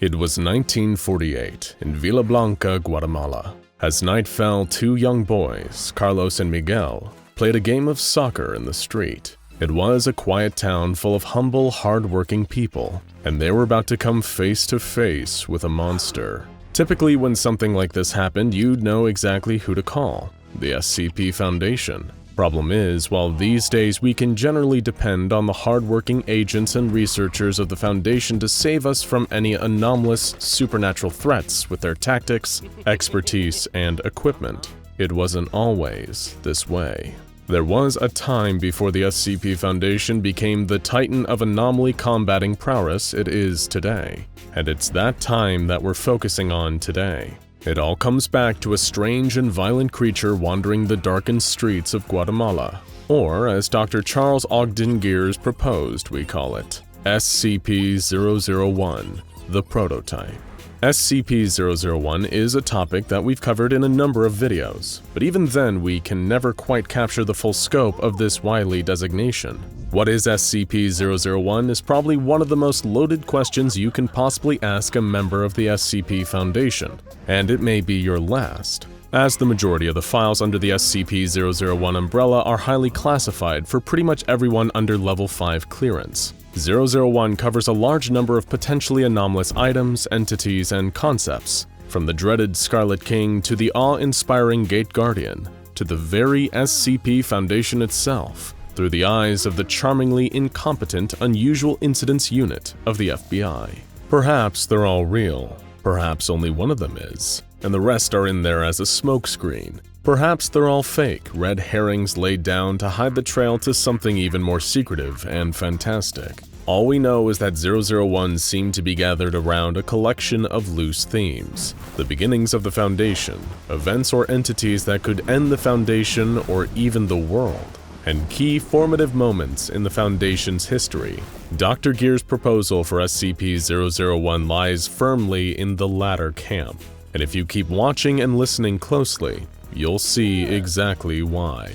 It was 1948 in Villablanca, Guatemala. As night fell, two young boys, Carlos and Miguel, played a game of soccer in the street. It was a quiet town full of humble, hard-working people, and they were about to come face to face with a monster. Typically, when something like this happened, you'd know exactly who to call: the SCP Foundation. Problem is, while these days we can generally depend on the hard-working agents and researchers of the Foundation to save us from any anomalous supernatural threats with their tactics, expertise, and equipment, it wasn't always this way. There was a time before the SCP Foundation became the titan of anomaly combating prowess it is today, and it's that time that we're focusing on today. It all comes back to a strange and violent creature wandering the darkened streets of Guatemala, or as Dr. Charles Ogden Gears proposed we call it, SCP-001, the prototype. SCP-001 is a topic that we've covered in a number of videos, but even then we can never quite capture the full scope of this wily designation. What is SCP-001 is probably one of the most loaded questions you can possibly ask a member of the SCP Foundation, and it may be your last, as the majority of the files under the SCP-001 umbrella are highly classified for pretty much everyone under Level 5 clearance. 001 covers a large number of potentially anomalous items, entities, and concepts, from the dreaded Scarlet King to the awe-inspiring Gate Guardian, to the very SCP Foundation itself, through the eyes of the charmingly incompetent Unusual Incidents Unit of the FBI. Perhaps they're all real, perhaps only one of them is, and the rest are in there as a smokescreen. Perhaps they're all fake, red herrings laid down to hide the trail to something even more secretive and fantastic. All we know is that 001 seemed to be gathered around a collection of loose themes: the beginnings of the Foundation, events or entities that could end the Foundation or even the world, and key formative moments in the Foundation's history. Dr. Gear's proposal for SCP-001 lies firmly in the latter camp, and if you keep watching and listening closely, you'll see exactly why.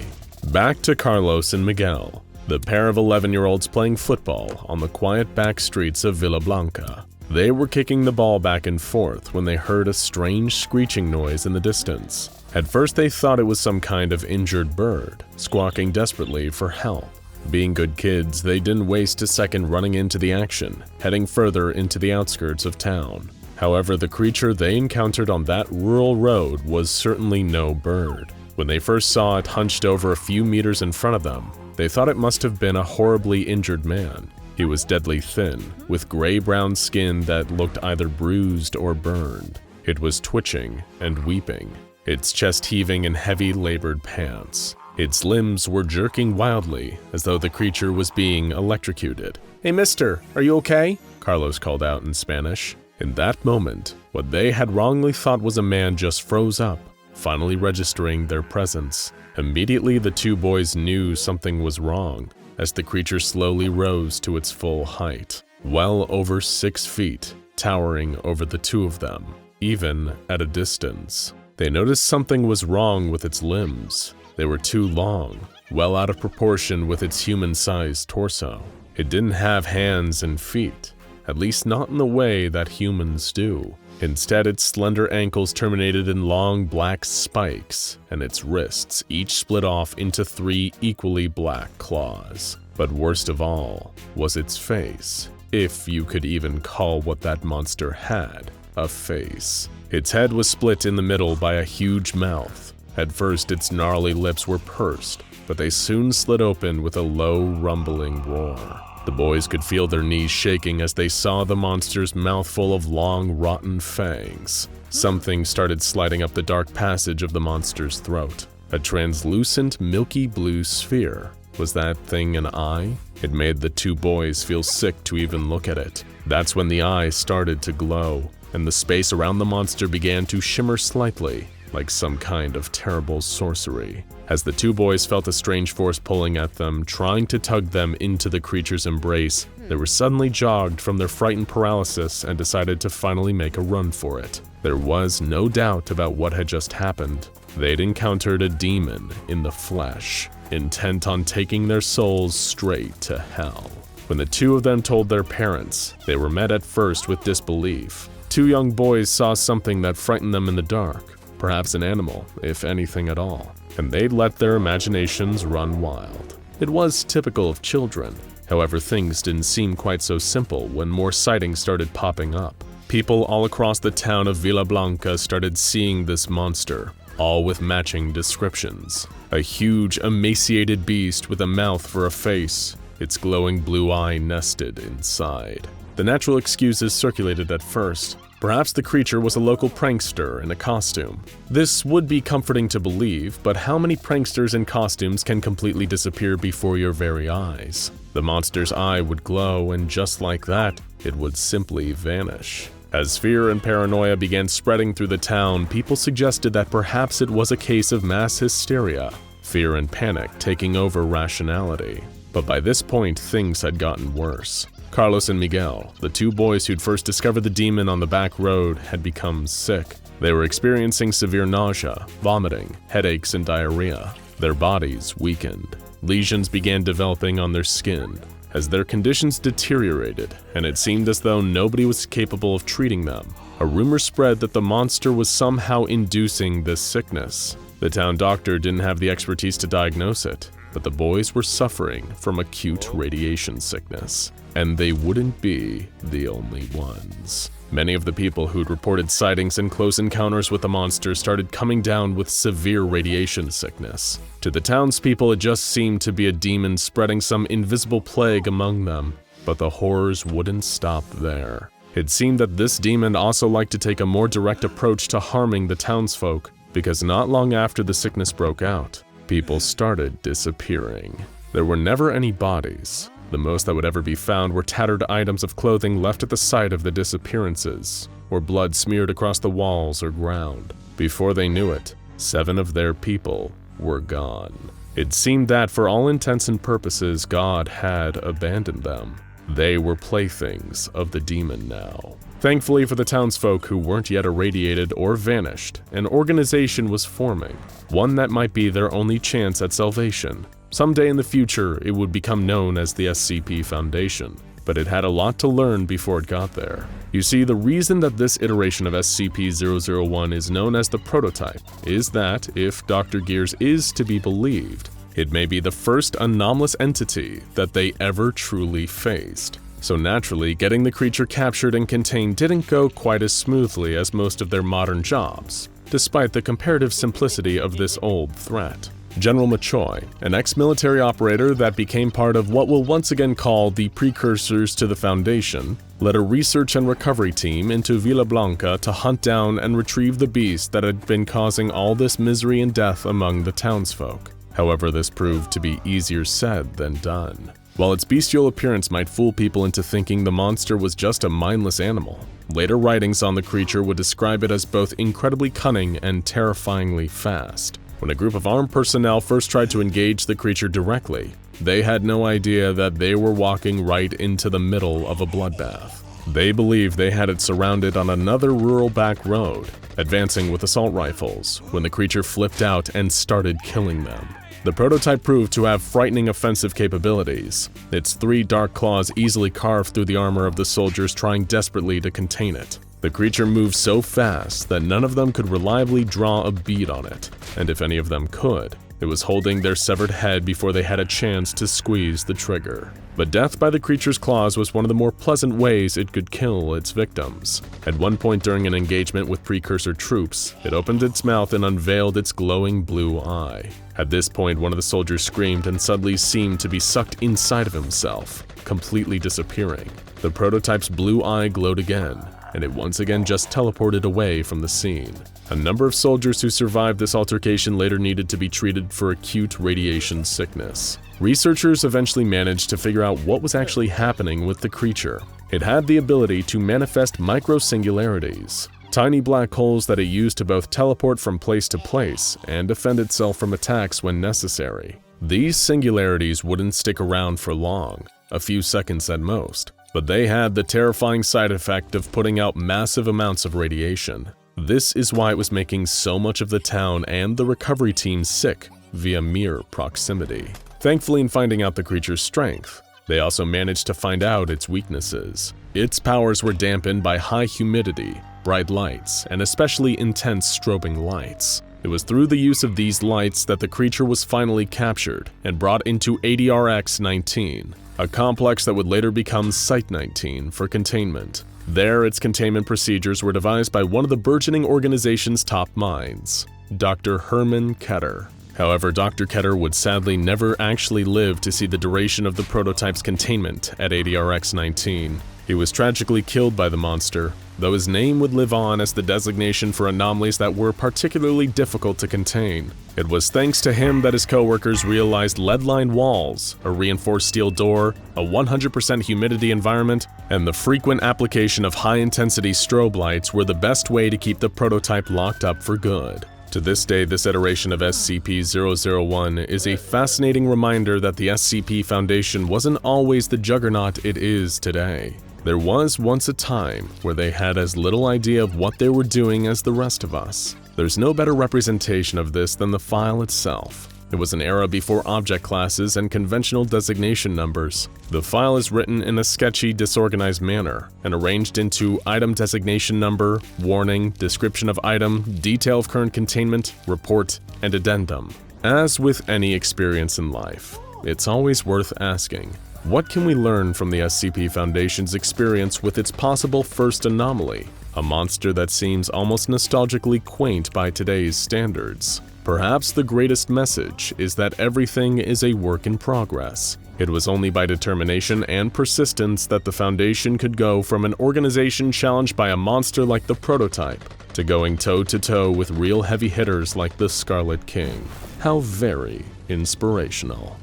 Back to Carlos and Miguel, the pair of 11-year-olds playing football on the quiet back streets of Villablanca. They were kicking the ball back and forth when they heard a strange screeching noise in the distance. At first they thought it was some kind of injured bird, squawking desperately for help. Being good kids, they didn't waste a second running into the action, heading further into the outskirts of town. However, the creature they encountered on that rural road was certainly no bird. When they first saw it hunched over a few meters in front of them, they thought it must have been a horribly injured man. He was deadly thin, with gray-brown skin that looked either bruised or burned. It was twitching and weeping, its chest heaving in heavy labored pants. Its limbs were jerking wildly, as though the creature was being electrocuted. "Hey mister, are you okay?" Carlos called out in Spanish. In that moment, what they had wrongly thought was a man just froze up, finally registering their presence. Immediately, the two boys knew something was wrong, as the creature slowly rose to its full height, well over 6 feet, towering over the two of them, even at a distance. They noticed something was wrong with its limbs. They were too long, well out of proportion with its human-sized torso. It didn't have hands and feet, at least not in the way that humans do. Instead, its slender ankles terminated in long black spikes, and its wrists each split off into 3 equally black claws. But worst of all was its face, if you could even call what that monster had a face. Its head was split in the middle by a huge mouth. At first, its gnarly lips were pursed, but they soon slid open with a low, rumbling roar. The boys could feel their knees shaking as they saw the monster's mouth full of long, rotten fangs. Something started sliding up the dark passage of the monster's throat. A translucent, milky blue sphere. Was that thing an eye? It made the two boys feel sick to even look at it. That's when the eye started to glow, and the space around the monster began to shimmer slightly, like some kind of terrible sorcery. As the two boys felt a strange force pulling at them, trying to tug them into the creature's embrace, they were suddenly jogged from their frightened paralysis and decided to finally make a run for it. There was no doubt about what had just happened. They'd encountered a demon in the flesh, intent on taking their souls straight to hell. When the two of them told their parents, they were met at first with disbelief. 2 young boys saw something that frightened them in the dark, perhaps an animal, if anything at all, and they let their imaginations run wild. It was typical of children. However, things didn't seem quite so simple when more sightings started popping up. People all across the town of Villablanca started seeing this monster, all with matching descriptions. A huge, emaciated beast with a mouth for a face, its glowing blue eye nested inside. The natural excuses circulated at first. Perhaps the creature was a local prankster in a costume. This would be comforting to believe, but how many pranksters in costumes can completely disappear before your very eyes? The monster's eye would glow, and just like that, it would simply vanish. As fear and paranoia began spreading through the town, people suggested that perhaps it was a case of mass hysteria, fear and panic taking over rationality. But by this point, things had gotten worse. Carlos and Miguel, the 2 boys who'd first discovered the demon on the back road, had become sick. They were experiencing severe nausea, vomiting, headaches, and diarrhea. Their bodies weakened. Lesions began developing on their skin. As their conditions deteriorated, and it seemed as though nobody was capable of treating them, a rumor spread that the monster was somehow inducing this sickness. The town doctor didn't have the expertise to diagnose it, but the boys were suffering from acute radiation sickness, and they wouldn't be the only ones. Many of the people who'd reported sightings and close encounters with the monster started coming down with severe radiation sickness. To the townspeople, it just seemed to be a demon spreading some invisible plague among them, but the horrors wouldn't stop there. It seemed that this demon also liked to take a more direct approach to harming the townsfolk, because not long after the sickness broke out, people started disappearing. There were never any bodies. The most that would ever be found were tattered items of clothing left at the site of the disappearances, or blood smeared across the walls or ground. Before they knew it, 7 of their people were gone. It seemed that, for all intents and purposes, God had abandoned them. They were playthings of the demon now. Thankfully for the townsfolk who weren't yet irradiated or vanished, an organization was forming, one that might be their only chance at salvation. Someday in the future, it would become known as the SCP Foundation, but it had a lot to learn before it got there. You see, the reason that this iteration of SCP-001 is known as the prototype is that, if Dr. Gears is to be believed, it may be the first anomalous entity that they ever truly faced. So naturally, getting the creature captured and contained didn't go quite as smoothly as most of their modern jobs, despite the comparative simplicity of this old threat. General Machoy, an ex-military operator that became part of what we'll once again call the precursors to the Foundation, led a research and recovery team into Villablanca to hunt down and retrieve the beast that had been causing all this misery and death among the townsfolk. However, this proved to be easier said than done. While its bestial appearance might fool people into thinking the monster was just a mindless animal, later writings on the creature would describe it as both incredibly cunning and terrifyingly fast. When a group of armed personnel first tried to engage the creature directly, they had no idea that they were walking right into the middle of a bloodbath. They believed they had it surrounded on another rural back road, advancing with assault rifles, when the creature flipped out and started killing them. The prototype proved to have frightening offensive capabilities. Its 3 dark claws easily carved through the armor of the soldiers trying desperately to contain it. The creature moved so fast that none of them could reliably draw a bead on it, and if any of them could, it was holding their severed head before they had a chance to squeeze the trigger. But death by the creature's claws was one of the more pleasant ways it could kill its victims. At one point during an engagement with precursor troops, it opened its mouth and unveiled its glowing blue eye. At this point, one of the soldiers screamed and suddenly seemed to be sucked inside of himself, completely disappearing. The prototype's blue eye glowed again, and it once again just teleported away from the scene. A number of soldiers who survived this altercation later needed to be treated for acute radiation sickness. Researchers eventually managed to figure out what was actually happening with the creature. It had the ability to manifest micro-singularities, tiny black holes that it used to both teleport from place to place and defend itself from attacks when necessary. These singularities wouldn't stick around for long, a few seconds at most, but they had the terrifying side effect of putting out massive amounts of radiation. This is why it was making so much of the town and the recovery team sick via mere proximity. Thankfully, in finding out the creature's strength, they also managed to find out its weaknesses. Its powers were dampened by high humidity, bright lights, and especially intense strobing lights. It was through the use of these lights that the creature was finally captured and brought into ADRX-19, a complex that would later become Site-19 for containment. There, its containment procedures were devised by one of the burgeoning organization's top minds, Dr. Herman Keter. However, Dr. Keter would sadly never actually live to see the duration of the prototype's containment at ADRX-19. He was tragically killed by the monster, though his name would live on as the designation for anomalies that were particularly difficult to contain. It was thanks to him that his co-workers realized lead-lined walls, a reinforced steel door, a 100% humidity environment, and the frequent application of high-intensity strobe lights were the best way to keep the prototype locked up for good. To this day, this iteration of SCP-001 is a fascinating reminder that the SCP Foundation wasn't always the juggernaut it is today. There was once a time where they had as little idea of what they were doing as the rest of us. There's no better representation of this than the file itself. It was an era before object classes and conventional designation numbers. The file is written in a sketchy, disorganized manner and arranged into item designation number, warning, description of item, detail of current containment, report, and addendum. As with any experience in life, it's always worth asking, what can we learn from the SCP Foundation's experience with its possible first anomaly, a monster that seems almost nostalgically quaint by today's standards? Perhaps the greatest message is that everything is a work in progress. It was only by determination and persistence that the Foundation could go from an organization challenged by a monster like the Prototype to going toe-to-toe with real heavy hitters like the Scarlet King. How very inspirational.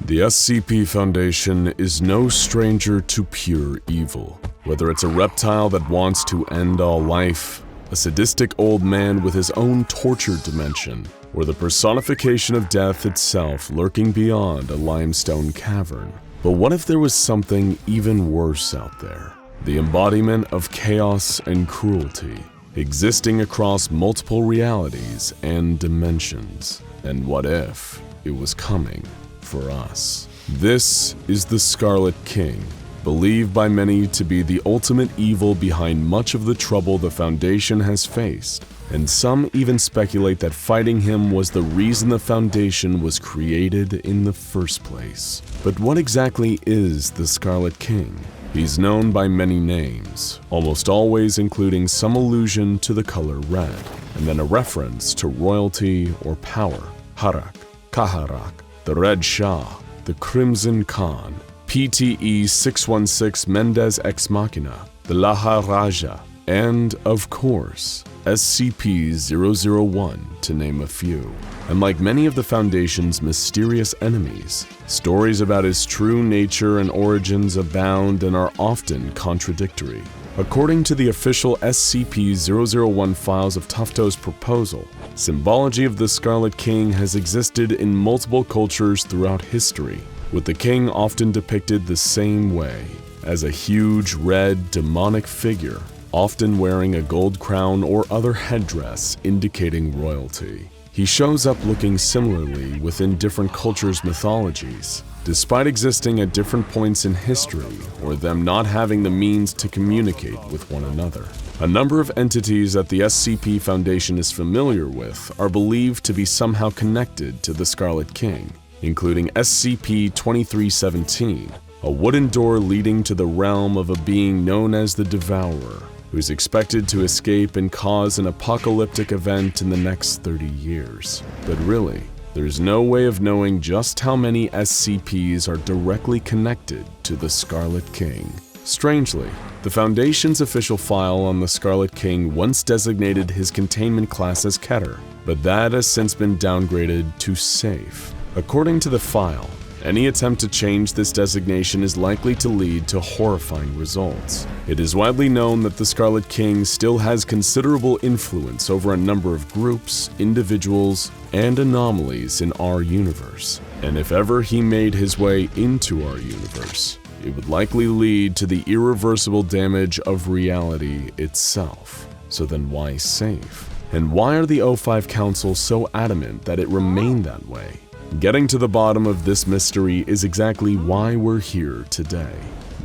The SCP Foundation is no stranger to pure evil. Whether it's a reptile that wants to end all life, a sadistic old man with his own torture dimension, or the personification of death itself lurking beyond a limestone cavern. But what if there was something even worse out there? The embodiment of chaos and cruelty, existing across multiple realities and dimensions. And what if it was coming for us? This is the Scarlet King, believed by many to be the ultimate evil behind much of the trouble the Foundation has faced, and some even speculate that fighting him was the reason the Foundation was created in the first place. But what exactly is the Scarlet King? He's known by many names, almost always including some allusion to the color red, and then a reference to royalty or power. Harak, Kaharak, the Red Shah, the Crimson Khan, PTE 616 Mendez Ex Machina, the Laha Raja, and, of course, SCP-001, to name a few. And like many of the Foundation's mysterious enemies, stories about his true nature and origins abound and are often contradictory. According to the official SCP-001 files of Tufto's proposal, symbology of the Scarlet King has existed in multiple cultures throughout history, with the king often depicted the same way, as a huge red demonic figure, often wearing a gold crown or other headdress indicating royalty. He shows up looking similarly within different cultures' mythologies, despite existing at different points in history or them not having the means to communicate with one another. A number of entities that the SCP Foundation is familiar with are believed to be somehow connected to the Scarlet King, including SCP-2317, a wooden door leading to the realm of a being known as the Devourer, who's expected to escape and cause an apocalyptic event in the next 30 years. But really, there's no way of knowing just how many SCPs are directly connected to the Scarlet King. Strangely, the Foundation's official file on the Scarlet King once designated his containment class as Keter, but that has since been downgraded to Safe. According to the file, any attempt to change this designation is likely to lead to horrifying results. It is widely known that the Scarlet King still has considerable influence over a number of groups, individuals, and anomalies in our universe. And if ever he made his way into our universe, it would likely lead to the irreversible damage of reality itself. So then why Safe? And why are the O5 Council so adamant that it remain that way? Getting to the bottom of this mystery is exactly why we're here today.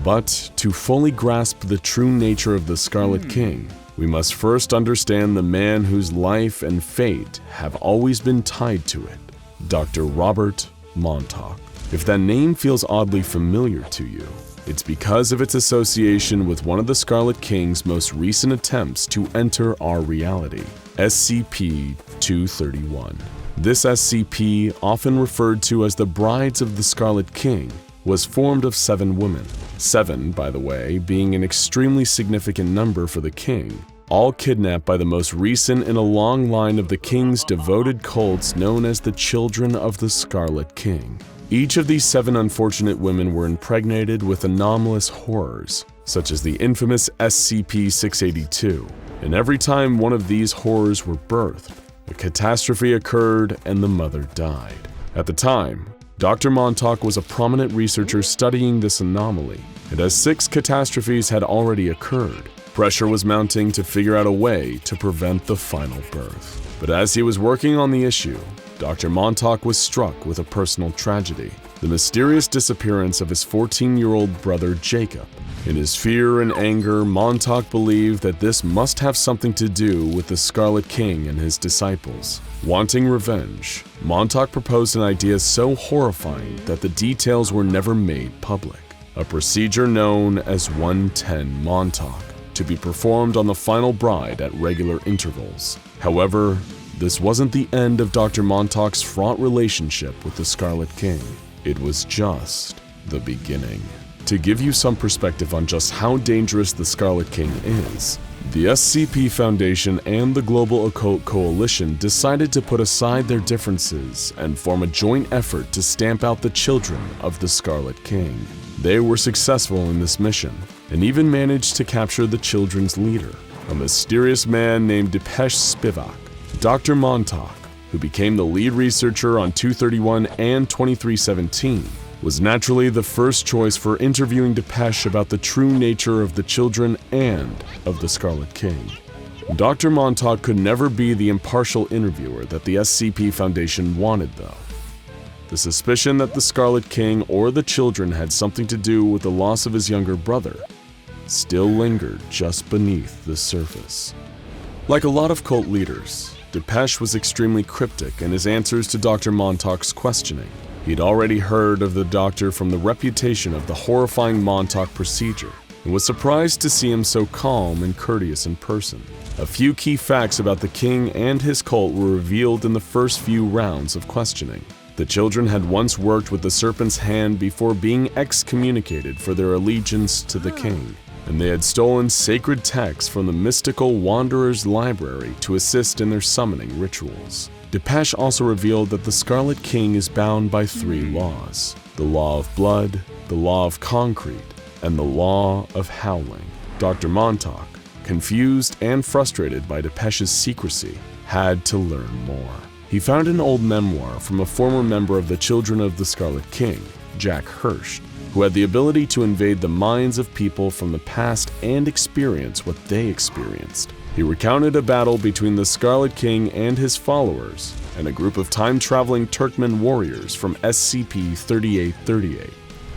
But to fully grasp the true nature of the Scarlet King, we must first understand the man whose life and fate have always been tied to it, Dr. Robert Montauk. If that name feels oddly familiar to you, it's because of its association with one of the Scarlet King's most recent attempts to enter our reality, SCP-231. This SCP, often referred to as the Brides of the Scarlet King, was formed of 7 women. 7, by the way, being an extremely significant number for the king, all kidnapped by the most recent in a long line of the king's devoted cults known as the Children of the Scarlet King. Each of these 7 unfortunate women were impregnated with anomalous horrors, such as the infamous SCP-682, and every time one of these horrors were birthed, a catastrophe occurred and the mother died. At the time, Dr. Montauk was a prominent researcher studying this anomaly, and as 6 catastrophes had already occurred, pressure was mounting to figure out a way to prevent the final birth. But as he was working on the issue, Dr. Montauk was struck with a personal tragedy, the mysterious disappearance of his 14-year-old brother Jacob. In his fear and anger, Montauk believed that this must have something to do with the Scarlet King and his disciples. Wanting revenge, Montauk proposed an idea so horrifying that the details were never made public. A procedure known as 110 Montauk, to be performed on the final bride at regular intervals. However, this wasn't the end of Dr. Montauk's fraught relationship with the Scarlet King. It was just the beginning. To give you some perspective on just how dangerous the Scarlet King is, the SCP Foundation and the Global Occult Coalition decided to put aside their differences and form a joint effort to stamp out the children of the Scarlet King. They were successful in this mission, and even managed to capture the children's leader, a mysterious man named Depeche Spivak. Dr. Montauk, who became the lead researcher on 231 and 2317, was naturally the first choice for interviewing Depeche about the true nature of the children and of the Scarlet King. Dr. Montauk could never be the impartial interviewer that the SCP Foundation wanted, though. The suspicion that the Scarlet King or the children had something to do with the loss of his younger brother still lingered just beneath the surface. Like a lot of cult leaders, Depeche was extremely cryptic in his answers to Dr. Montauk's questioning. He'd already heard of the doctor from the reputation of the horrifying Montauk procedure, and was surprised to see him so calm and courteous in person. A few key facts about the king and his cult were revealed in the first few rounds of questioning. The children had once worked with the Serpent's Hand before being excommunicated for their allegiance to the king, and they had stolen sacred texts from the mystical Wanderer's Library to assist in their summoning rituals. Depeche also revealed that the Scarlet King is bound by 3 laws: the law of blood, the law of concrete, and the law of howling. Dr. Montauk, confused and frustrated by Depeche's secrecy, had to learn more. He found an old memoir from a former member of the Children of the Scarlet King, Jack Hirsch, who had the ability to invade the minds of people from the past and experience what they experienced. He recounted a battle between the Scarlet King and his followers, and a group of time-traveling Turkmen warriors from SCP-3838.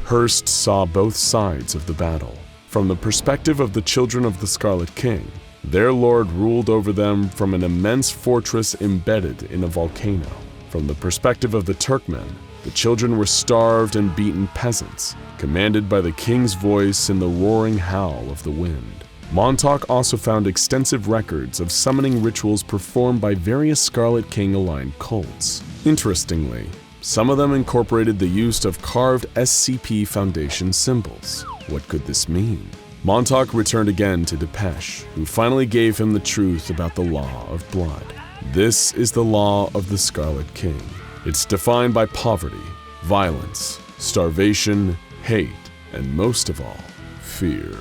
Hurst saw both sides of the battle. From the perspective of the Children of the Scarlet King, their lord ruled over them from an immense fortress embedded in a volcano. From the perspective of the Turkmen, the children were starved and beaten peasants, commanded by the king's voice in the roaring howl of the wind. Montauk also found extensive records of summoning rituals performed by various Scarlet King-aligned cults. Interestingly, some of them incorporated the use of carved SCP Foundation symbols. What could this mean? Montauk returned again to Depeche, who finally gave him the truth about the law of blood. This is the law of the Scarlet King. It's defined by poverty, violence, starvation, hate, and most of all, fear.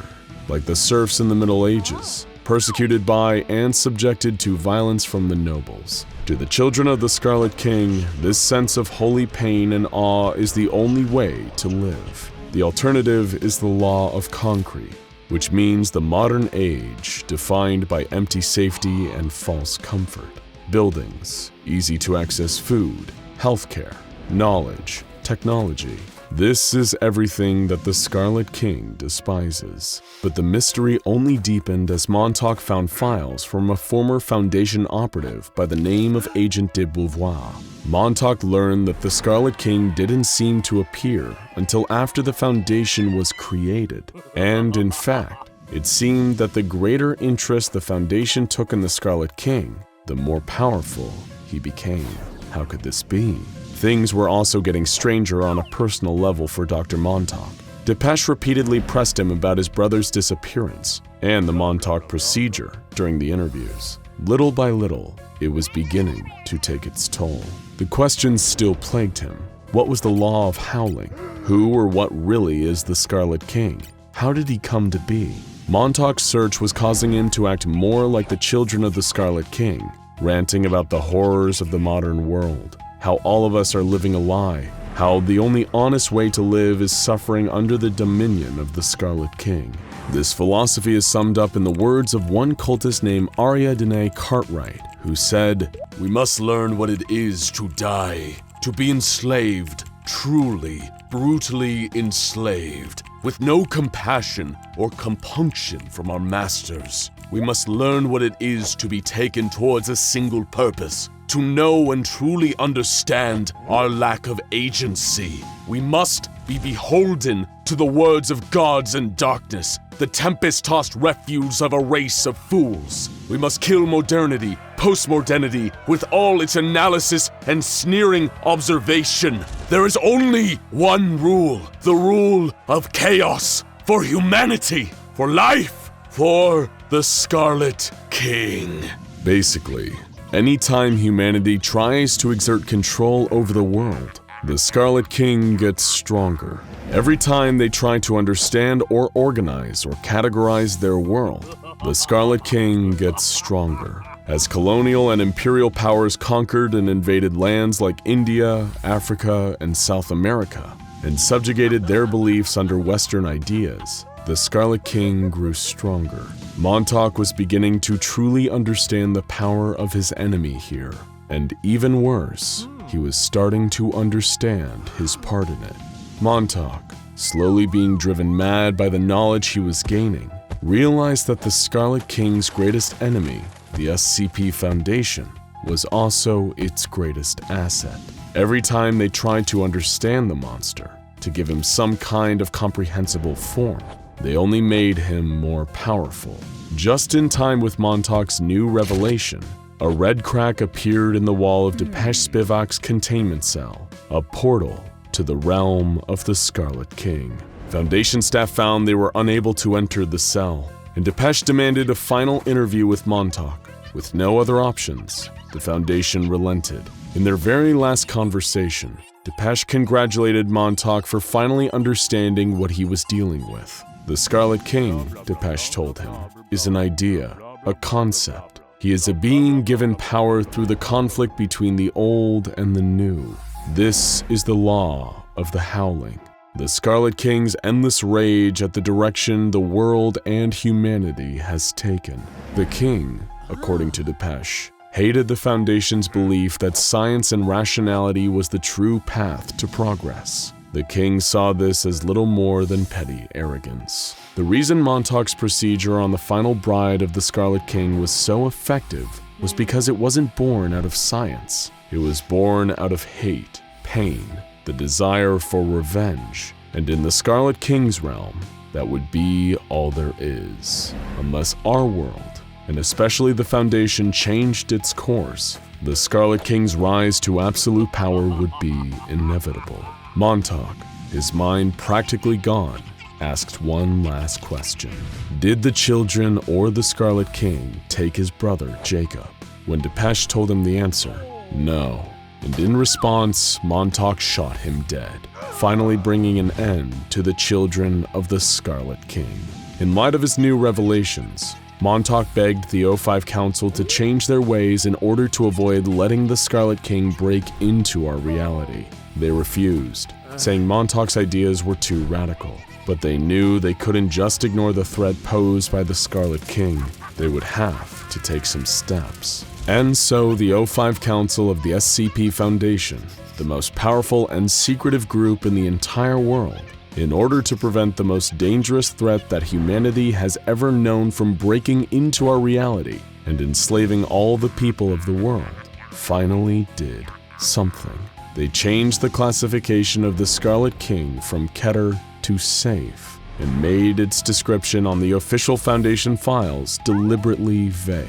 Like the serfs in the Middle Ages, persecuted by and subjected to violence from the nobles. To the Children of the Scarlet King, this sense of holy pain and awe is the only way to live. The alternative is the law of concrete, which means the modern age defined by empty safety and false comfort. Buildings, easy to access food, healthcare, knowledge, technology, This is everything that the Scarlet King despises. But the mystery only deepened as Montauk found files from a former Foundation operative by the name of Agent de Beauvoir. Montauk learned that the Scarlet King didn't seem to appear until after the Foundation was created. And in fact, it seemed that the greater interest the Foundation took in the Scarlet King, the more powerful he became. How could this be? Things were also getting stranger on a personal level for Dr. Montauk. Depeche repeatedly pressed him about his brother's disappearance and the Montauk procedure during the interviews. Little by little, it was beginning to take its toll. The questions still plagued him. What was the law of howling? Who or what really is the Scarlet King? How did he come to be? Montauk's search was causing him to act more like the children of the Scarlet King, ranting about the horrors of the modern world, how all of us are living a lie, how the only honest way to live is suffering under the dominion of the Scarlet King. This philosophy is summed up in the words of one cultist named Are The Cartwright, who said, "We must learn what it is to die, to be enslaved, truly, brutally enslaved, with no compassion or compunction from our masters. We must learn what it is to be taken towards a single purpose, to know and truly understand our lack of agency. We must be beholden to the words of gods and darkness, the tempest-tossed refuse of a race of fools. We must kill modernity, postmodernity, with all its analysis and sneering observation. There is only one rule, the rule of chaos, for humanity, for life, for the Scarlet King." Basically, anytime humanity tries to exert control over the world, the Scarlet King gets stronger. Every time they try to understand or organize or categorize their world, the Scarlet King gets stronger. As colonial and imperial powers conquered and invaded lands like India, Africa, and South America, and subjugated their beliefs under Western ideas, the Scarlet King grew stronger. Montauk was beginning to truly understand the power of his enemy here, and even worse, he was starting to understand his part in it. Montauk, slowly being driven mad by the knowledge he was gaining, realized that the Scarlet King's greatest enemy, the SCP Foundation, was also its greatest asset. Every time they tried to understand the monster, to give him some kind of comprehensible form, they only made him more powerful. Just in time with Montauk's new revelation, a red crack appeared in the wall of Depeche Spivak's containment cell, a portal to the realm of the Scarlet King. Foundation staff found they were unable to enter the cell, and Depeche demanded a final interview with Montauk. With no other options, the Foundation relented. In their very last conversation, Depeche congratulated Montauk for finally understanding what he was dealing with. The Scarlet King, Depeche told him, is an idea, a concept. He is a being given power through the conflict between the old and the new. This is the law of the howling. The Scarlet King's endless rage at the direction the world and humanity has taken. The king, according to Depeche, hated the Foundation's belief that science and rationality was the true path to progress. The king saw this as little more than petty arrogance. The reason Montauk's procedure on the final bride of the Scarlet King was so effective was because it wasn't born out of science. It was born out of hate, pain, the desire for revenge, and in the Scarlet King's realm, that would be all there is. Unless our world, and especially the Foundation, changed its course, the Scarlet King's rise to absolute power would be inevitable. Montauk, his mind practically gone, asked one last question. Did the children or the Scarlet King take his brother, Jacob? When Depeche told him the answer, no. And in response, Montauk shot him dead, finally bringing an end to the children of the Scarlet King. In light of his new revelations, Montauk begged the O5 Council to change their ways in order to avoid letting the Scarlet King break into our reality. They refused, saying Montauk's ideas were too radical. But they knew they couldn't just ignore the threat posed by the Scarlet King. They would have to take some steps. And so the O5 Council of the SCP Foundation the most powerful and secretive group in the entire world, in order to prevent the most dangerous threat that humanity has ever known from breaking into our reality and enslaving all the people of the world, finally did something. They changed the classification of the Scarlet King from Keter to safe, and made its description on the official Foundation files deliberately vague.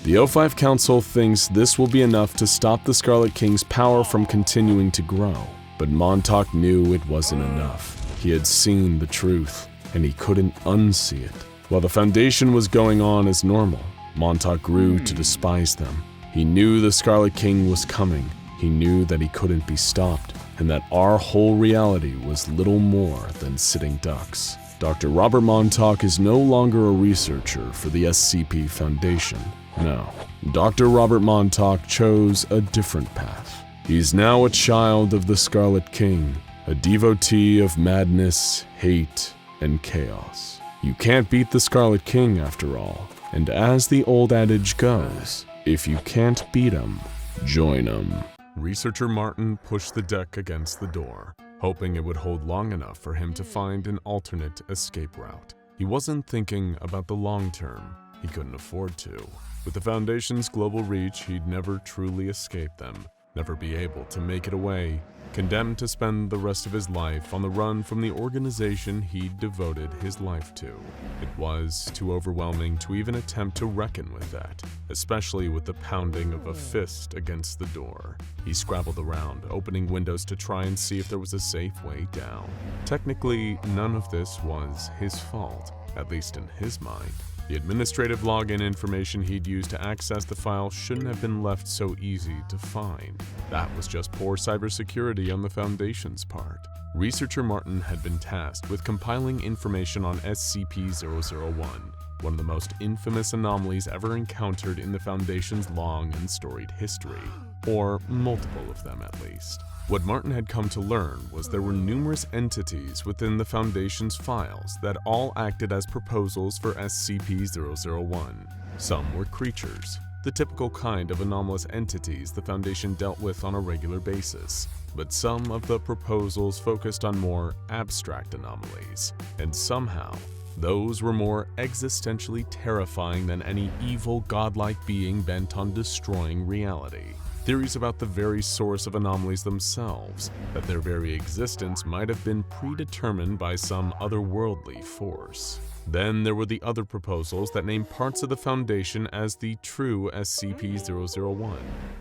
The O5 Council thinks this will be enough to stop the Scarlet King's power from continuing to grow, but Montauk knew it wasn't enough. He had seen the truth, and he couldn't unsee it. While the Foundation was going on as normal, Montauk grew to despise them. He knew the Scarlet King was coming. He knew that he couldn't be stopped, and that our whole reality was little more than sitting ducks. Dr. Robert Montauk is no longer a researcher for the SCP Foundation. No, Dr. Robert Montauk chose a different path. He's now a child of the Scarlet King, a devotee of madness, hate, and chaos. You can't beat the Scarlet King after all, and as the old adage goes, if you can't beat him, join him. Researcher Martin pushed the deck against the door, hoping it would hold long enough for him to find an alternate escape route. He wasn't thinking about the long term. He couldn't afford to. With the Foundation's global reach, he'd never truly escape them, never be able to make it away, condemned to spend the rest of his life on the run from the organization he'd devoted his life to. It was too overwhelming to even attempt to reckon with that, especially with the pounding of a fist against the door. He scrabbled around, opening windows to try and see if there was a safe way down. Technically, none of this was his fault, at least in his mind. The administrative login information he'd used to access the file shouldn't have been left so easy to find. That was just poor cybersecurity on the Foundation's part. Researcher Martin had been tasked with compiling information on SCP-001, one of the most infamous anomalies ever encountered in the Foundation's long and storied history, or multiple of them at least. What Martin had come to learn was there were numerous entities within the Foundation's files that all acted as proposals for SCP-001. Some were creatures, the typical kind of anomalous entities the Foundation dealt with on a regular basis, but some of the proposals focused on more abstract anomalies, and somehow, those were more existentially terrifying than any evil godlike being bent on destroying reality. Theories about the very source of anomalies themselves, that their very existence might have been predetermined by some otherworldly force. Then there were the other proposals that named parts of the Foundation as the true SCP-001.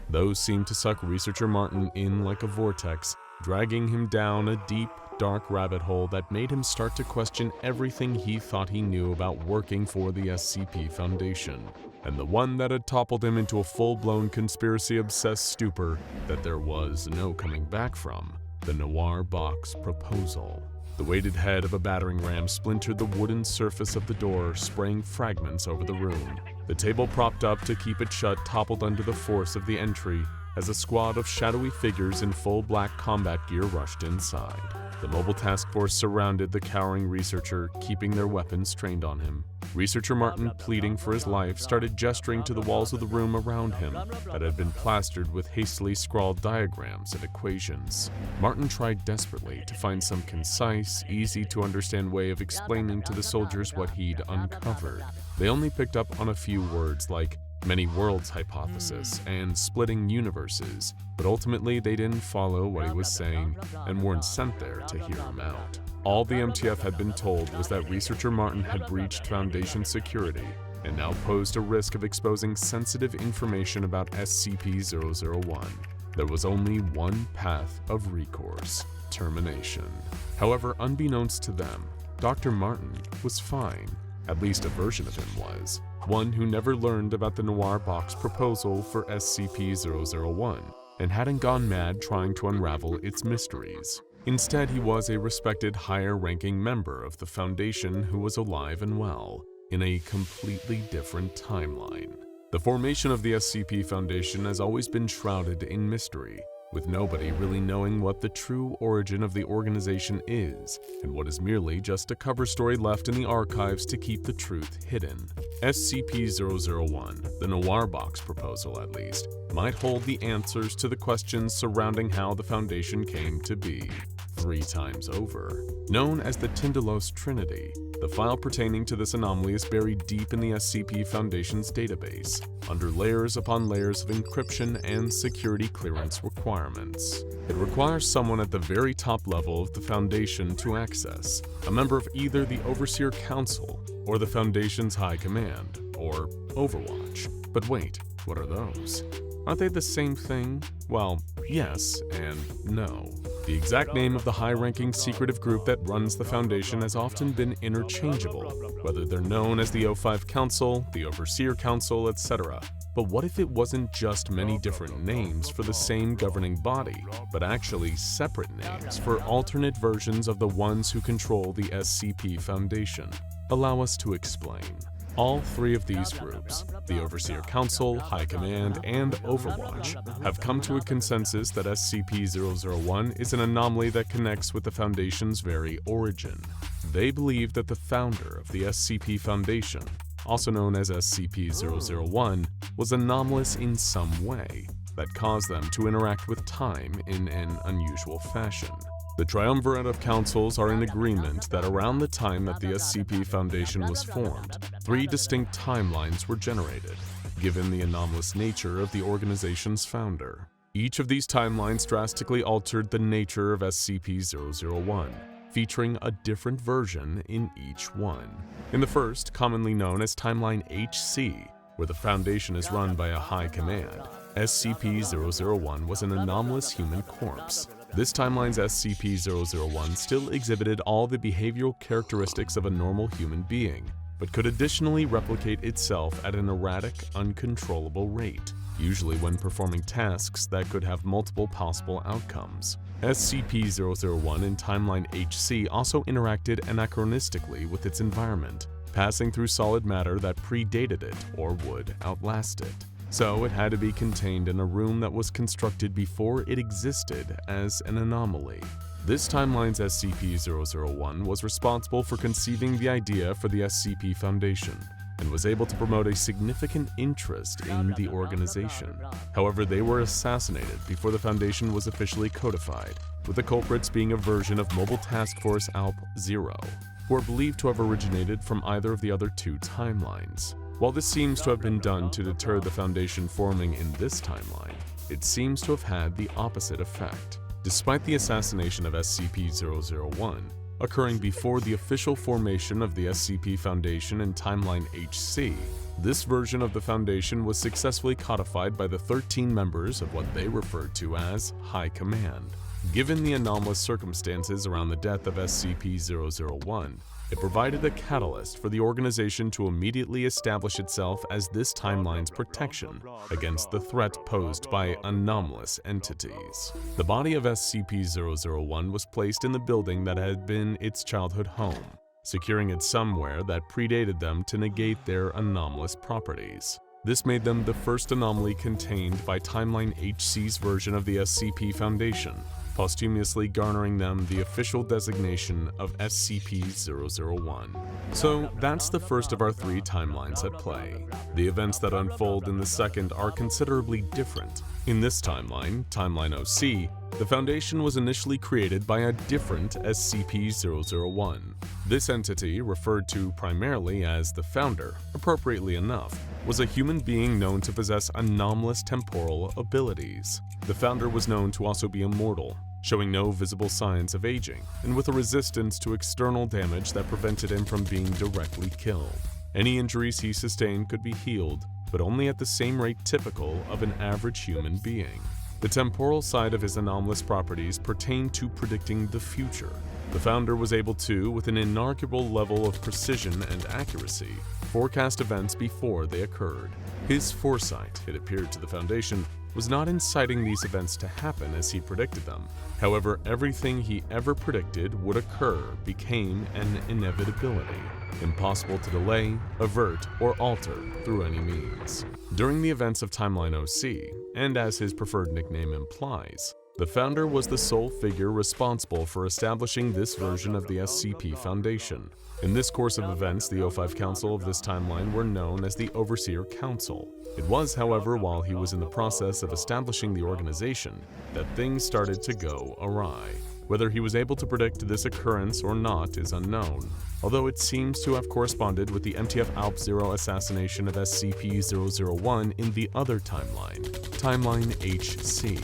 Those seemed to suck Researcher Martin in like a vortex, dragging him down a deep, dark rabbit hole that made him start to question everything he thought he knew about working for the SCP Foundation, and the one that had toppled him into a full-blown conspiracy-obsessed stupor that there was no coming back from, the Noir Box proposal. The weighted head of a battering ram splintered the wooden surface of the door, spraying fragments over the room. The table propped up to keep it shut toppled under the force of the entry as a squad of shadowy figures in full black combat gear rushed inside. The mobile task force surrounded the cowering researcher, keeping their weapons trained on him. Researcher Martin, pleading for his life, started gesturing to the walls of the room around him that had been plastered with hastily scrawled diagrams and equations. Martin tried desperately to find some concise, easy-to-understand way of explaining to the soldiers what he'd uncovered. They only picked up on a few words like many worlds hypothesis and splitting universes, but ultimately they didn't follow what he was saying and weren't sent there to hear him out. All the MTF had been told was that Researcher Martin had breached Foundation security and now posed a risk of exposing sensitive information about SCP-001. There was only one path of recourse: termination. However, unbeknownst to them, Dr. Martin was fine. At least a version of him was. One who never learned about the Noir Box proposal for SCP-001 and hadn't gone mad trying to unravel its mysteries. Instead, he was a respected higher-ranking member of the Foundation who was alive and well, in a completely different timeline. The formation of the SCP Foundation has always been shrouded in mystery, with nobody really knowing what the true origin of the organization is, and what is merely just a cover story left in the archives to keep the truth hidden. SCP-001, the Noir Box proposal at least, might hold the answers to the questions surrounding how the Foundation came to be. 3 times over. Known as the Tindalo's Trinity, the file pertaining to this anomaly is buried deep in the SCP Foundation's database, under layers upon layers of encryption and security clearance requirements. It requires someone at the very top level of the Foundation to access, a member of either the Overseer Council or the Foundation's High Command, or Overwatch. But wait, what are those? Aren't they the same thing? Well, yes and no. The exact name of the high-ranking secretive group that runs the Foundation has often been interchangeable, whether they're known as the O5 Council, the Overseer Council, etc. But what if it wasn't just many different names for the same governing body, but actually separate names for alternate versions of the ones who control the SCP Foundation? Allow us to explain. All 3 of these groups, the Overseer Council, High Command, and Overwatch, have come to a consensus that SCP-001 is an anomaly that connects with the Foundation's very origin. They believe that the founder of the SCP Foundation, also known as SCP-001, was anomalous in some way that caused them to interact with time in an unusual fashion. The triumvirate of councils are in agreement that around the time that the SCP Foundation was formed, 3 distinct timelines were generated, given the anomalous nature of the organization's founder. Each of these timelines drastically altered the nature of SCP-001, featuring a different version in each one. In the first, commonly known as Timeline HC, where the Foundation is run by a High Command, SCP-001 was an anomalous human corpse. This timeline's SCP-001 still exhibited all the behavioral characteristics of a normal human being, but could additionally replicate itself at an erratic, uncontrollable rate, usually when performing tasks that could have multiple possible outcomes. SCP-001 in Timeline HC also interacted anachronistically with its environment, passing through solid matter that predated it or would outlast it. So it had to be contained in a room that was constructed before it existed as an anomaly. This timeline's SCP-001 was responsible for conceiving the idea for the SCP Foundation, and was able to promote a significant interest in the organization. However, they were assassinated before the Foundation was officially codified, with the culprits being a version of Mobile Task Force ALP-0, who are believed to have originated from either of the other 2 timelines. While this seems to have been done to deter the Foundation forming in this timeline, it seems to have had the opposite effect. Despite the assassination of SCP-001 occurring before the official formation of the SCP Foundation in Timeline HC, this version of the Foundation was successfully codified by the 13 members of what they referred to as High Command. Given the anomalous circumstances around the death of SCP-001, it provided a catalyst for the organization to immediately establish itself as this timeline's protection against the threat posed by anomalous entities. The body of SCP-001 was placed in the building that had been its childhood home, securing it somewhere that predated them to negate their anomalous properties. This made them the first anomaly contained by Timeline HC's version of the SCP Foundation, posthumously garnering them the official designation of SCP-001. So that's the first of our 3 timelines at play. The events that unfold in the second are considerably different. In this timeline, Timeline OC, the Foundation was initially created by a different SCP-001. This entity, referred to primarily as the Founder, appropriately enough, was a human being known to possess anomalous temporal abilities. The Founder was known to also be immortal, showing no visible signs of aging, and with a resistance to external damage that prevented him from being directly killed. Any injuries he sustained could be healed, but only at the same rate typical of an average human being. The temporal side of his anomalous properties pertained to predicting the future. The Founder was able to, with an inarguable level of precision and accuracy, forecast events before they occurred. His foresight, it appeared to the Foundation, was not inciting these events to happen as he predicted them. However, everything he ever predicted would occur became an inevitability, impossible to delay, avert, or alter through any means. During the events of Timeline OC, and as his preferred nickname implies, The founder was the sole figure responsible for establishing this version of the SCP Foundation. In this course of events, the O5 Council of this timeline were known as the Overseer Council. It was, however, while he was in the process of establishing the organization that things started to go awry. Whether he was able to predict this occurrence or not is unknown, although it seems to have corresponded with the MTF-ALP-0 assassination of SCP-001 in the other timeline, Timeline HC.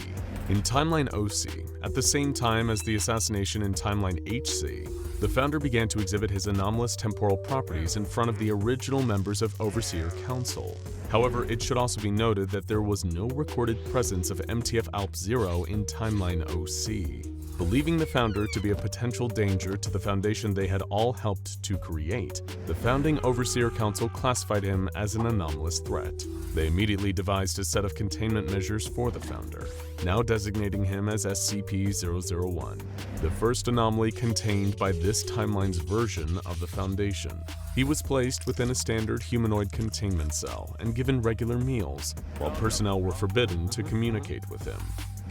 In Timeline OC, at the same time as the assassination in Timeline HC, the founder began to exhibit his anomalous temporal properties in front of the original members of Overseer Council. However, it should also be noted that there was no recorded presence of MTF-ALP-0 in Timeline OC. Believing the founder to be a potential danger to the Foundation they had all helped to create, the founding Overseer Council classified him as an anomalous threat. They immediately devised a set of containment measures for the founder, now designating him as SCP-001, the first anomaly contained by this timeline's version of the Foundation. He was placed within a standard humanoid containment cell and given regular meals, while personnel were forbidden to communicate with him.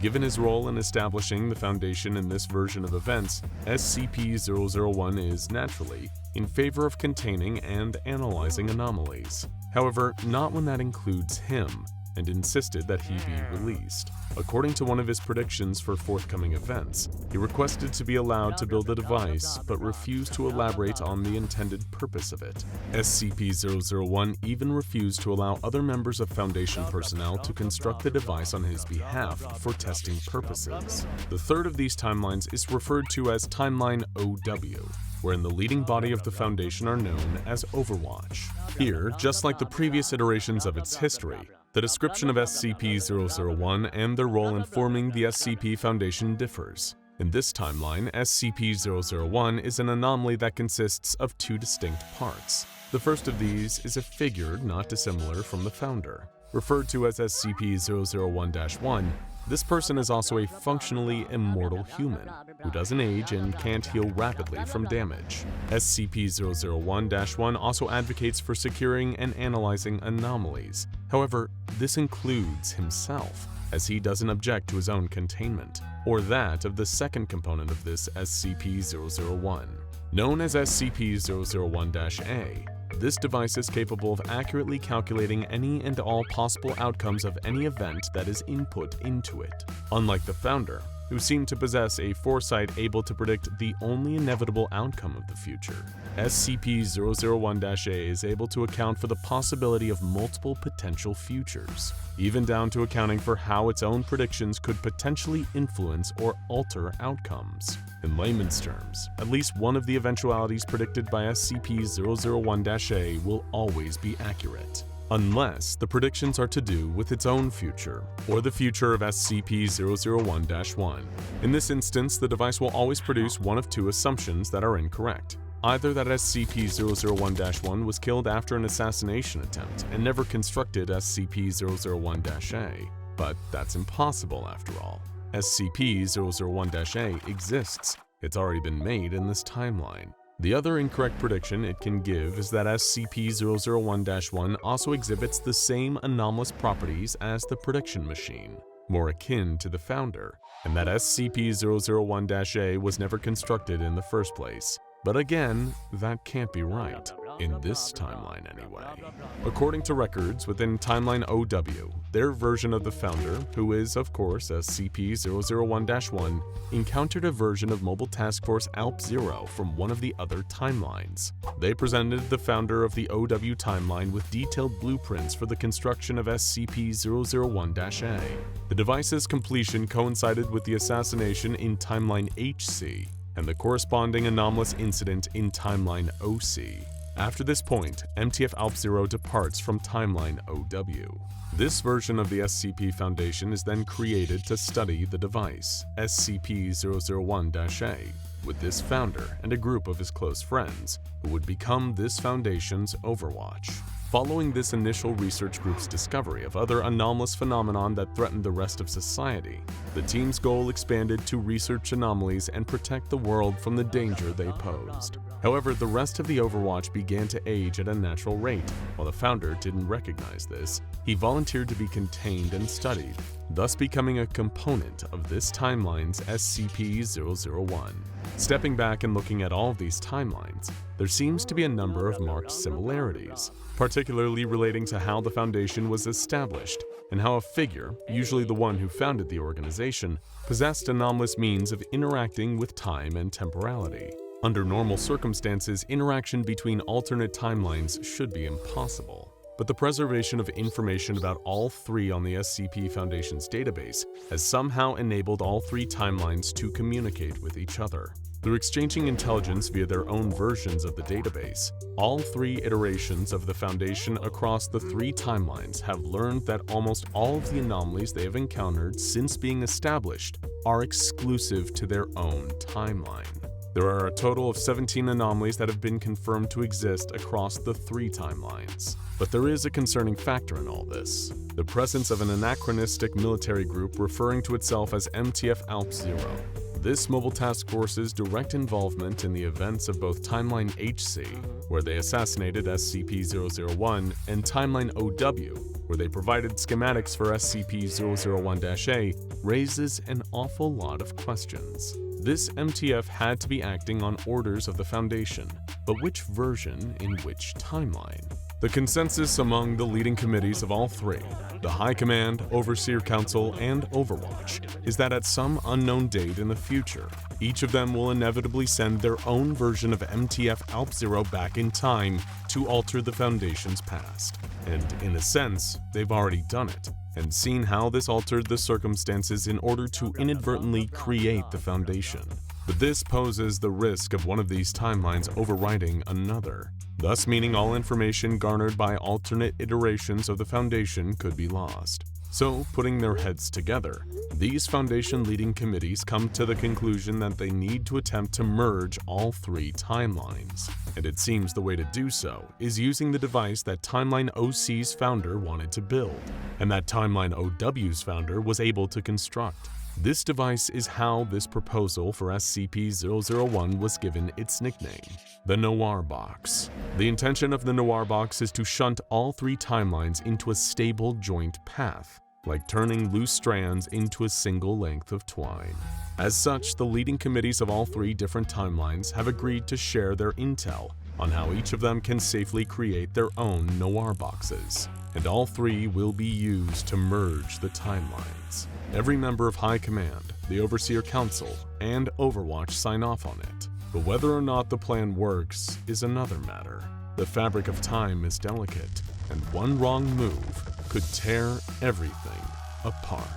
Given his role in establishing the Foundation in this version of events, SCP-001 is, naturally, in favor of containing and analyzing anomalies. However, not when that includes him, and insisted that he be released. According to one of his predictions for forthcoming events, he requested to be allowed to build a device, but refused to elaborate on the intended purpose of it. SCP-001 even refused to allow other members of Foundation personnel to construct the device on his behalf for testing purposes. The third of these timelines is referred to as Timeline OW, wherein the leading body of the Foundation are known as Overwatch. Here, just like the previous iterations of its history, the description of SCP-001 and their role in forming the SCP Foundation differs. In this timeline, SCP-001 is an anomaly that consists of two distinct parts. The first of these is a figure not dissimilar from the founder. Referred to as SCP-001-1, this person is also a functionally immortal human who doesn't age and can't heal rapidly from damage. SCP-001-1 also advocates for securing and analyzing anomalies. However, this includes himself, as he doesn't object to his own containment, or that of the second component of this SCP-001. Known as SCP-001-A, this device is capable of accurately calculating any and all possible outcomes of any event that is input into it. Unlike the founder, who seemed to possess a foresight able to predict the only inevitable outcome of the future, SCP-001-A is able to account for the possibility of multiple potential futures, even down to accounting for how its own predictions could potentially influence or alter outcomes. In layman's terms, at least one of the eventualities predicted by SCP-001-A will always be accurate, unless the predictions are to do with its own future, or the future of SCP-001-1. In this instance, the device will always produce one of two assumptions that are incorrect. Either that SCP-001-1 was killed after an assassination attempt and never constructed SCP-001-A, but that's impossible after all. SCP-001-A exists. It's already been made in this timeline. The other incorrect prediction it can give is that SCP-001-1 also exhibits the same anomalous properties as the prediction machine, more akin to the founder, and that SCP-001-A was never constructed in the first place. But again, that can't be right, in this timeline anyway. According to records within Timeline OW, their version of the founder, who is of course SCP-001-1, encountered a version of Mobile Task Force ALP-0 from one of the other timelines. They presented the founder of the OW timeline with detailed blueprints for the construction of SCP-001-A. The device's completion coincided with the assassination in Timeline HC, and the corresponding anomalous incident in Timeline OC. After this point, MTF-ALP-0 departs from Timeline OW. This version of the SCP Foundation is then created to study the device, SCP-001-A, with this founder and a group of his close friends, who would become this Foundation's Overwatch. Following this initial research group's discovery of other anomalous phenomenon that threatened the rest of society, the team's goal expanded to research anomalies and protect the world from the danger they posed. However, the rest of the Overwatch began to age at a natural rate. While the founder didn't recognize this, he volunteered to be contained and studied, thus becoming a component of this timeline's SCP-001. Stepping back and looking at all of these timelines, there seems to be a number of marked similarities, particularly relating to how the Foundation was established and how a figure, usually the one who founded the organization, possessed anomalous means of interacting with time and temporality. Under normal circumstances, interaction between alternate timelines should be impossible. But the preservation of information about all three on the SCP Foundation's database has somehow enabled all three timelines to communicate with each other. Through exchanging intelligence via their own versions of the database, all three iterations of the Foundation across the three timelines have learned that almost all of the anomalies they have encountered since being established are exclusive to their own timeline. There are a total of 17 anomalies that have been confirmed to exist across the three timelines. But there is a concerning factor in all this: the presence of an anachronistic military group referring to itself as MTF-ALP-0. This Mobile Task Force's direct involvement in the events of both Timeline HC, where they assassinated SCP-001, and Timeline OW, where they provided schematics for SCP-001-A, raises an awful lot of questions. This MTF had to be acting on orders of the Foundation, but which version in which timeline? The consensus among the leading committees of all three, the High Command, Overseer Council, and Overwatch, is that at some unknown date in the future, each of them will inevitably send their own version of MTF-ALP-0 back in time to alter the Foundation's past. And in a sense, they've already done it, and seen how this altered the circumstances in order to inadvertently create the Foundation. But this poses the risk of one of these timelines overriding another, thus meaning all information garnered by alternate iterations of the Foundation could be lost. So, putting their heads together, these Foundation leading committees come to the conclusion that they need to attempt to merge all three timelines. And it seems the way to do so is using the device that Timeline OC's founder wanted to build, and that Timeline OW's founder was able to construct. This device is how this proposal for SCP-001 was given its nickname, the Noir Box. The intention of the Noir Box is to shunt all three timelines into a stable joint path, like turning loose strands into a single length of twine. As such, the leading committees of all three different timelines have agreed to share their intel on how each of them can safely create their own Noir Boxes, and all three will be used to merge the timelines. Every member of High Command, the Overseer Council, and Overwatch sign off on it, but whether or not the plan works is another matter. The fabric of time is delicate, and one wrong move could tear everything apart.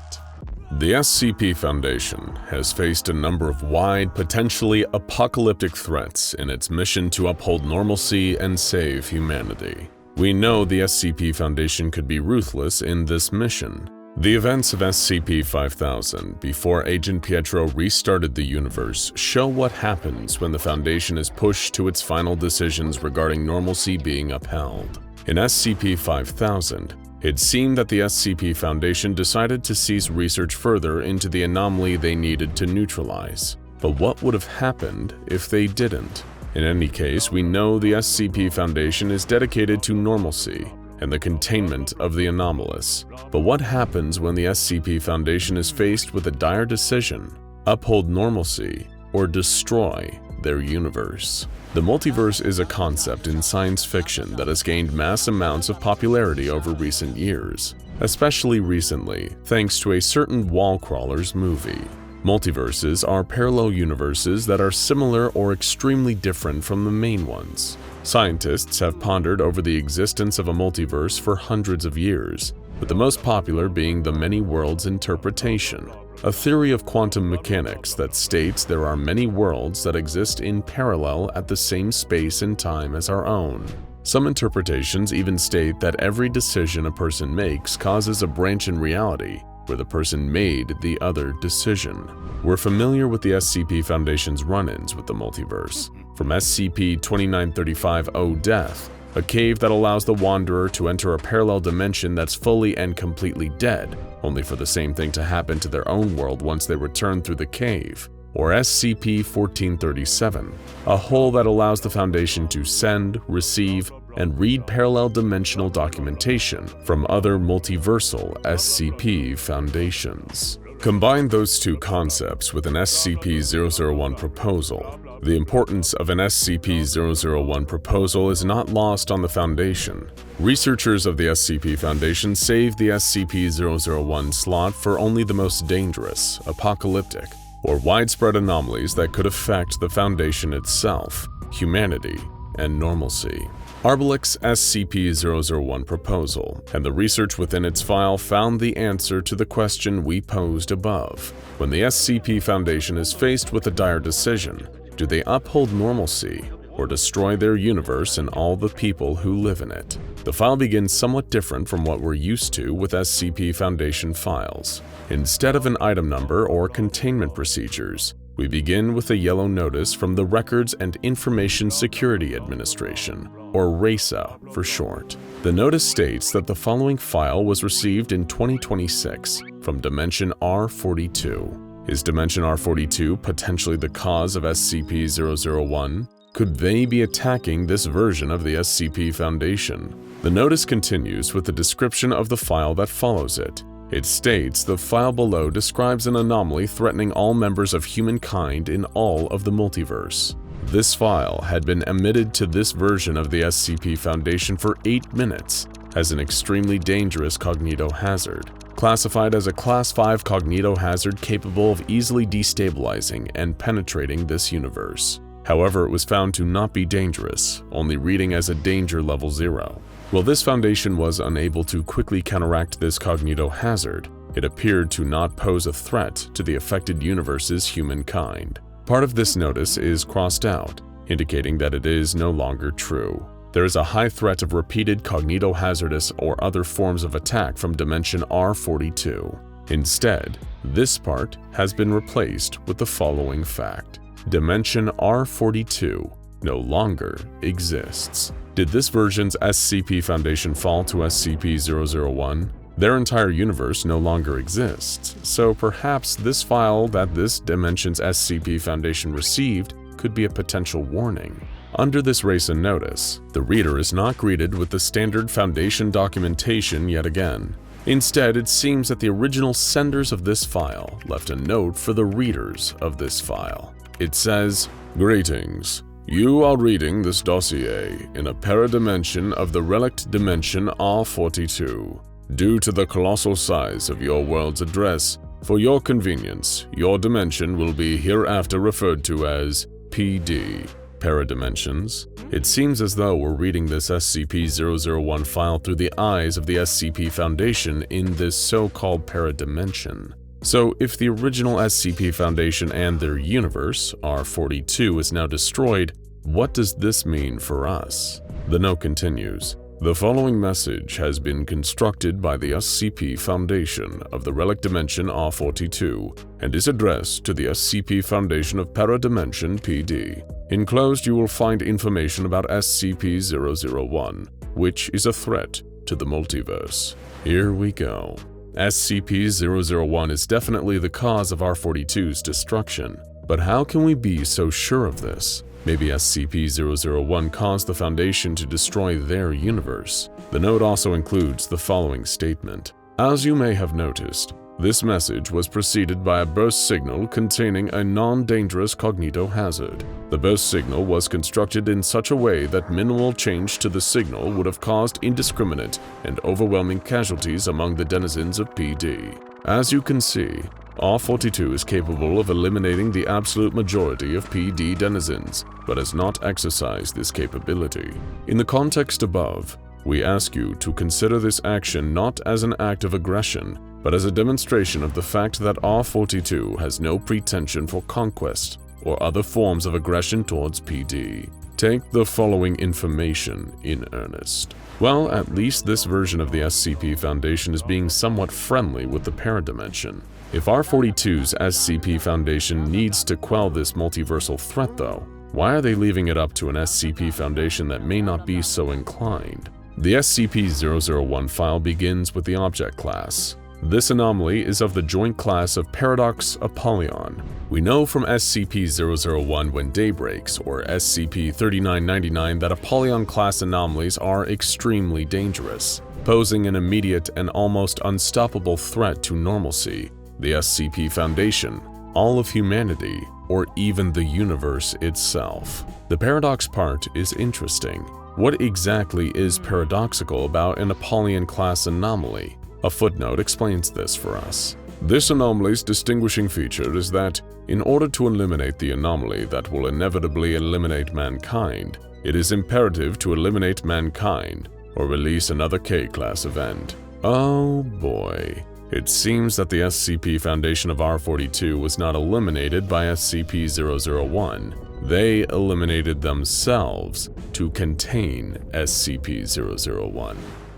The SCP Foundation has faced a number of wide, potentially apocalyptic threats in its mission to uphold normalcy and save humanity. We know the SCP Foundation could be ruthless in this mission. The events of SCP-5000 before Agent Pietro restarted the universe show what happens when the Foundation is pushed to its final decisions regarding normalcy being upheld. In SCP-5000, it seemed that the SCP Foundation decided to cease research further into the anomaly they needed to neutralize. But what would have happened if they didn't? In any case, we know the SCP Foundation is dedicated to normalcy and the containment of the anomalous. But what happens when the SCP Foundation is faced with a dire decision: uphold normalcy or destroy their universe? The multiverse is a concept in science fiction that has gained mass amounts of popularity over recent years, especially recently thanks to a certain wall crawlers movie. Multiverses are parallel universes that are similar or extremely different from the main ones. Scientists have pondered over the existence of a multiverse for hundreds of years, with the most popular being the many worlds interpretation, a theory of quantum mechanics that states there are many worlds that exist in parallel at the same space and time as our own. Some interpretations even state that every decision a person makes causes a branch in reality where the person made the other decision. We're familiar with the SCP Foundation's run-ins with the multiverse, from SCP-2935-O Death, a cave that allows the Wanderer to enter a parallel dimension that's fully and completely dead, only for the same thing to happen to their own world once they return through the cave, or SCP-1437, a hole that allows the Foundation to send, receive, and read parallel dimensional documentation from other multiversal SCP foundations. Combine those two concepts with an SCP-001 proposal. The importance of an SCP-001 proposal is not lost on the Foundation. Researchers of the SCP Foundation saved the SCP-001 slot for only the most dangerous, apocalyptic, or widespread anomalies that could affect the Foundation itself, humanity, and normalcy. PALLIT.AIC's SCP-001 proposal and the research within its file found the answer to the question we posed above. When the SCP Foundation is faced with a dire decision, do they uphold normalcy or destroy their universe and all the people who live in it? The file begins somewhat different from what we're used to with SCP Foundation files. Instead of an item number or containment procedures, we begin with a yellow notice from the Records and Information Security Administration, or RAISA for short. The notice states that the following file was received in 2026 from Dimension R42. Is Dimension R42 potentially the cause of SCP-001? Could they be attacking this version of the SCP Foundation? The notice continues with a description of the file that follows it. It states the file below describes an anomaly threatening all members of humankind in all of the multiverse. This file had been emitted to this version of the SCP Foundation for 8 minutes as an extremely dangerous cognitohazard, classified as a Class 5 cognitohazard capable of easily destabilizing and penetrating this universe. However, it was found to not be dangerous, only reading as a danger level 0. While this Foundation was unable to quickly counteract this cognitohazard, it appeared to not pose a threat to the affected universe's humankind. Part of this notice is crossed out, indicating that it is no longer true. There is a high threat of repeated cognitohazardous or other forms of attack from Dimension R42. Instead, this part has been replaced with the following fact. Dimension R42 no longer exists. Did this version's SCP Foundation fall to SCP-001? Their entire universe no longer exists, so perhaps this file that this dimension's SCP Foundation received could be a potential warning. Under this RAISA notice, the reader is not greeted with the standard Foundation documentation yet again. Instead, it seems that the original senders of this file left a note for the readers of this file. It says, "Greetings. You are reading this dossier in a paradimension of the relict dimension R42. Due to the colossal size of your world's address, for your convenience, your dimension will be hereafter referred to as PD, paradimensions." It seems as though we're reading this SCP-001 file through the eyes of the SCP Foundation in this so-called paradimension. So, if the original SCP Foundation and their universe, R42, is now destroyed, what does this mean for us? The note continues, "The following message has been constructed by the SCP Foundation of the Relic Dimension R42 and is addressed to the SCP Foundation of Paradimension PD. Enclosed you will find information about SCP-001, which is a threat to the multiverse." Here we go. SCP-001 is definitely the cause of R42's destruction. But how can we be so sure of this? Maybe SCP-001 caused the Foundation to destroy their universe. The note also includes the following statement. As you may have noticed, this message was preceded by a burst signal containing a non-dangerous cognitohazard. The burst signal was constructed in such a way that minimal change to the signal would have caused indiscriminate and overwhelming casualties among the denizens of PD. As you can see, R42 is capable of eliminating the absolute majority of PD denizens, but has not exercised this capability. In the context above, we ask you to consider this action not as an act of aggression, but as a demonstration of the fact that R42 has no pretension for conquest or other forms of aggression towards PD. Take the following information in earnest. Well, at least this version of the SCP Foundation is being somewhat friendly with the paradimension. If R42's SCP Foundation needs to quell this multiversal threat though, why are they leaving it up to an SCP Foundation that may not be so inclined? The SCP-001 file begins with the object class, This anomaly is of the joint class of Paradox Apollyon. We know from SCP-001 When Day Breaks, or SCP-3999, that Apollyon-class anomalies are extremely dangerous, posing an immediate and almost unstoppable threat to normalcy, the SCP Foundation, all of humanity, or even the universe itself. The paradox part is interesting. What exactly is paradoxical about an Apollyon-class anomaly? A footnote explains this for us. This anomaly's distinguishing feature is that, in order to eliminate the anomaly that will inevitably eliminate mankind, it is imperative to eliminate mankind, or release another K-class event. Oh boy. It seems that the SCP Foundation of R42 was not eliminated by SCP-001. They eliminated themselves to contain SCP-001.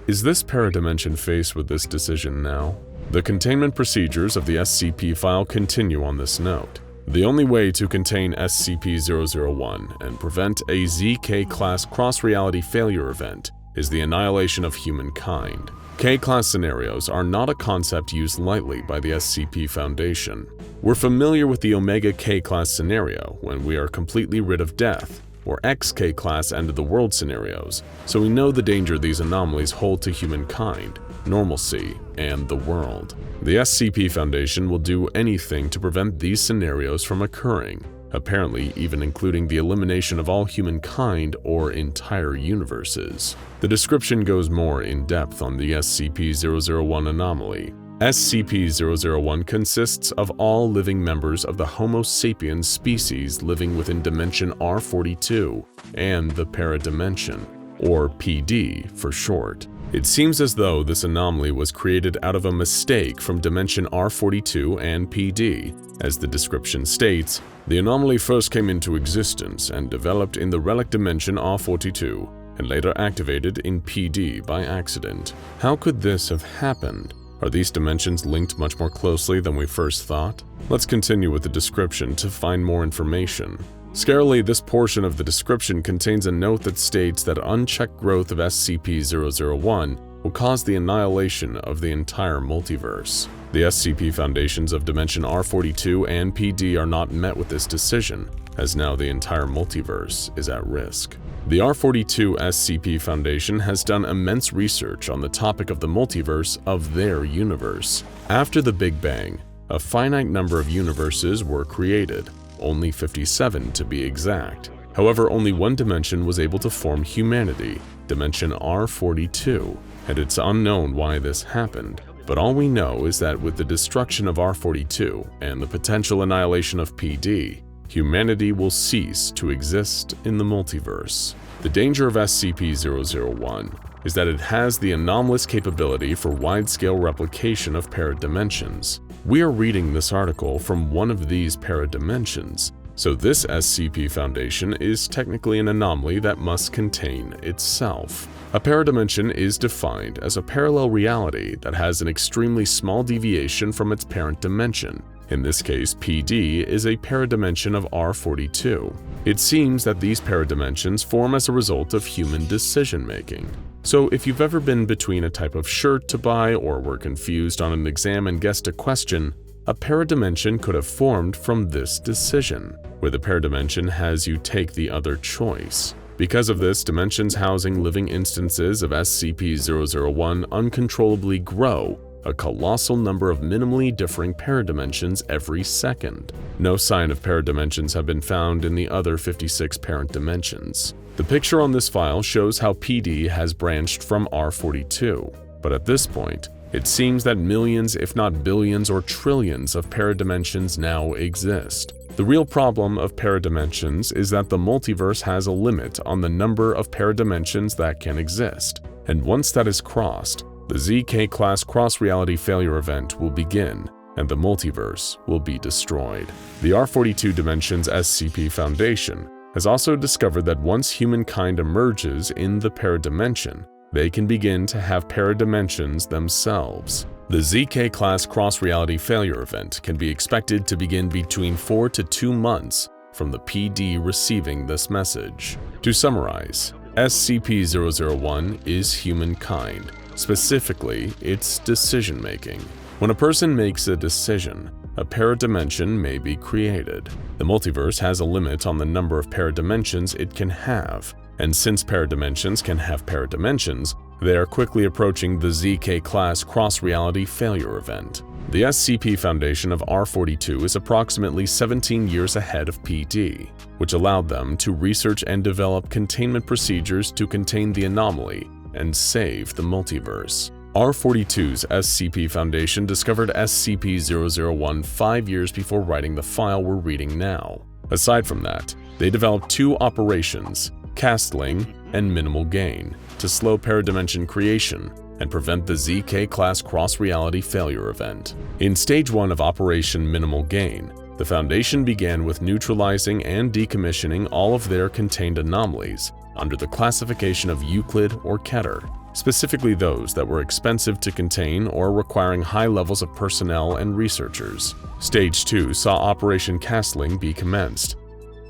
Is this paradimension faced with this decision now? The containment procedures of the SCP file continue on this note. The only way to contain SCP-001 and prevent a ZK-class cross-reality failure event is the annihilation of humankind. K-class scenarios are not a concept used lightly by the SCP Foundation. We're familiar with the Omega K-class scenario when we are completely rid of death, or XK-class end-of-the-world scenarios, so we know the danger these anomalies hold to humankind, normalcy, and the world. The SCP Foundation will do anything to prevent these scenarios from occurring, apparently even including the elimination of all humankind or entire universes. The description goes more in depth on the SCP-001 anomaly. SCP-001 consists of all living members of the Homo sapiens species living within Dimension R42 and the Paradimension, or PD for short. It seems as though this anomaly was created out of a mistake from Dimension R42 and PD. As the description states, the anomaly first came into existence and developed in the relic Dimension R42 and later activated in PD by accident. How could this have happened? Are these dimensions linked much more closely than we first thought? Let's continue with the description to find more information. Scarily, this portion of the description contains a note that states that unchecked growth of SCP-001 will cause the annihilation of the entire multiverse. The SCP Foundations of Dimension R42 and PD are not met with this decision, as now the entire multiverse is at risk. The R42 SCP Foundation has done immense research on the topic of the multiverse of their universe. After the Big Bang, a finite number of universes were created, only 57 to be exact. However, only one dimension was able to form humanity, Dimension R42, and it's unknown why this happened. But all we know is that with the destruction of R42 and the potential annihilation of PD, humanity will cease to exist in the multiverse. The danger of SCP-001 is that it has the anomalous capability for wide-scale replication of paradimensions. We are reading this article from one of these paradimensions, so this SCP Foundation is technically an anomaly that must contain itself. A paradimension is defined as a parallel reality that has an extremely small deviation from its parent dimension. In this case, PD is a paradimension of R42. It seems that these paradimensions form as a result of human decision-making. So if you've ever been between a type of shirt to buy or were confused on an exam and guessed a question, a paradimension could have formed from this decision, where the paradimension has you take the other choice. Because of this, dimensions housing living instances of SCP-001 uncontrollably grow a colossal number of minimally differing paradimensions every second. No sign of paradimensions have been found in the other 56 parent dimensions. The picture on this file shows how PD has branched from R42, but at this point, it seems that millions, if not billions or trillions of paradimensions now exist. The real problem of paradimensions is that the multiverse has a limit on the number of paradimensions that can exist, and once that is crossed, the ZK-class cross-reality failure event will begin, and the multiverse will be destroyed. The R42 Dimensions SCP Foundation has also discovered that once humankind emerges in the paradimension, they can begin to have paradimensions themselves. The ZK-class cross-reality failure event can be expected to begin between 4 to 2 months from the PD receiving this message. To summarize, SCP-001 is humankind, specifically its decision-making. When a person makes a decision, a paradimension may be created. The multiverse has a limit on the number of paradimensions it can have, and since paradimensions can have paradimensions, they are quickly approaching the ZK-class cross-reality failure event. The SCP Foundation of R42 is approximately 17 years ahead of PD, which allowed them to research and develop containment procedures to contain the anomaly and save the multiverse. R42's SCP Foundation discovered SCP-001 5 years before writing the file we're reading now. Aside from that, they developed 2 operations, Castling and Minimal Gain, to slow paradimension creation and prevent the ZK-class cross-reality failure event. In Stage 1 of Operation Minimal Gain, the Foundation began with neutralizing and decommissioning all of their contained anomalies under the classification of Euclid or Keter, specifically those that were expensive to contain or requiring high levels of personnel and researchers. Stage 2 saw Operation Castling be commenced.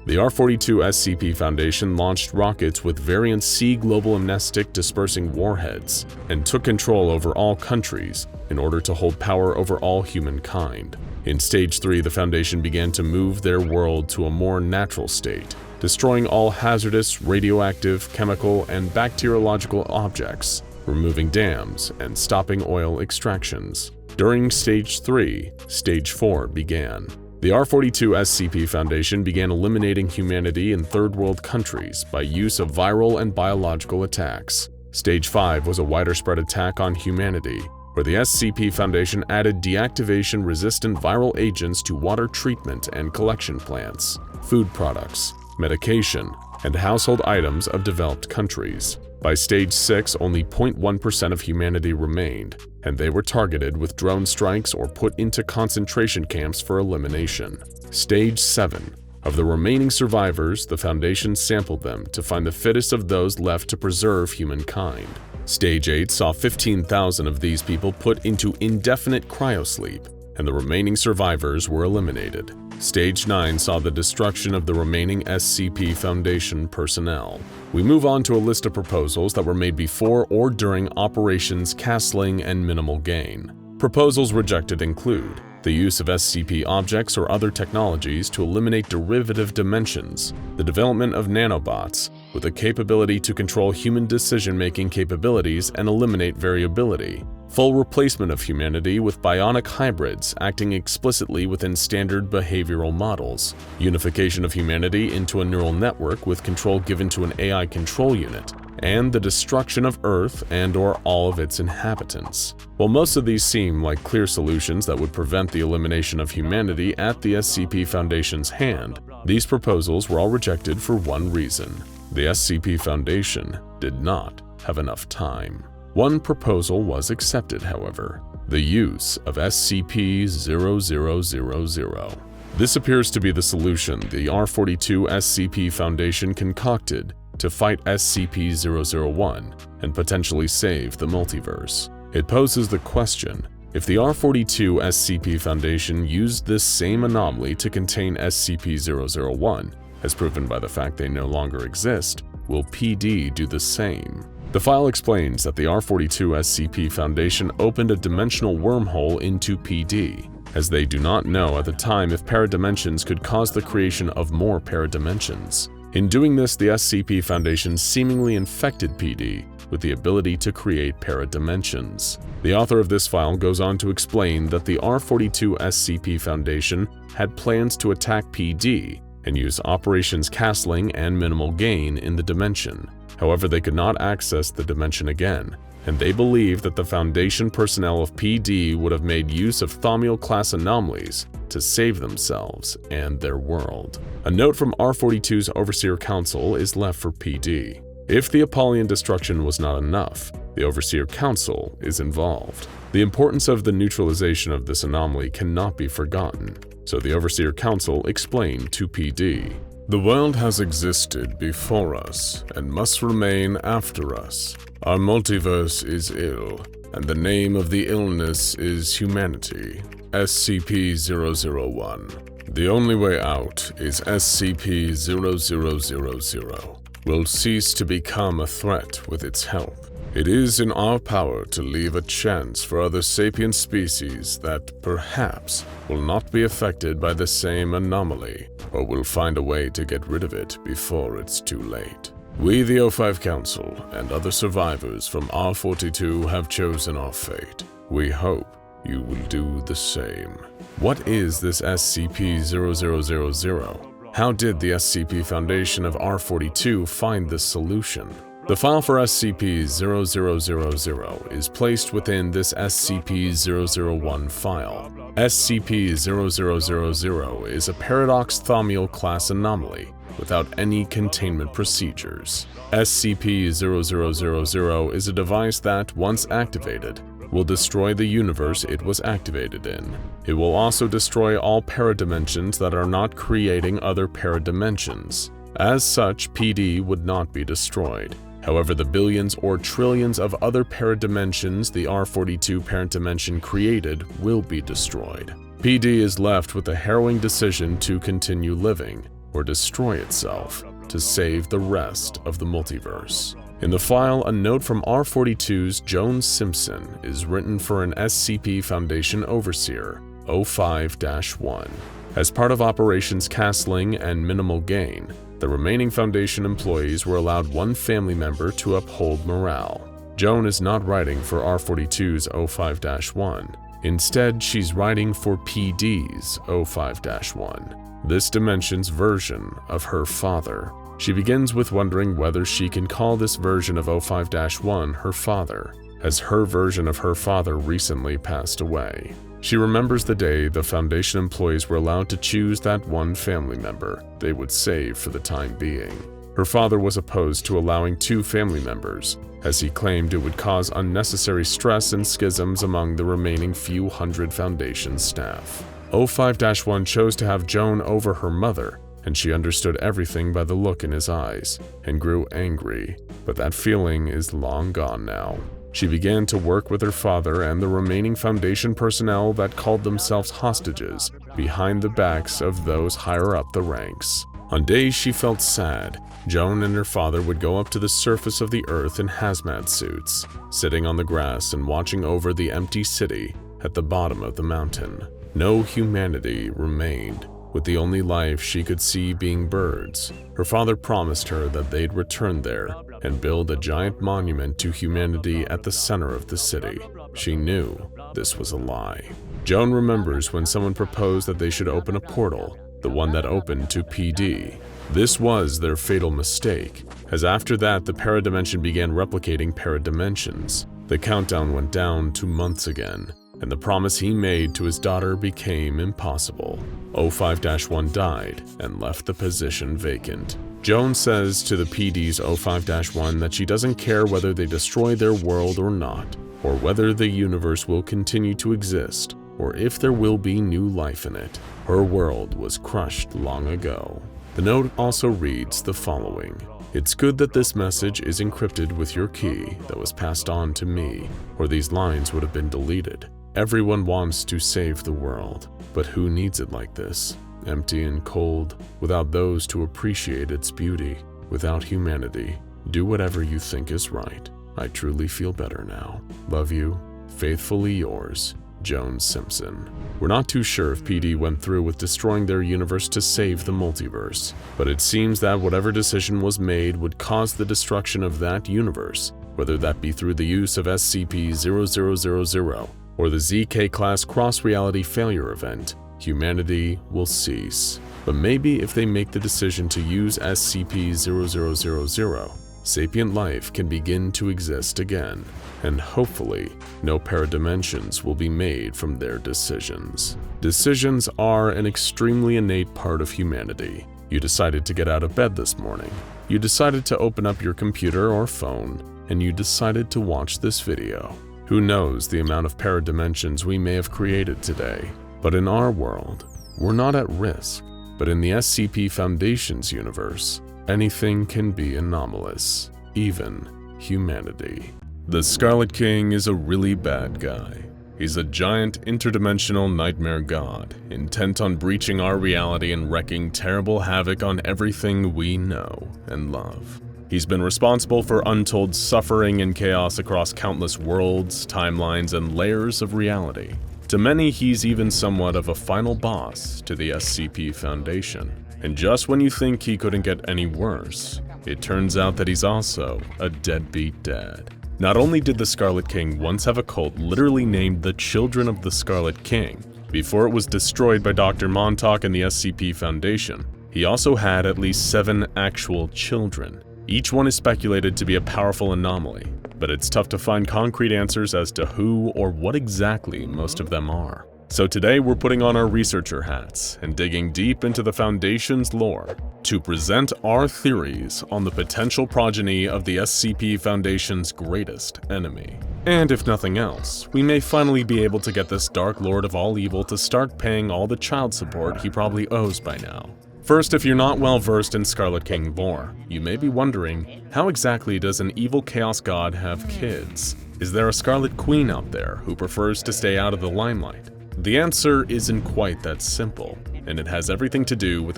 The R42 SCP Foundation launched rockets with variant C global amnestic dispersing warheads and took control over all countries in order to hold power over all humankind. In Stage 3, the Foundation began to move their world to a more natural state, destroying all hazardous, radioactive, chemical, and bacteriological objects, removing dams, and stopping oil extractions. During Stage 3, Stage 4 began. The R42 SCP Foundation began eliminating humanity in third world countries by use of viral and biological attacks. Stage 5 was a wider spread attack on humanity, where the SCP Foundation added deactivation-resistant viral agents to water treatment and collection plants, food products, medication, and household items of developed countries. By Stage 6, only 0.1% of humanity remained, and they were targeted with drone strikes or put into concentration camps for elimination. Stage 7. Of the remaining survivors, the Foundation sampled them to find the fittest of those left to preserve humankind. Stage 8 saw 15,000 of these people put into indefinite cryosleep, and the remaining survivors were eliminated. Stage 9 saw the destruction of the remaining SCP Foundation personnel. We move on to a list of proposals that were made before or during Operations Castling and Minimal Gain. Proposals rejected include the use of SCP objects or other technologies to eliminate derivative dimensions, the development of nanobots with the capability to control human decision-making capabilities and eliminate variability, full replacement of humanity with bionic hybrids acting explicitly within standard behavioral models, unification of humanity into a neural network with control given to an AI control unit, and the destruction of Earth and/or all of its inhabitants. While most of these seem like clear solutions that would prevent the elimination of humanity at the SCP Foundation's hand, these proposals were all rejected for one reason. The SCP Foundation did not have enough time. One proposal was accepted, however, the use of SCP-0000. This appears to be the solution the R42 SCP Foundation concocted to fight SCP-001 and potentially save the multiverse. It poses the question, if the R42 SCP Foundation used this same anomaly to contain SCP-001, as proven by the fact they no longer exist, will PD do the same? The file explains that the R42 SCP Foundation opened a dimensional wormhole into PD, as they do not know at the time if paradimensions could cause the creation of more paradimensions. In doing this, the SCP Foundation seemingly infected PD with the ability to create paradimensions. The author of this file goes on to explain that the R42 SCP Foundation had plans to attack PD and use Operations Castling and Minimal Gain in the dimension. However, they could not access the dimension again, and they believe that the Foundation personnel of PD would have made use of Thaumiel-class anomalies to save themselves and their world. A note from R42's Overseer Council is left for PD. If the Apollyon destruction was not enough, the Overseer Council is involved. The importance of the neutralization of this anomaly cannot be forgotten, so the Overseer Council explained to PD. The world has existed before us and must remain after us. Our multiverse is ill, and the name of the illness is humanity, SCP-0001. The only way out is SCP-0000. Will cease to become a threat with its help. It is in our power to leave a chance for other sapient species that, perhaps, will not be affected by the same anomaly, or will find a way to get rid of it before it's too late. We, the O5 Council, and other survivors from R42 have chosen our fate. We hope you will do the same. What is this SCP-0000? How did the SCP Foundation of R42 find this solution? The file for SCP-0000 is placed within this SCP-001 file. SCP-0000 is a paradox thaumiel class anomaly without any containment procedures. SCP-0000 is a device that, once activated, will destroy the universe it was activated in. It will also destroy all paradimensions that are not creating other paradimensions. As such, PD would not be destroyed. However, the billions or trillions of other paradimensions the R42 parent dimension created will be destroyed. PD is left with the harrowing decision to continue living or destroy itself to save the rest of the multiverse. In the file, a note from R42's Joan Simpson is written for an SCP Foundation Overseer, 05-1. As part of Operations Castling and Minimal Gain, the remaining Foundation employees were allowed one family member to uphold morale. Joan is not writing for R42's 05-1. Instead, she's writing for PD's 05-1, this dimension's version of her father. She begins with wondering whether she can call this version of 05-1 her father, as her version of her father recently passed away. She remembers the day the Foundation employees were allowed to choose that one family member they would save for the time being. Her father was opposed to allowing two family members, as he claimed it would cause unnecessary stress and schisms among the remaining few hundred Foundation staff. 05-1 chose to have Joan over her mother, and she understood everything by the look in his eyes, and grew angry, but that feeling is long gone now. She began to work with her father and the remaining Foundation personnel that called themselves hostages behind the backs of those higher up the ranks. On days she felt sad, Joan and her father would go up to the surface of the earth in hazmat suits, sitting on the grass and watching over the empty city at the bottom of the mountain. No humanity remained, with the only life she could see being birds. Her father promised her that they'd return there and build a giant monument to humanity at the center of the city. She knew this was a lie. Joan remembers when someone proposed that they should open a portal, the one that opened to PD. This was their fatal mistake, as after that the paradimension began replicating paradimensions. The countdown went down to months again, and the promise he made to his daughter became impossible. 05-1 died and left the position vacant. Joan says to the PD's 05-1 that she doesn't care whether they destroy their world or not, or whether the universe will continue to exist, or if there will be new life in it. Her world was crushed long ago. The note also reads the following: "It's good that this message is encrypted with your key that was passed on to me, or these lines would have been deleted. Everyone wants to save the world, but who needs it like this? Empty and cold, without those to appreciate its beauty, without humanity. Do whatever you think is right. I truly feel better now. Love you. Faithfully yours, Joan Simpson." We're not too sure if PD went through with destroying their universe to save the multiverse, but it seems that whatever decision was made would cause the destruction of that universe, whether that be through the use of SCP-0000 or the ZK-class cross-reality failure event. Humanity will cease. But maybe if they make the decision to use SCP-0000, sapient life can begin to exist again, and hopefully, no paradimensions will be made from their decisions. Decisions are an extremely innate part of humanity. You decided to get out of bed this morning. You decided to open up your computer or phone, and you decided to watch this video. Who knows the amount of paradimensions we may have created today? But in our world, we're not at risk. But in the SCP Foundation's universe, anything can be anomalous, even humanity. The Scarlet King is a really bad guy. He's a giant interdimensional nightmare god, intent on breaching our reality and wreaking terrible havoc on everything we know and love. He's been responsible for untold suffering and chaos across countless worlds, timelines, and layers of reality. To many, he's even somewhat of a final boss to the SCP Foundation. And just when you think he couldn't get any worse, it turns out that he's also a deadbeat dad. Not only did the Scarlet King once have a cult literally named the Children of the Scarlet King, before it was destroyed by Dr. Montauk and the SCP Foundation, he also had at least 7 actual children. Each one is speculated to be a powerful anomaly, but it's tough to find concrete answers as to who or what exactly most of them are. So today we're putting on our researcher hats and digging deep into the Foundation's lore to present our theories on the potential progeny of the SCP Foundation's greatest enemy. And if nothing else, we may finally be able to get this Dark Lord of all evil to start paying all the child support he probably owes by now. First, if you're not well versed in Scarlet King lore, you may be wondering, how exactly does an evil chaos god have kids? Is there a Scarlet Queen out there who prefers to stay out of the limelight? The answer isn't quite that simple, and it has everything to do with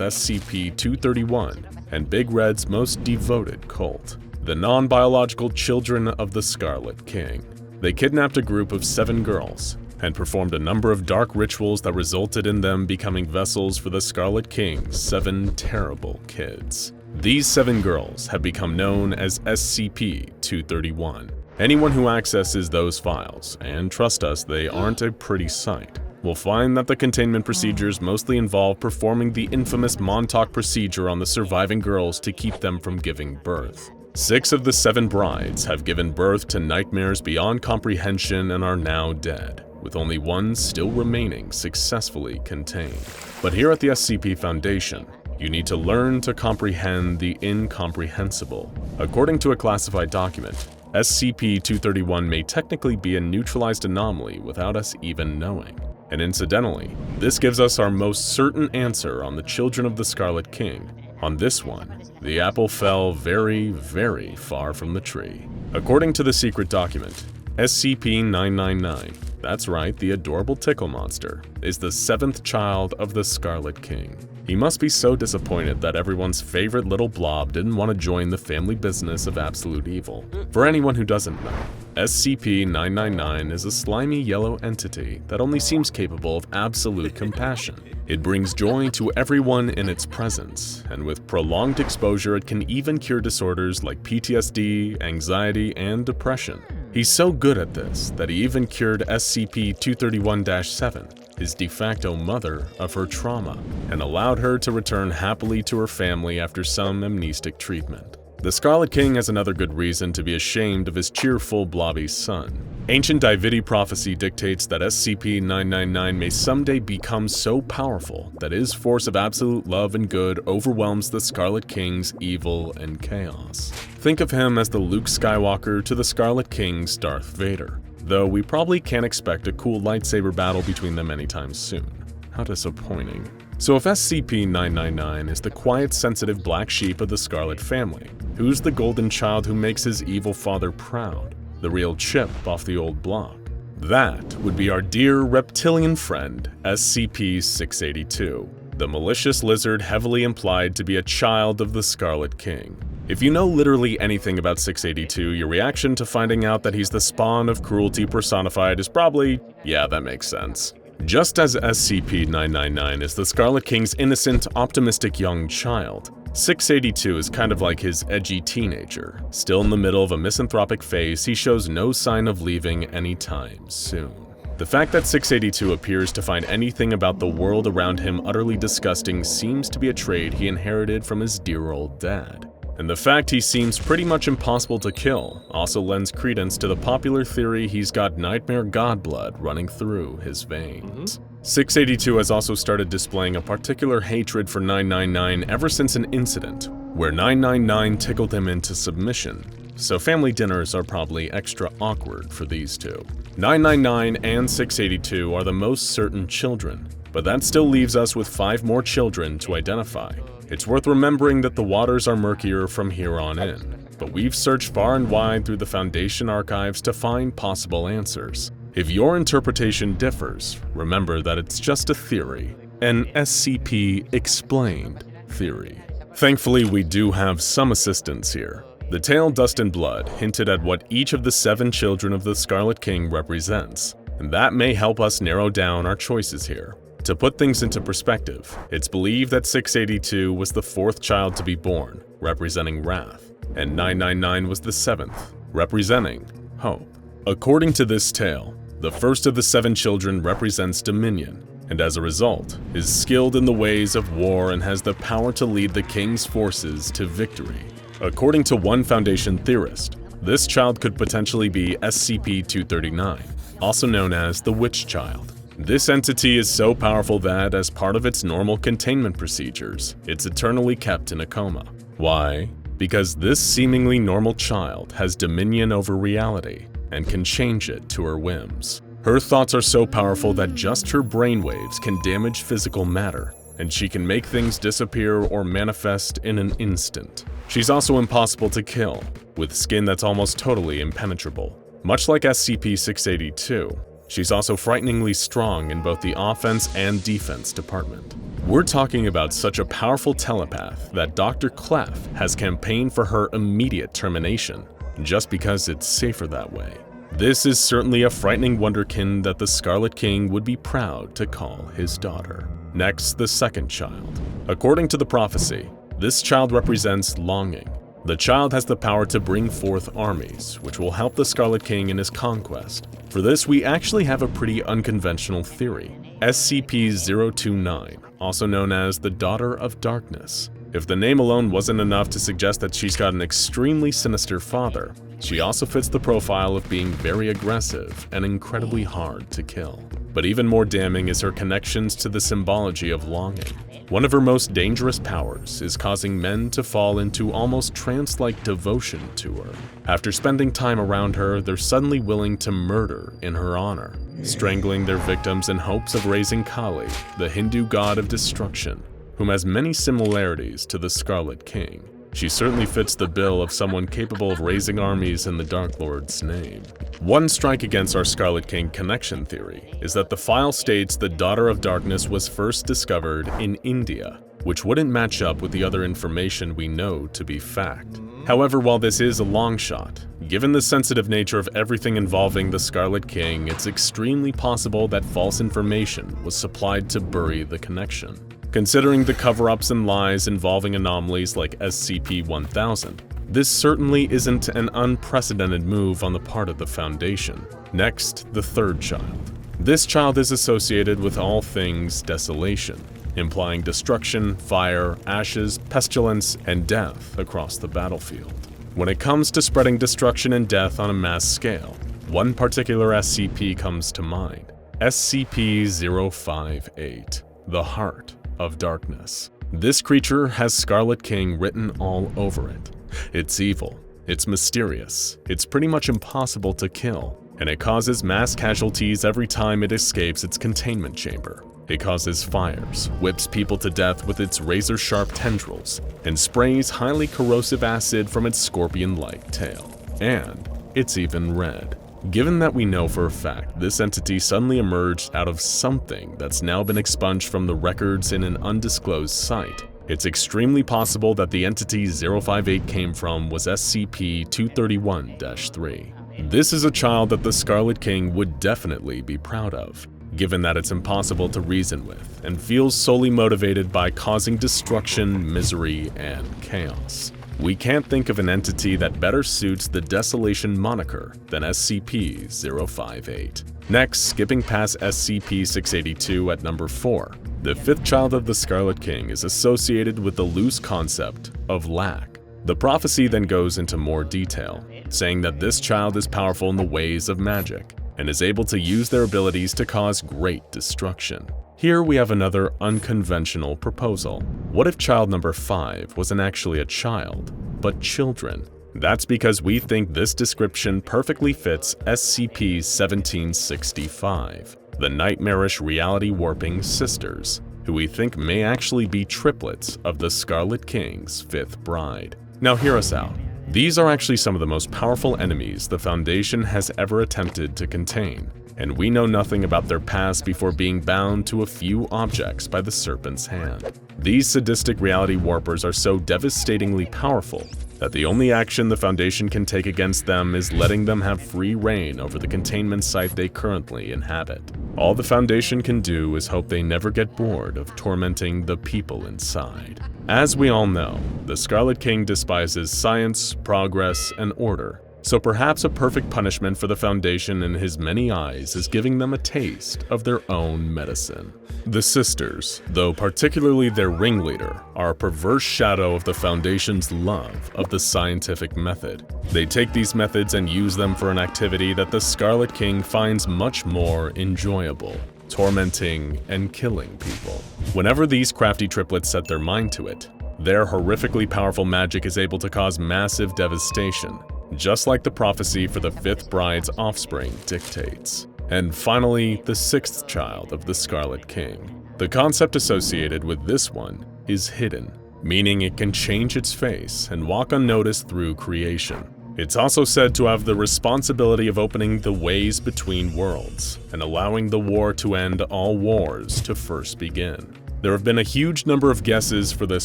SCP-231 and Big Red's most devoted cult, the non-biological children of the Scarlet King. They kidnapped a group of 7 girls and performed a number of dark rituals that resulted in them becoming vessels for the Scarlet King's 7 terrible kids. These 7 girls have become known as SCP-231. Anyone who accesses those files, and trust us, they aren't a pretty sight, will find that the containment procedures mostly involve performing the infamous Montauk procedure on the surviving girls to keep them from giving birth. 6 of the 7 brides have given birth to nightmares beyond comprehension and are now dead, with only 1 still remaining successfully contained. But here at the SCP Foundation, you need to learn to comprehend the incomprehensible. According to a classified document, SCP-231 may technically be a neutralized anomaly without us even knowing. And incidentally, this gives us our most certain answer on the Children of the Scarlet King. On this one, the apple fell very, very far from the tree. According to the secret document, SCP-999, that's right, the adorable Tickle monster, is the 7th child of the Scarlet King. He must be so disappointed that everyone's favorite little blob didn't want to join the family business of absolute evil. For anyone who doesn't know, SCP-999 is a slimy yellow entity that only seems capable of absolute compassion. It brings joy to everyone in its presence, and with prolonged exposure it can even cure disorders like PTSD, anxiety, and depression. He's so good at this that he even cured SCP-231-7, his de facto mother, of her trauma, and allowed her to return happily to her family after some amnestic treatment. The Scarlet King has another good reason to be ashamed of his cheerful blobby son. Ancient Dividi prophecy dictates that SCP-999 may someday become so powerful that his force of absolute love and good overwhelms the Scarlet King's evil and chaos. Think of him as the Luke Skywalker to the Scarlet King's Darth Vader, though we probably can't expect a cool lightsaber battle between them anytime soon. How disappointing. So if SCP-999 is the quiet, sensitive black sheep of the Scarlet family, who's the golden child who makes his evil father proud? The real chip off the old block? That would be our dear reptilian friend, SCP-682, the malicious lizard heavily implied to be a child of the Scarlet King. If you know literally anything about 682, your reaction to finding out that he's the spawn of cruelty personified is probably, yeah, that makes sense. Just as SCP-999 is the Scarlet King's innocent, optimistic young child, 682 is kind of like his edgy teenager. Still in the middle of a misanthropic phase, he shows no sign of leaving anytime soon. The fact that 682 appears to find anything about the world around him utterly disgusting seems to be a trait he inherited from his dear old dad. And the fact he seems pretty much impossible to kill also lends credence to the popular theory he's got nightmare god blood running through his veins. 682 has also started displaying a particular hatred for 999 ever since an incident where 999 tickled him into submission, so family dinners are probably extra awkward for these two. 999 and 682 are the most certain children, but that still leaves us with 5 more children to identify. It's worth remembering that the waters are murkier from here on in, but we've searched far and wide through the Foundation archives to find possible answers. If your interpretation differs, remember that it's just a theory, an SCP-explained theory. Thankfully, we do have some assistance here. The tale Dust and Blood hinted at what each of the 7 children of the Scarlet King represents, and that may help us narrow down our choices here. To put things into perspective, it's believed that 682 was the 4th child to be born, representing wrath, and 999 was the 7th, representing hope. According to this tale, the first of the 7 children represents dominion, and as a result, is skilled in the ways of war and has the power to lead the king's forces to victory. According to one Foundation theorist, this child could potentially be SCP-239, also known as the Witch Child. This entity is so powerful that, as part of its normal containment procedures, it's eternally kept in a coma. Why? Because this seemingly normal child has dominion over reality and can change it to her whims. Her thoughts are so powerful that just her brainwaves can damage physical matter, and she can make things disappear or manifest in an instant. She's also impossible to kill, with skin that's almost totally impenetrable. Much like SCP-682, she's also frighteningly strong in both the offense and defense department. We're talking about such a powerful telepath that Dr. Clef has campaigned for her immediate termination, just because it's safer that way. This is certainly a frightening wonderkin that the Scarlet King would be proud to call his daughter. Next, the 2nd child. According to the prophecy, this child represents longing. The child has the power to bring forth armies, which will help the Scarlet King in his conquest. For this, we actually have a pretty unconventional theory. SCP-029, also known as the Daughter of Darkness. If the name alone wasn't enough to suggest that she's got an extremely sinister father, she also fits the profile of being very aggressive and incredibly hard to kill. But even more damning is her connections to the symbology of longing. One of her most dangerous powers is causing men to fall into almost trance-like devotion to her. After spending time around her, they're suddenly willing to murder in her honor, strangling their victims in hopes of raising Kali, the Hindu god of destruction, whom has many similarities to the Scarlet King. She certainly fits the bill of someone capable of raising armies in the Dark Lord's name. One strike against our Scarlet King connection theory is that the file states the Daughter of Darkness was first discovered in India, which wouldn't match up with the other information we know to be fact. However, while this is a long shot, given the sensitive nature of everything involving the Scarlet King, it's extremely possible that false information was supplied to bury the connection. Considering the cover-ups and lies involving anomalies like SCP-1000, this certainly isn't an unprecedented move on the part of the Foundation. Next, the 3rd child. This child is associated with all things desolation, implying destruction, fire, ashes, pestilence, and death across the battlefield. When it comes to spreading destruction and death on a mass scale, one particular SCP comes to mind: SCP-058, the Heart of Darkness. This creature has Scarlet King written all over it. It's evil, it's mysterious, it's pretty much impossible to kill, and it causes mass casualties every time it escapes its containment chamber. It causes fires, whips people to death with its razor-sharp tendrils, and sprays highly corrosive acid from its scorpion-like tail. And it's even red. Given that we know for a fact this entity suddenly emerged out of something that's now been expunged from the records in an undisclosed site, it's extremely possible that the entity 058 came from was SCP-231-3. This is a child that the Scarlet King would definitely be proud of, given that it's impossible to reason with and feels solely motivated by causing destruction, misery, and chaos. We can't think of an entity that better suits the desolation moniker than SCP-058. Next, skipping past SCP-682 at number 4, the 5th child of the Scarlet King is associated with the loose concept of lack. The prophecy then goes into more detail, saying that this child is powerful in the ways of magic and is able to use their abilities to cause great destruction. Here we have another unconventional proposal. What if child number 5 wasn't actually a child, but children? That's because we think this description perfectly fits SCP-1765, the nightmarish reality-warping sisters, who we think may actually be triplets of the Scarlet King's 5th bride. Now hear us out. These are actually some of the most powerful enemies the Foundation has ever attempted to contain, and we know nothing about their past before being bound to a few objects by the Serpent's hand. These sadistic reality warpers are so devastatingly powerful that the only action the Foundation can take against them is letting them have free reign over the containment site they currently inhabit. All the Foundation can do is hope they never get bored of tormenting the people inside. As we all know, the Scarlet King despises science, progress, and order. So perhaps a perfect punishment for the Foundation in his many eyes is giving them a taste of their own medicine. The Sisters, though particularly their ringleader, are a perverse shadow of the Foundation's love of the scientific method. They take these methods and use them for an activity that the Scarlet King finds much more enjoyable: tormenting and killing people. Whenever these crafty triplets set their mind to it, their horrifically powerful magic is able to cause massive devastation, just like the prophecy for the fifth bride's offspring dictates. And finally, the sixth child of the Scarlet King. The concept associated with this one is hidden, meaning it can change its face and walk unnoticed through creation. It's also said to have the responsibility of opening the ways between worlds and allowing the war to end all wars to first begin. There have been a huge number of guesses for this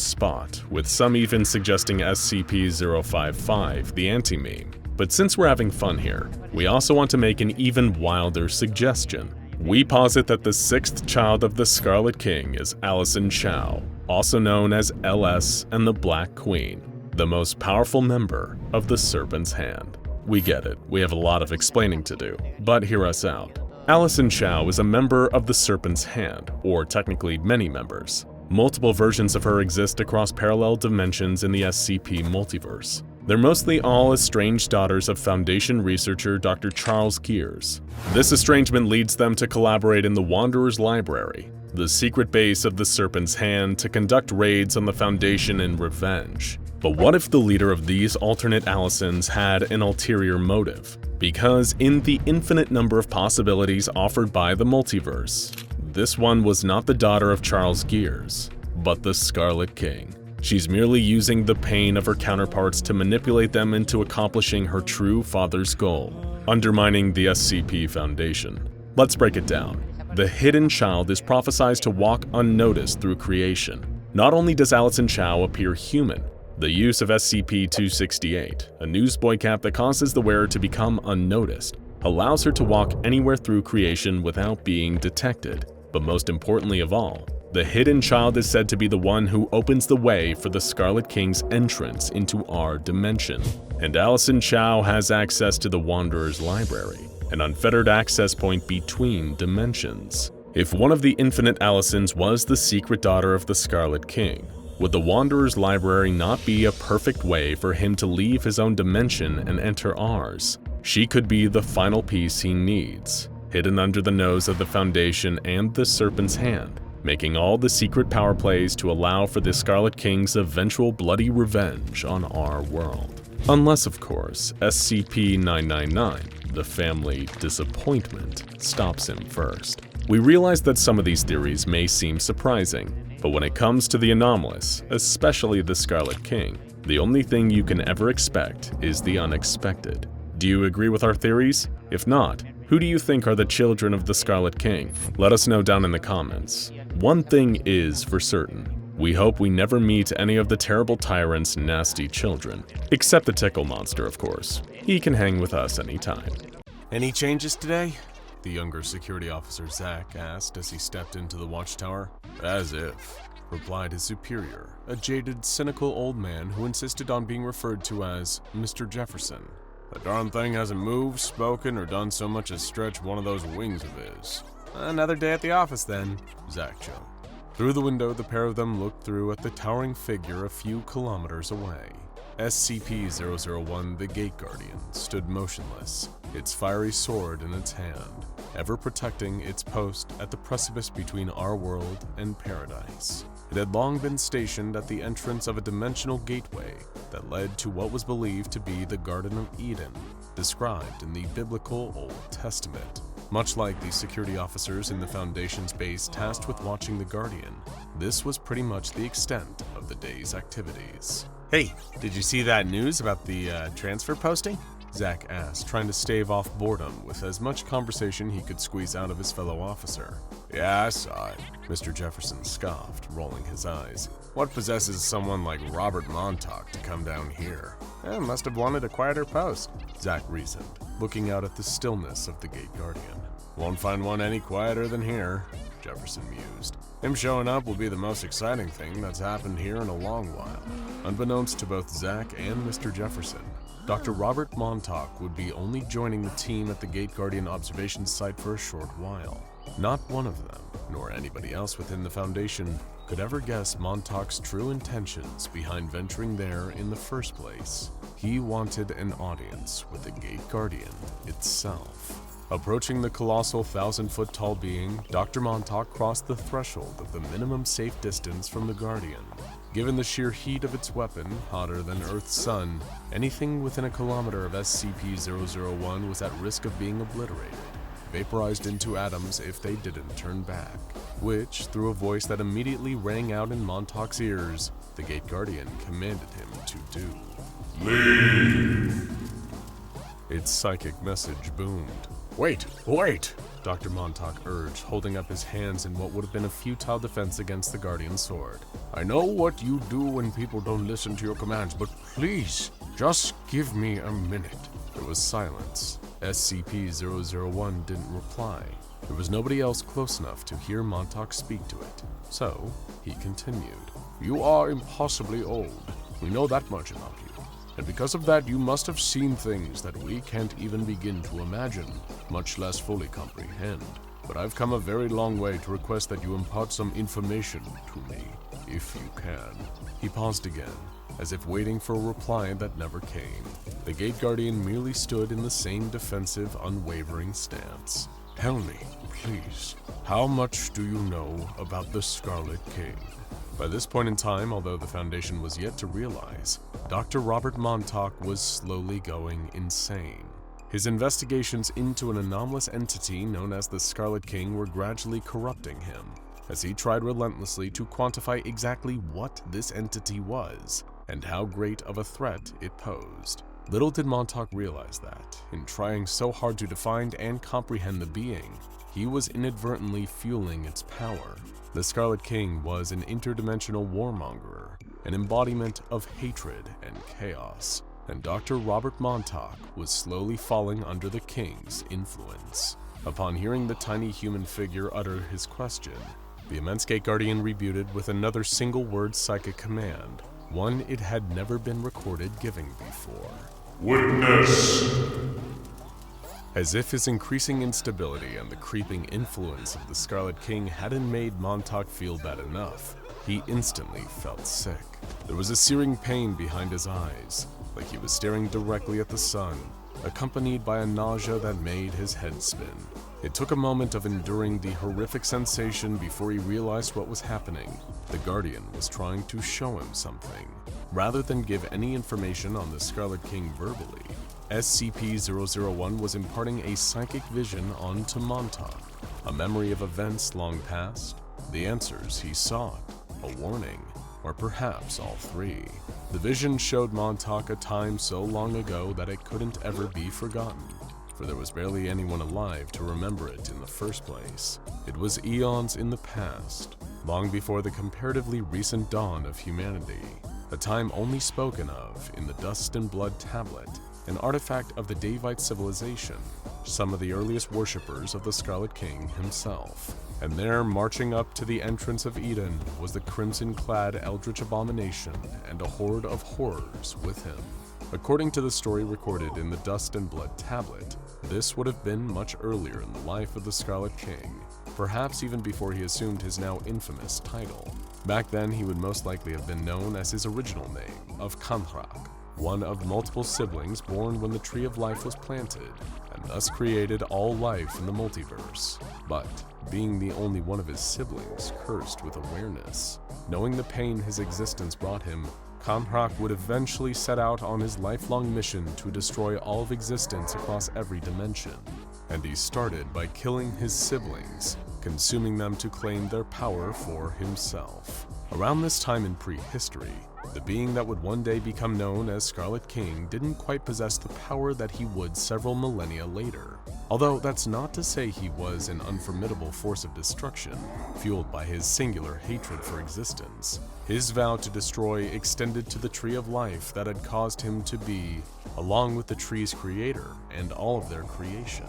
spot, with some even suggesting SCP-055, the anti-meme. But since we're having fun here, we also want to make an even wilder suggestion. We posit that the sixth child of the Scarlet King is Allison Chow, also known as LS and the Black Queen, the most powerful member of the Serpent's Hand. We get it, we have a lot of explaining to do, but hear us out. Allison Chow is a member of the Serpent's Hand, or technically many members. Multiple versions of her exist across parallel dimensions in the SCP multiverse. They're mostly all estranged daughters of Foundation researcher Dr. Charles Gears. This estrangement leads them to collaborate in the Wanderer's Library, the secret base of the Serpent's Hand, to conduct raids on the Foundation in revenge. But what if the leader of these alternate Allisons had an ulterior motive? Because in the infinite number of possibilities offered by the multiverse, this one was not the daughter of Charles Gears, but the Scarlet King. She's merely using the pain of her counterparts to manipulate them into accomplishing her true father's goal, undermining the SCP Foundation. Let's break it down. The hidden child is prophesied to walk unnoticed through creation. Not only does Allison Chow appear human, the use of SCP-268, a newsboy cap that causes the wearer to become unnoticed, allows her to walk anywhere through creation without being detected. But most importantly of all, the hidden child is said to be the one who opens the way for the Scarlet King's entrance into our dimension. And Allison Chow has access to the Wanderer's Library, an unfettered access point between dimensions. If one of the infinite Allisons was the secret daughter of the Scarlet King, would the Wanderer's Library not be a perfect way for him to leave his own dimension and enter ours? She could be the final piece he needs, hidden under the nose of the Foundation and the Serpent's Hand, making all the secret power plays to allow for the Scarlet King's eventual bloody revenge on our world. Unless, of course, SCP-999, the family disappointment, stops him first. We realize that some of these theories may seem surprising, but when it comes to the anomalous, especially the Scarlet King, the only thing you can ever expect is the unexpected. Do you agree with our theories? If not, who do you think are the children of the Scarlet King? Let us know down in the comments. One thing is for certain. We hope we never meet any of the terrible tyrant's nasty children. Except the Tickle monster, of course. He can hang with us anytime. Any changes today? The younger security officer Zach asked as he stepped into the watchtower. As if, replied his superior, a jaded, cynical old man who insisted on being referred to as Mr. Jefferson. The darn thing hasn't moved, spoken, or done so much as stretch one of those wings of his. Another day at the office then, Zach joked. Through the window, the pair of them looked through at the towering figure a few kilometers away. SCP-001, the Gate Guardian, stood motionless, its fiery sword in its hand, ever protecting its post at the precipice between our world and paradise. It had long been stationed at the entrance of a dimensional gateway that led to what was believed to be the Garden of Eden, described in the biblical Old Testament. Much like the security officers in the Foundation's base tasked with watching the Guardian, this was pretty much the extent of the day's activities. Hey, did you see that news about the transfer posting? Zach asked, trying to stave off boredom with as much conversation he could squeeze out of his fellow officer. Yeah, I saw it, Mr. Jefferson scoffed, rolling his eyes. What possesses someone like Robert Montauk to come down here? Must have wanted a quieter post, Zack reasoned, looking out at the stillness of the Gate Guardian. Won't find one any quieter than here, Jefferson mused. Him showing up will be the most exciting thing that's happened here in a long while. Unbeknownst to both Zack and Mr. Jefferson, Dr. Robert Montauk would be only joining the team at the Gate Guardian observation site for a short while. Not one of them, nor anybody else within the Foundation, could ever guess Montauk's true intentions behind venturing there in the first place. He wanted an audience with the Gate Guardian itself. Approaching the colossal 1,000-foot-tall being, Dr. Montauk crossed the threshold of the minimum safe distance from the Guardian. Given the sheer heat of its weapon, hotter than Earth's sun, anything within a kilometer of SCP-001 was at risk of being obliterated, vaporized into atoms if they didn't turn back, which, through a voice that immediately rang out in Montauk's ears, the Gate Guardian commanded him to do. Leave! Its psychic message boomed. Wait! Dr. Montauk urged, holding up his hands in what would have been a futile defense against the Guardian's sword. I know what you do when people don't listen to your commands, but please, just give me a minute. There was silence. SCP-001 didn't reply. There was nobody else close enough to hear Montauk speak to it. So, he continued. You are impossibly old. We know that much about you. And because of that, you must have seen things that we can't even begin to imagine, much less fully comprehend. But I've come a very long way to request that you impart some information to me, if you can. He paused again, as if waiting for a reply that never came. The Gate Guardian merely stood in the same defensive, unwavering stance. Tell me, please, how much do you know about the Scarlet King? By this point in time, although the Foundation was yet to realize, Dr. Robert Montauk was slowly going insane. His investigations into an anomalous entity known as the Scarlet King were gradually corrupting him, as he tried relentlessly to quantify exactly what this entity was, and how great of a threat it posed. Little did Montauk realize that, in trying so hard to define and comprehend the being, he was inadvertently fueling its power. The Scarlet King was an interdimensional warmonger, an embodiment of hatred and chaos, and Dr. Robert Montauk was slowly falling under the King's influence. Upon hearing the tiny human figure utter his question, the immense Gate Guardian rebutted with another single-word psychic command, one it had never been recorded giving before. Witness! As if his increasing instability and the creeping influence of the Scarlet King hadn't made Montauk feel bad enough, he instantly felt sick. There was a searing pain behind his eyes, like he was staring directly at the sun, accompanied by a nausea that made his head spin. It took a moment of enduring the horrific sensation before he realized what was happening. The Guardian was trying to show him something. Rather than give any information on the Scarlet King verbally, SCP-001 was imparting a psychic vision onto Montauk, a memory of events long past, the answers he sought, a warning, or perhaps all three. The vision showed Montauk a time so long ago that it couldn't ever be forgotten, for there was barely anyone alive to remember it in the first place. It was eons in the past, long before the comparatively recent dawn of humanity, a time only spoken of in the Dust and Blood Tablet, an artifact of the Davite civilization, some of the earliest worshippers of the Scarlet King himself. And there, marching up to the entrance of Eden, was the crimson-clad eldritch abomination and a horde of horrors with him. According to the story recorded in the Dust and Blood Tablet, this would have been much earlier in the life of the Scarlet King, perhaps even before he assumed his now infamous title. Back then, he would most likely have been known as his original name of Kanthrak, one of multiple siblings born when the Tree of Life was planted, and thus created all life in the multiverse. But, being the only one of his siblings cursed with awareness, knowing the pain his existence brought him, Kanthrak would eventually set out on his lifelong mission to destroy all of existence across every dimension. And he started by killing his siblings, consuming them to claim their power for himself. Around this time in prehistory, the being that would one day become known as Scarlet King didn't quite possess the power that he would several millennia later. Although that's not to say he was an unformidable force of destruction, fueled by his singular hatred for existence. His vow to destroy extended to the Tree of Life that had caused him to be, along with the tree's creator and all of their creation.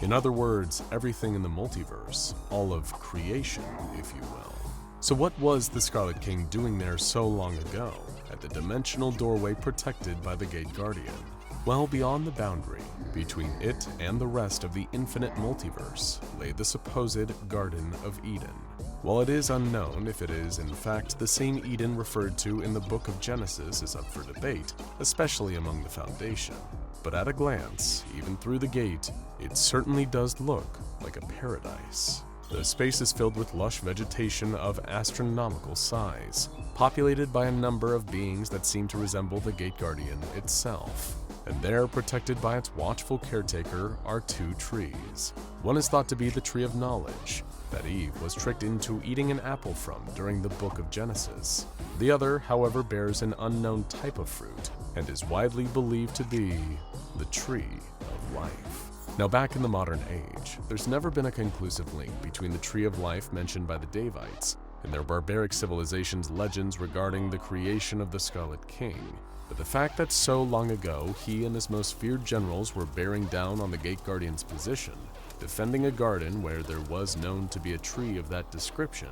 In other words, everything in the multiverse, all of creation, if you will. So what was the Scarlet King doing there so long ago, at the dimensional doorway protected by the Gate Guardian? Well, beyond the boundary between it and the rest of the infinite multiverse lay the supposed Garden of Eden. While it is unknown if it is in fact the same Eden referred to in the Book of Genesis is up for debate, especially among the Foundation. But at a glance, even through the gate, it certainly does look like a paradise. The space is filled with lush vegetation of astronomical size, populated by a number of beings that seem to resemble the Gate Guardian itself. And there, protected by its watchful caretaker, are two trees. One is thought to be the Tree of Knowledge, that Eve was tricked into eating an apple from during the Book of Genesis. The other, however, bears an unknown type of fruit, and is widely believed to be the Tree of Life. Now back in the modern age, there's never been a conclusive link between the Tree of Life mentioned by the Davites and their barbaric civilization's legends regarding the creation of the Scarlet King. But the fact that so long ago he and his most feared generals were bearing down on the Gate Guardian's position, defending a garden where there was known to be a tree of that description,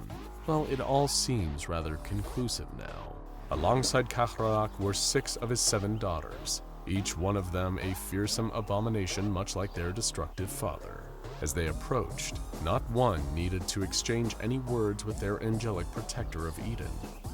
well, it all seems rather conclusive now. Alongside Kahraak were 6 of his 7 daughters, each one of them a fearsome abomination much like their destructive father. As they approached, not one needed to exchange any words with their angelic protector of Eden.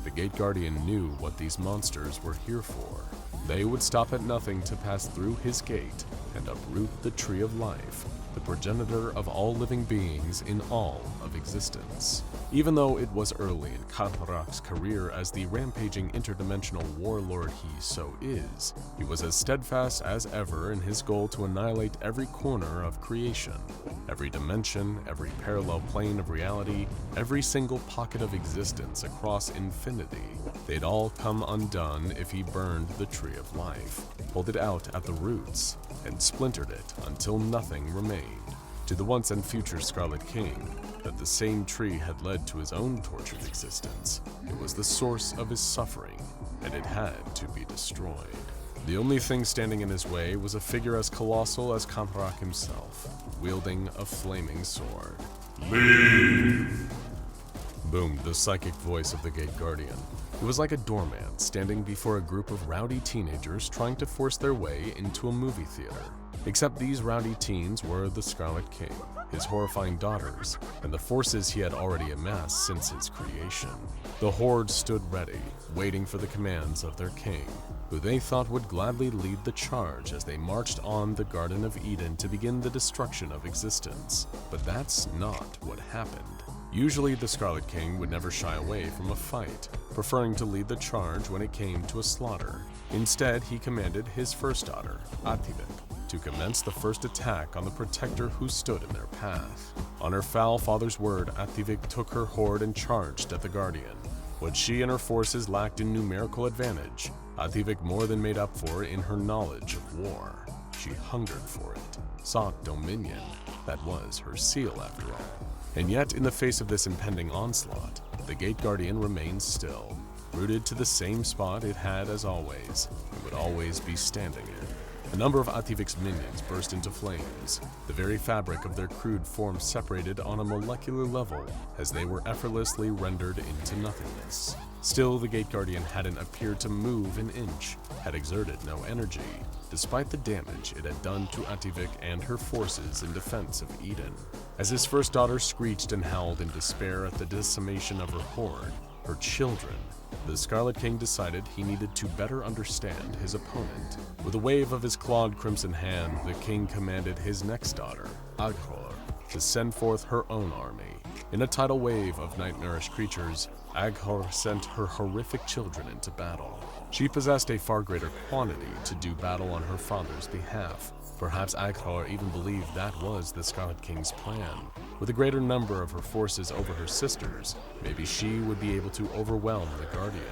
The Gate Guardian knew what these monsters were here for. They would stop at nothing to pass through his gate and uproot the Tree of Life, the progenitor of all living beings in all of existence. Even though it was early in Kahraak's career as the rampaging interdimensional warlord he so is, he was as steadfast as ever in his goal to annihilate every corner of creation, every dimension, every parallel plane of reality, every single pocket of existence across infinity. They'd all come undone if he burned the Tree of Life, pulled it out at the roots, and splintered it until nothing remained. To the once and future Scarlet King, that the same tree had led to his own tortured existence. It was the source of his suffering, and it had to be destroyed. The only thing standing in his way was a figure as colossal as Kahraak himself, wielding a flaming sword. Leave! Boomed the psychic voice of the Gate Guardian. It was like a doorman standing before a group of rowdy teenagers trying to force their way into a movie theater. Except these rowdy teens were the Scarlet King, his horrifying daughters, and the forces he had already amassed since his creation. The Horde stood ready, waiting for the commands of their king, who they thought would gladly lead the charge as they marched on the Garden of Eden to begin the destruction of existence. But that's not what happened. Usually the Scarlet King would never shy away from a fight, preferring to lead the charge when it came to a slaughter. Instead, he commanded his first daughter, Ativik, to commence the first attack on the protector who stood in their path. On her foul father's word, Ativik took her horde and charged at the Guardian. What she and her forces lacked in numerical advantage, Ativik more than made up for in her knowledge of war. She hungered for it, sought dominion. That was her seal after all. And yet, in the face of this impending onslaught, the Gate Guardian remained still, rooted to the same spot it had as always, and would always be standing in. A number of Ativik's minions burst into flames, the very fabric of their crude form separated on a molecular level as they were effortlessly rendered into nothingness. Still, the Gate Guardian hadn't appeared to move an inch, had exerted no energy, despite the damage it had done to Ativik and her forces in defense of Eden. As his first daughter screeched and howled in despair at the decimation of her horde, her children, the Scarlet King decided he needed to better understand his opponent. With a wave of his clawed crimson hand, the king commanded his next daughter, Aghor, to send forth her own army. In a tidal wave of nightmarish creatures, Aghor sent her horrific children into battle. She possessed a far greater quantity to do battle on her father's behalf. Perhaps Aghor even believed that was the Scarlet King's plan. With a greater number of her forces over her sisters, maybe she would be able to overwhelm the Guardian.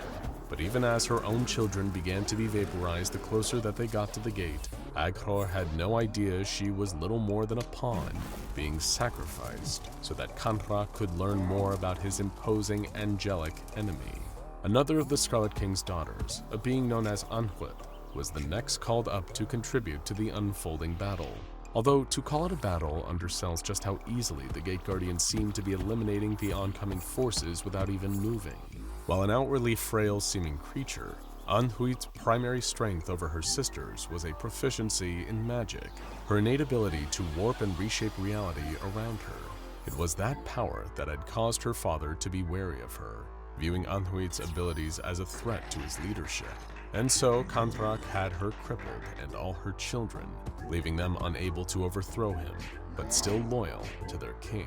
But even as her own children began to be vaporized the closer that they got to the gate, Aghor had no idea she was little more than a pawn, being sacrificed so that Kanhra could learn more about his imposing angelic enemy. Another of the Scarlet King's daughters, a being known as Anhwit, was the next called up to contribute to the unfolding battle. Although to call it a battle undersells just how easily the Gate Guardians seemed to be eliminating the oncoming forces without even moving. While an outwardly frail-seeming creature, Anhuit's primary strength over her sisters was a proficiency in magic, her innate ability to warp and reshape reality around her. It was that power that had caused her father to be wary of her, viewing Anhuit's abilities as a threat to his leadership. And so Kantrak had her crippled and all her children, leaving them unable to overthrow him, but still loyal to their king.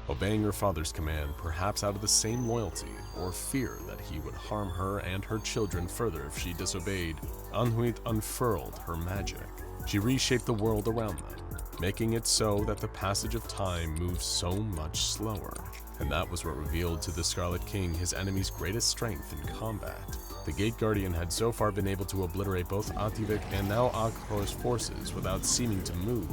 Obeying her father's command, perhaps out of the same loyalty or fear that he would harm her and her children further if she disobeyed, Anhuit unfurled her magic. She reshaped the world around them, making it so that the passage of time moved so much slower. And that was what revealed to the Scarlet King his enemy's greatest strength in combat. The Gate Guardian had so far been able to obliterate both Ativik and now Aghor's forces without seeming to move,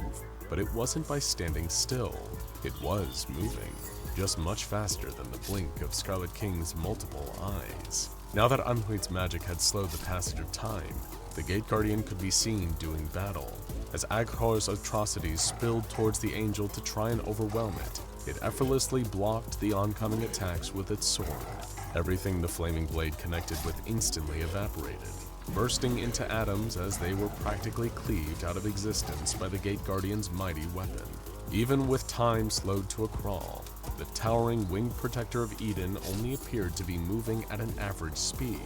but it wasn't by standing still. It was moving, just much faster than the blink of Scarlet King's multiple eyes. Now that Anhuit's magic had slowed the passage of time, the Gate Guardian could be seen doing battle. As Aghor's atrocities spilled towards the angel to try and overwhelm it, it effortlessly blocked the oncoming attacks with its sword. Everything the flaming blade connected with instantly evaporated, bursting into atoms as they were practically cleaved out of existence by the Gate Guardian's mighty weapon. Even with time slowed to a crawl, the towering winged protector of Eden only appeared to be moving at an average speed.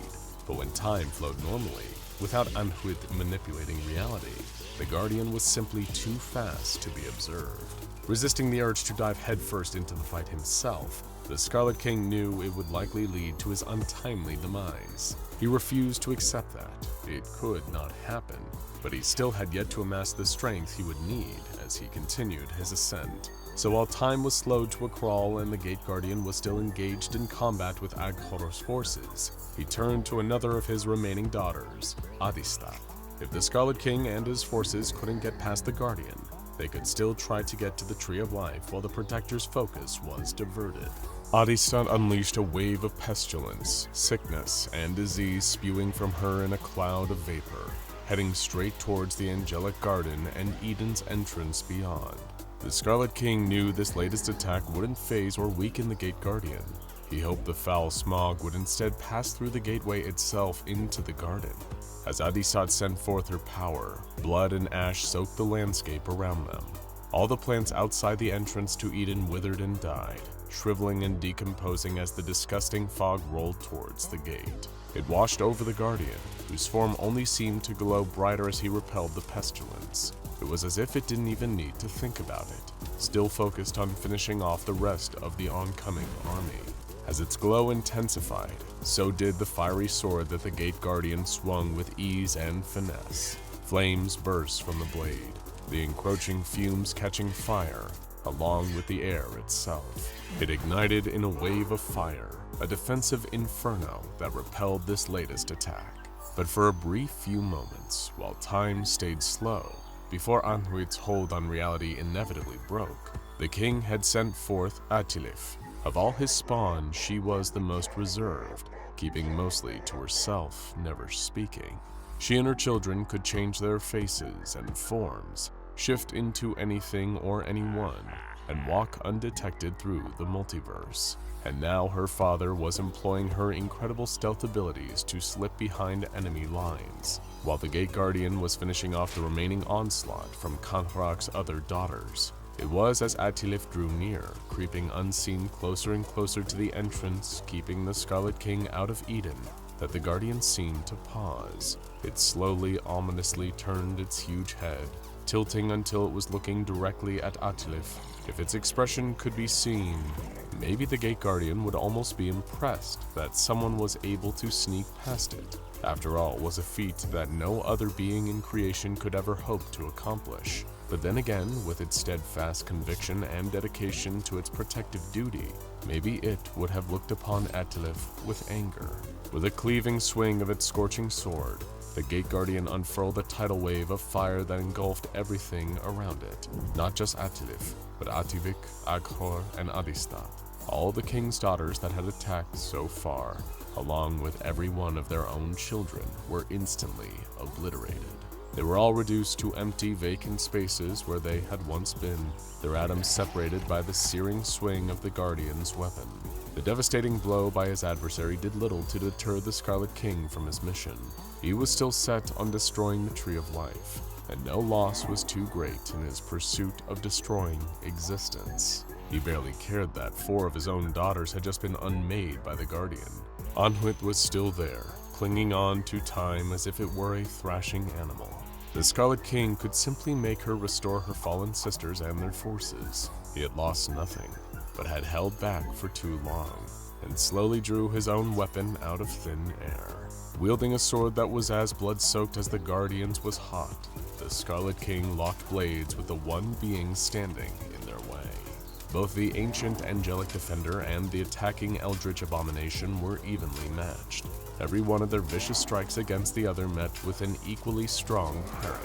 But when time flowed normally, without Anhuit manipulating reality, the Guardian was simply too fast to be observed. Resisting the urge to dive headfirst into the fight himself, the Scarlet King knew it would likely lead to his untimely demise. He refused to accept that. It could not happen, but he still had yet to amass the strength he would need as he continued his ascent. So while time was slowed to a crawl and the Gate Guardian was still engaged in combat with Aghor's forces, he turned to another of his remaining daughters, Adista. If the Scarlet King and his forces couldn't get past the Guardian, they could still try to get to the Tree of Life while the Protector's focus was diverted. Adistat unleashed a wave of pestilence, sickness, and disease spewing from her in a cloud of vapor, heading straight towards the Angelic Garden and Eden's entrance beyond. The Scarlet King knew this latest attack wouldn't phase or weaken the Gate Guardian. He hoped the foul smog would instead pass through the gateway itself into the garden. As Adistat sent forth her power, blood and ash soaked the landscape around them. All the plants outside the entrance to Eden withered and died, shriveling and decomposing as the disgusting fog rolled towards the gate. It washed over the Guardian, whose form only seemed to glow brighter as he repelled the pestilence. It was as if it didn't even need to think about it, still focused on finishing off the rest of the oncoming army. As its glow intensified, so did the fiery sword that the Gate Guardian swung with ease and finesse. Flames burst from the blade, the encroaching fumes catching fire, along with the air itself. It ignited in a wave of fire, a defensive inferno that repelled this latest attack. But for a brief few moments, while time stayed slow, before Anhuit's hold on reality inevitably broke, the king had sent forth Atilif. Of all his spawn, she was the most reserved, keeping mostly to herself, never speaking. She and her children could change their faces and forms, shift into anything or anyone, and walk undetected through the multiverse. And now her father was employing her incredible stealth abilities to slip behind enemy lines, while the Gate Guardian was finishing off the remaining onslaught from Kanhrak's other daughters. It was as Atilif drew near, creeping unseen closer and closer to the entrance, keeping the Scarlet King out of Eden, that the Guardian seemed to pause. It slowly, ominously turned its huge head, tilting until it was looking directly at Atilif. If its expression could be seen, maybe the Gate Guardian would almost be impressed that someone was able to sneak past it. After all, it was a feat that no other being in creation could ever hope to accomplish. But then again, with its steadfast conviction and dedication to its protective duty, maybe it would have looked upon Atilif with anger. With a cleaving swing of its scorching sword, the Gate Guardian unfurled a tidal wave of fire that engulfed everything around it, not just Atilif, but Ativik, Aghor, and Adistat, all the king's daughters that had attacked so far, along with every one of their own children, were instantly obliterated. They were all reduced to empty, vacant spaces where they had once been, their atoms separated by the searing swing of the Guardian's weapon. The devastating blow by his adversary did little to deter the Scarlet King from his mission. He was still set on destroying the Tree of Life, and no loss was too great in his pursuit of destroying existence. He barely cared that 4 of his own daughters had just been unmade by the Guardian. Anhuit was still there, clinging on to time as if it were a thrashing animal. The Scarlet King could simply make her restore her fallen sisters and their forces. He had lost nothing, but had held back for too long, and slowly drew his own weapon out of thin air. Wielding a sword that was as blood-soaked as the Guardian's was hot, the Scarlet King locked blades with the one being standing in their way. Both the ancient angelic defender and the attacking eldritch abomination were evenly matched. Every one of their vicious strikes against the other met with an equally strong parry.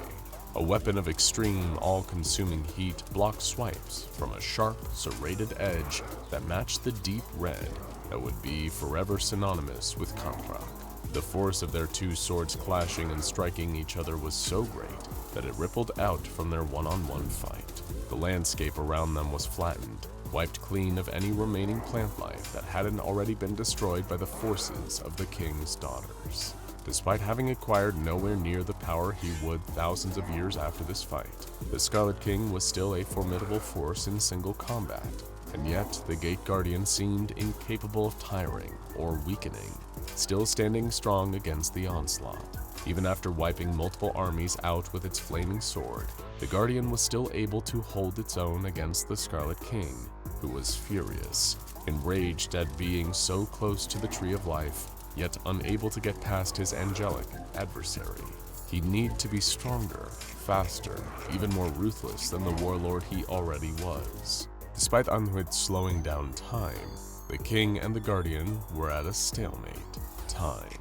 A weapon of extreme, all-consuming heat blocked swipes from a sharp, serrated edge that matched the deep red that would be forever synonymous with Kamprak. The force of their 2 swords clashing and striking each other was so great that it rippled out from their one-on-one fight. The landscape around them was flattened, wiped clean of any remaining plant life that hadn't already been destroyed by the forces of the king's daughters. Despite having acquired nowhere near the power he would thousands of years after this fight, the Scarlet King was still a formidable force in single combat, and yet the Gate Guardian seemed incapable of tiring or weakening, still standing strong against the onslaught. Even after wiping multiple armies out with its flaming sword, the Guardian was still able to hold its own against the Scarlet King, who was furious, enraged at being so close to the Tree of Life, yet unable to get past his angelic adversary. He'd need to be stronger, faster, even more ruthless than the warlord he already was. Despite Anhuit slowing down time, the King and the Guardian were at a stalemate. Time.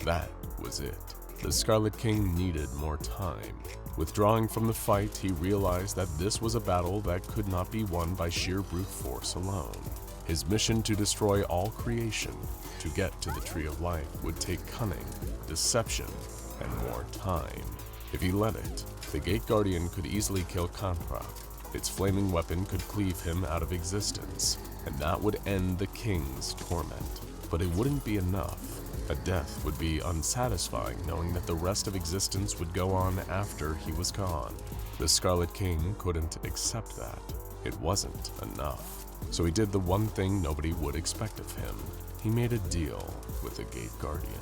That was it. The Scarlet King needed more time. Withdrawing from the fight, he realized that this was a battle that could not be won by sheer brute force alone. His mission to destroy all creation, to get to the Tree of Life, would take cunning, deception, and more time. If he let it, the Gate Guardian could easily kill Kamprak. Its flaming weapon could cleave him out of existence, and that would end the King's torment. But it wouldn't be enough. A death would be unsatisfying, knowing that the rest of existence would go on after he was gone. The Scarlet King couldn't accept that. It wasn't enough. So he did the one thing nobody would expect of him. He made a deal with the Gate Guardian.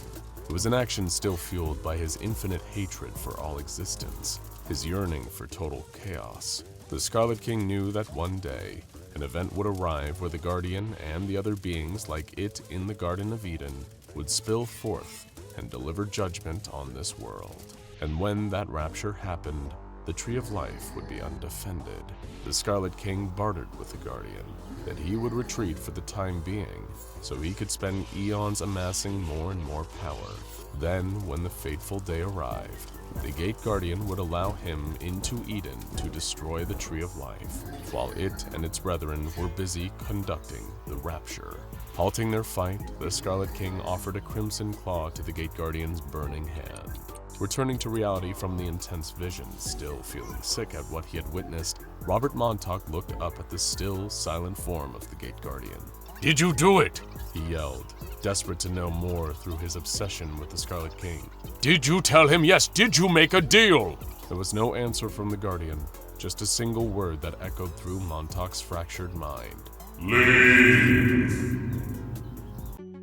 It was an action still fueled by his infinite hatred for all existence, his yearning for total chaos. The Scarlet King knew that one day, an event would arrive where the Guardian and the other beings like it in the Garden of Eden would spill forth and deliver judgment on this world. And when that rapture happened, the Tree of Life would be undefended. The Scarlet King bartered with the Guardian that he would retreat for the time being, so he could spend eons amassing more and more power. Then, when the fateful day arrived, the Gate Guardian would allow him into Eden to destroy the Tree of Life, while it and its brethren were busy conducting the rapture. Halting their fight, the Scarlet King offered a crimson claw to the Gate Guardian's burning hand. Returning to reality from the intense vision, still feeling sick at what he had witnessed, Robert Montauk looked up at the still, silent form of the Gate Guardian. "Did you do it?" He yelled, desperate to know more through his obsession with the Scarlet King. "Did you tell him yes? Did you make a deal?" There was no answer from the Guardian, just a single word that echoed through Montauk's fractured mind. Leave.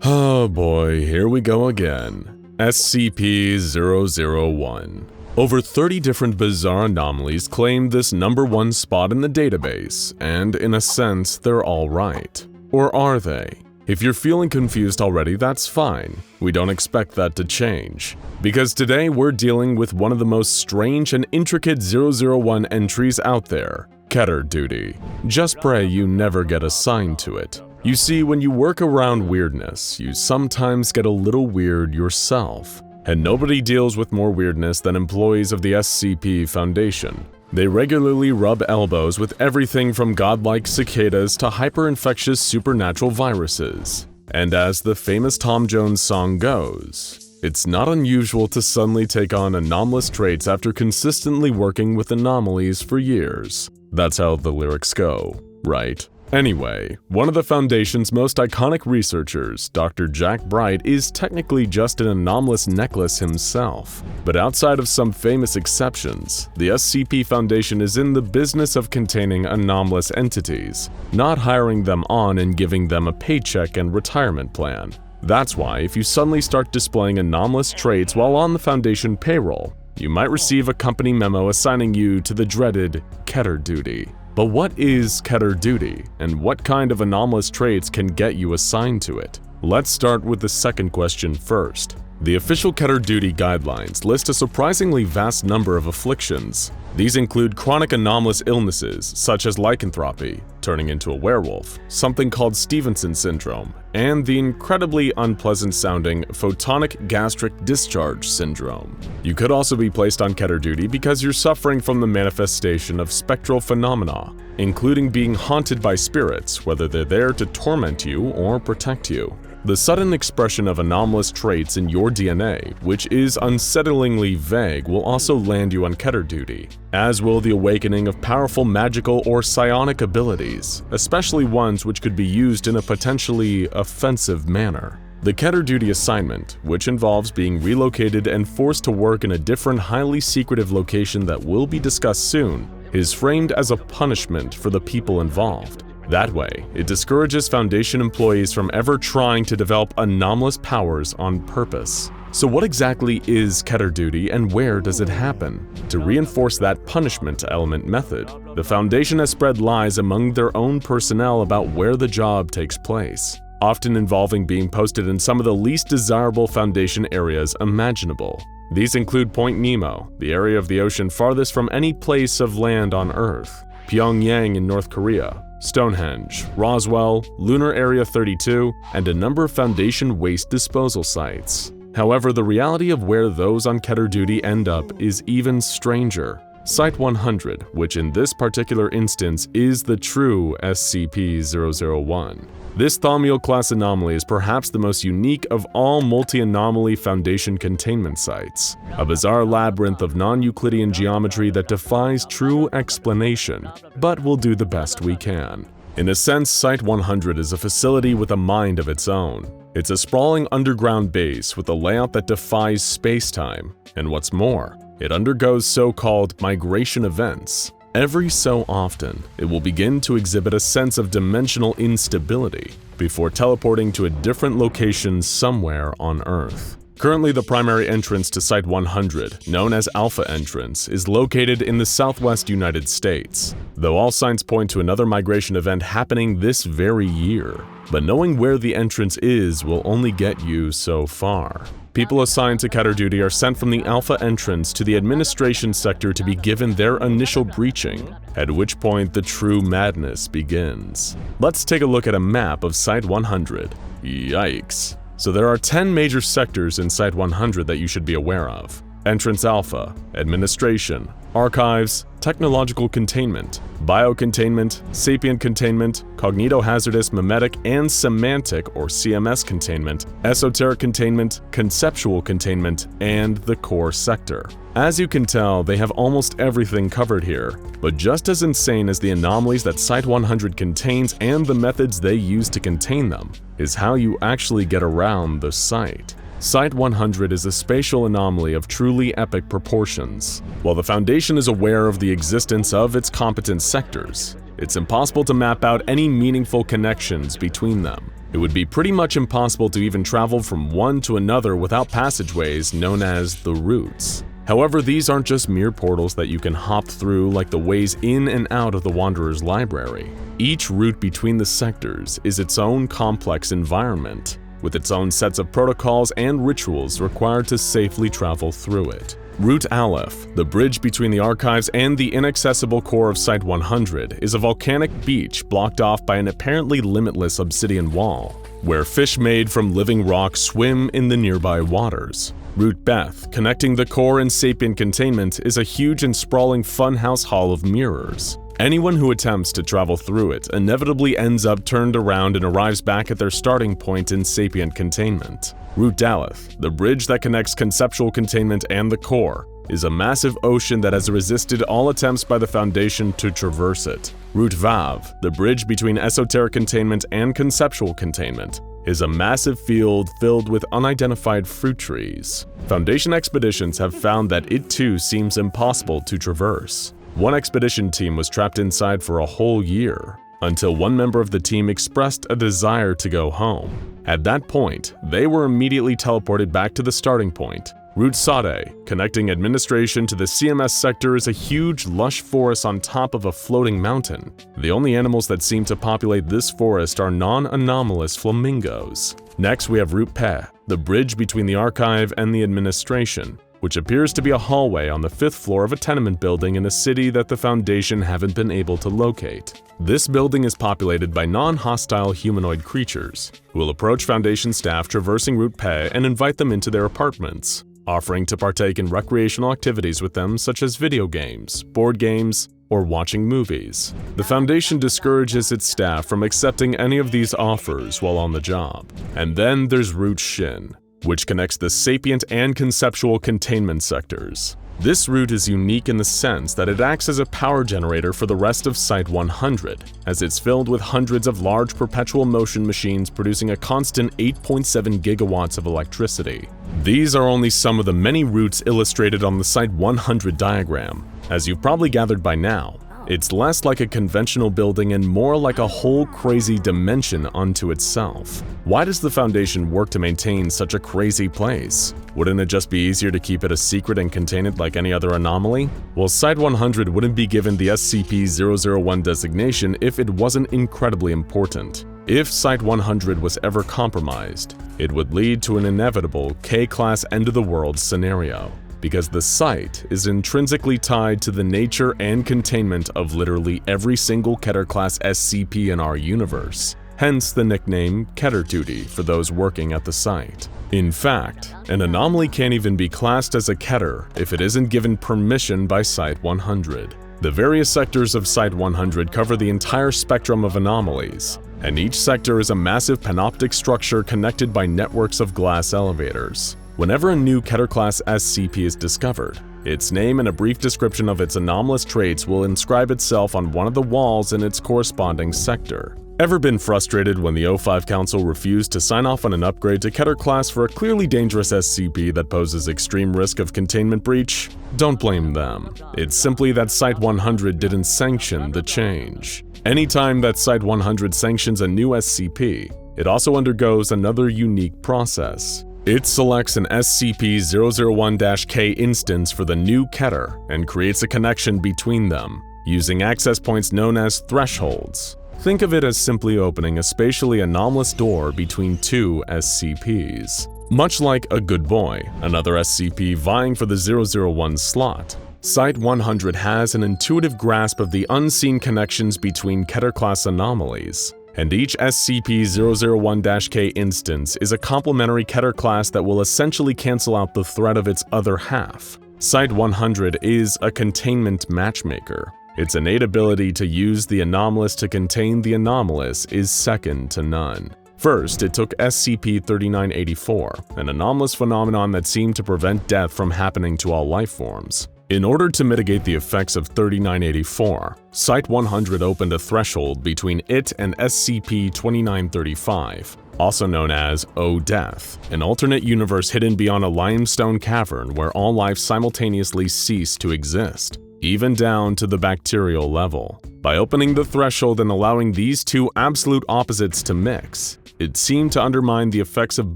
Oh boy, here we go again. SCP-001. Over 30 different bizarre anomalies claim this #1 spot in the database, and in a sense, they're all right. Or are they? If you're feeling confused already, that's fine. We don't expect that to change. Because today we're dealing with one of the most strange and intricate 001 entries out there, Keter duty. Just pray you never get assigned to it. You see, when you work around weirdness, you sometimes get a little weird yourself. And nobody deals with more weirdness than employees of the SCP Foundation. They regularly rub elbows with everything from godlike cicadas to hyper-infectious supernatural viruses. And as the famous Tom Jones song goes, it's not unusual to suddenly take on anomalous traits after consistently working with anomalies for years. That's how the lyrics go, right? Anyway, one of the Foundation's most iconic researchers, Dr. Jack Bright, is technically just an anomalous necklace himself. But outside of some famous exceptions, the SCP Foundation is in the business of containing anomalous entities, not hiring them on and giving them a paycheck and retirement plan. That's why if you suddenly start displaying anomalous traits while on the Foundation payroll, you might receive a company memo assigning you to the dreaded Keter duty. But what is Keter duty, and what kind of anomalous traits can get you assigned to it? Let's start with the second question first. The official Keter duty guidelines list a surprisingly vast number of afflictions. These include chronic anomalous illnesses such as lycanthropy, turning into a werewolf, something called Stevenson syndrome, and the incredibly unpleasant-sounding photonic gastric discharge syndrome. You could also be placed on Keter duty because you're suffering from the manifestation of spectral phenomena, including being haunted by spirits, whether they're there to torment you or protect you. The sudden expression of anomalous traits in your DNA, which is unsettlingly vague, will also land you on Keter duty, as will the awakening of powerful magical or psionic abilities, especially ones which could be used in a potentially offensive manner. The Keter duty assignment, which involves being relocated and forced to work in a different highly secretive location that will be discussed soon, is framed as a punishment for the people involved. That way, it discourages Foundation employees from ever trying to develop anomalous powers on purpose. So what exactly is Keter duty and where does it happen? To reinforce that punishment element method, the Foundation has spread lies among their own personnel about where the job takes place, often involving being posted in some of the least desirable Foundation areas imaginable. These include Point Nemo, the area of the ocean farthest from any place of land on Earth, Pyongyang in North Korea, Stonehenge, Roswell, Lunar Area 32, and a number of Foundation waste disposal sites. However, the reality of where those on Keter duty end up is even stranger. Site 100, which in this particular instance is the true SCP-001. This Thaumiel-class anomaly is perhaps the most unique of all multi-anomaly Foundation containment sites, a bizarre labyrinth of non-Euclidean geometry that defies true explanation, but we'll do the best we can. In a sense, Site 100 is a facility with a mind of its own. It's a sprawling underground base with a layout that defies space-time, and what's more, it undergoes so-called migration events. Every so often, it will begin to exhibit a sense of dimensional instability before teleporting to a different location somewhere on Earth. Currently, the primary entrance to Site 100, known as Alpha Entrance, is located in the southwest United States, though all signs point to another migration event happening this very year. But knowing where the entrance is will only get you so far. People assigned to Keter duty are sent from the Alpha entrance to the administration sector to be given their initial breaching, at which point the true madness begins. Let's take a look at a map of Site 100. Yikes. So there are 10 major sectors in Site 100 that you should be aware of. Entrance Alpha, Administration, Archives, Technological Containment, Biocontainment, Sapient Containment, Cognitohazardous Memetic and Semantic or CMS Containment, Esoteric Containment, Conceptual Containment, and the Core Sector. As you can tell, they have almost everything covered here, but just as insane as the anomalies that Site 100 contains and the methods they use to contain them, is how you actually get around the site. Site 100 is a spatial anomaly of truly epic proportions. While the Foundation is aware of the existence of its competent sectors, it's impossible to map out any meaningful connections between them. It would be pretty much impossible to even travel from one to another without passageways known as the routes. However, these aren't just mere portals that you can hop through like the ways in and out of the Wanderer's library. Each route between the sectors is its own complex environment, with its own sets of protocols and rituals required to safely travel through it. Route Aleph, the bridge between the archives and the inaccessible core of Site 100, is a volcanic beach blocked off by an apparently limitless obsidian wall, where fish made from living rock swim in the nearby waters. Route Beth, connecting the core and sapient containment, is a huge and sprawling funhouse hall of mirrors. Anyone who attempts to travel through it inevitably ends up turned around and arrives back at their starting point in sapient containment. Route Daleth, the bridge that connects conceptual containment and the core, is a massive ocean that has resisted all attempts by the Foundation to traverse it. Route Vav, the bridge between esoteric containment and conceptual containment, is a massive field filled with unidentified fruit trees. Foundation expeditions have found that it too seems impossible to traverse. One expedition team was trapped inside for a whole year, until one member of the team expressed a desire to go home. At that point, they were immediately teleported back to the starting point. Route Sade, connecting administration to the CMS sector, is a huge, lush forest on top of a floating mountain. The only animals that seem to populate this forest are non-anomalous flamingos. Next, we have Route Pe, the bridge between the archive and the administration, which appears to be a hallway on the 5th floor of a tenement building in a city that the Foundation haven't been able to locate. This building is populated by non-hostile humanoid creatures, who will approach Foundation staff traversing Route Pe and invite them into their apartments, offering to partake in recreational activities with them such as video games, board games, or watching movies. The Foundation discourages its staff from accepting any of these offers while on the job. And then there's Route Shin, which connects the sapient and conceptual containment sectors. This route is unique in the sense that it acts as a power generator for the rest of Site-100, as it's filled with hundreds of large perpetual motion machines producing a constant 8.7 gigawatts of electricity. These are only some of the many routes illustrated on the Site-100 diagram. As you've probably gathered by now, it's less like a conventional building and more like a whole crazy dimension unto itself. Why does the Foundation work to maintain such a crazy place? Wouldn't it just be easier to keep it a secret and contain it like any other anomaly? Well, Site-100 wouldn't be given the SCP-001 designation if it wasn't incredibly important. If Site-100 was ever compromised, it would lead to an inevitable K-class end-of-the-world scenario, because the site is intrinsically tied to the nature and containment of literally every single Keter-class SCP in our universe, hence the nickname Keter Duty for those working at the site. In fact, an anomaly can't even be classed as a Keter if it isn't given permission by Site-100. The various sectors of Site-100 cover the entire spectrum of anomalies, and each sector is a massive panoptic structure connected by networks of glass elevators. Whenever a new Keter-class SCP is discovered, its name and a brief description of its anomalous traits will inscribe itself on one of the walls in its corresponding sector. Ever been frustrated when the O5 Council refused to sign off on an upgrade to Keter-class for a clearly dangerous SCP that poses extreme risk of containment breach? Don't blame them. It's simply that Site-100 didn't sanction the change. Anytime that Site-100 sanctions a new SCP, it also undergoes another unique process. It selects an SCP-001-K instance for the new Keter and creates a connection between them, using access points known as thresholds. Think of it as simply opening a spatially anomalous door between two SCPs. Much like a Good Boy, another SCP vying for the 001 slot, Site-100 has an intuitive grasp of the unseen connections between Keter-class anomalies, and each SCP-001-K instance is a complementary Keter class that will essentially cancel out the threat of its other half. Site-100 is a containment matchmaker. Its innate ability to use the anomalous to contain the anomalous is second to none. First, it took SCP-3984, an anomalous phenomenon that seemed to prevent death from happening to all life forms. In order to mitigate the effects of 3984, Site-100 opened a threshold between it and SCP-2935, also known as O-Death, an alternate universe hidden beyond a limestone cavern where all life simultaneously ceased to exist, even down to the bacterial level. By opening the threshold and allowing these two absolute opposites to mix, it seemed to undermine the effects of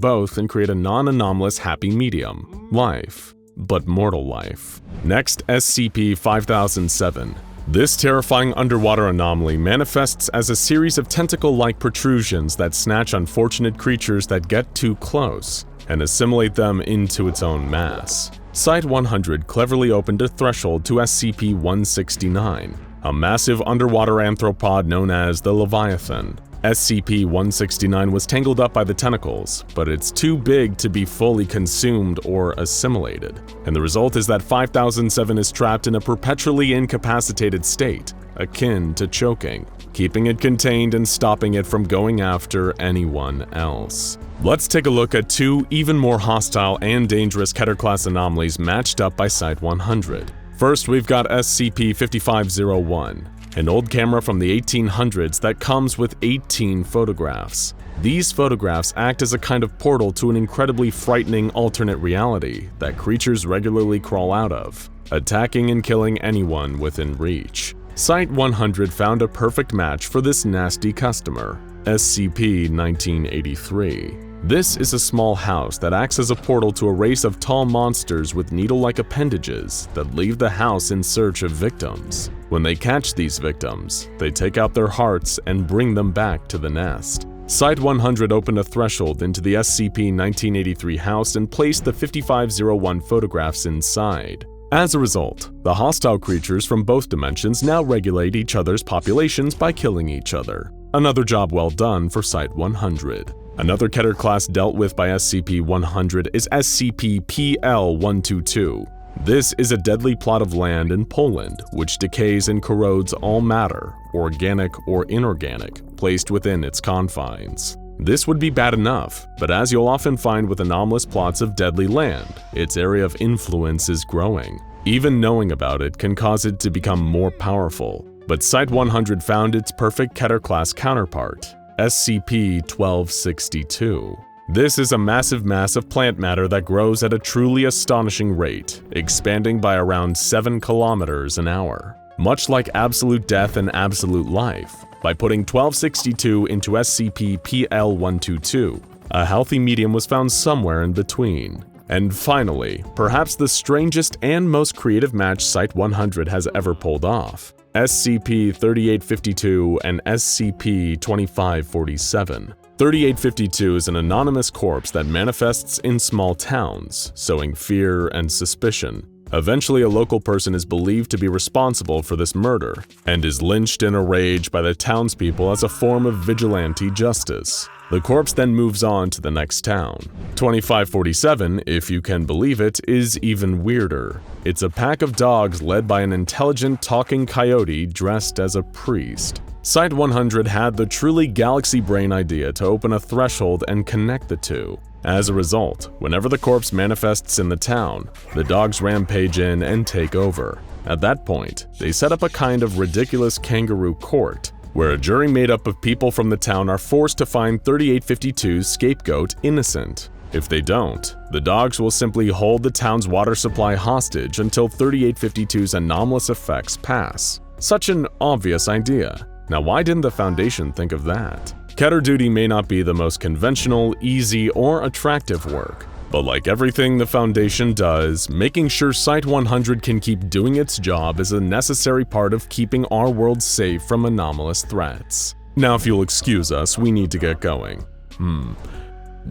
both and create a non-anomalous happy medium, life, but mortal life. Next, SCP-5007. This terrifying underwater anomaly manifests as a series of tentacle-like protrusions that snatch unfortunate creatures that get too close and assimilate them into its own mass. Site-100 cleverly opened a threshold to SCP-169, a massive underwater arthropod known as the Leviathan. SCP-169 was tangled up by the tentacles, but it's too big to be fully consumed or assimilated, and the result is that 5007 is trapped in a perpetually incapacitated state, akin to choking, keeping it contained and stopping it from going after anyone else. Let's take a look at two even more hostile and dangerous Keter-class anomalies matched up by Site-100. First, we've got SCP-5501, an old camera from the 1800s that comes with 18 photographs. These photographs act as a kind of portal to an incredibly frightening alternate reality that creatures regularly crawl out of, attacking and killing anyone within reach. Site-100 found a perfect match for this nasty customer, SCP-1983. This is a small house that acts as a portal to a race of tall monsters with needle-like appendages that leave the house in search of victims. When they catch these victims, they take out their hearts and bring them back to the nest. Site-100 opened a threshold into the SCP-1983 house and placed the 5501 photographs inside. As a result, the hostile creatures from both dimensions now regulate each other's populations by killing each other. Another job well done for Site-100. Another Keter class dealt with by SCP-100 is SCP-PL-122. This is a deadly plot of land in Poland which decays and corrodes all matter, organic or inorganic, placed within its confines. This would be bad enough, but as you'll often find with anomalous plots of deadly land, its area of influence is growing. Even knowing about it can cause it to become more powerful. But Site-100 found its perfect Keter class counterpart, SCP-1262. This is a massive mass of plant matter that grows at a truly astonishing rate, expanding by around 7 kilometers an hour. Much like absolute death and absolute life, by putting 1262 into SCP-PL-122, a healthy medium was found somewhere in between. And finally, perhaps the strangest and most creative match Site-100 has ever pulled off, SCP-3852 and SCP-2547. 3852 is an anonymous corpse that manifests in small towns, sowing fear and suspicion. Eventually, a local person is believed to be responsible for this murder, and is lynched in a rage by the townspeople as a form of vigilante justice. The corpse then moves on to the next town. 2547, if you can believe it, is even weirder. It's a pack of dogs led by an intelligent talking coyote dressed as a priest. Site-100 had the truly galaxy brain idea to open a threshold and connect the two. As a result, whenever the corpse manifests in the town, the dogs rampage in and take over. At that point, they set up a kind of ridiculous kangaroo court, where a jury made up of people from the town are forced to find 3852's scapegoat innocent. If they don't, the dogs will simply hold the town's water supply hostage until 3852's anomalous effects pass. Such an obvious idea. Now, why didn't the Foundation think of that? Keter duty may not be the most conventional, easy, or attractive work, but like everything the Foundation does, making sure Site-100 can keep doing its job is a necessary part of keeping our world safe from anomalous threats. Now, if you'll excuse us, we need to get going.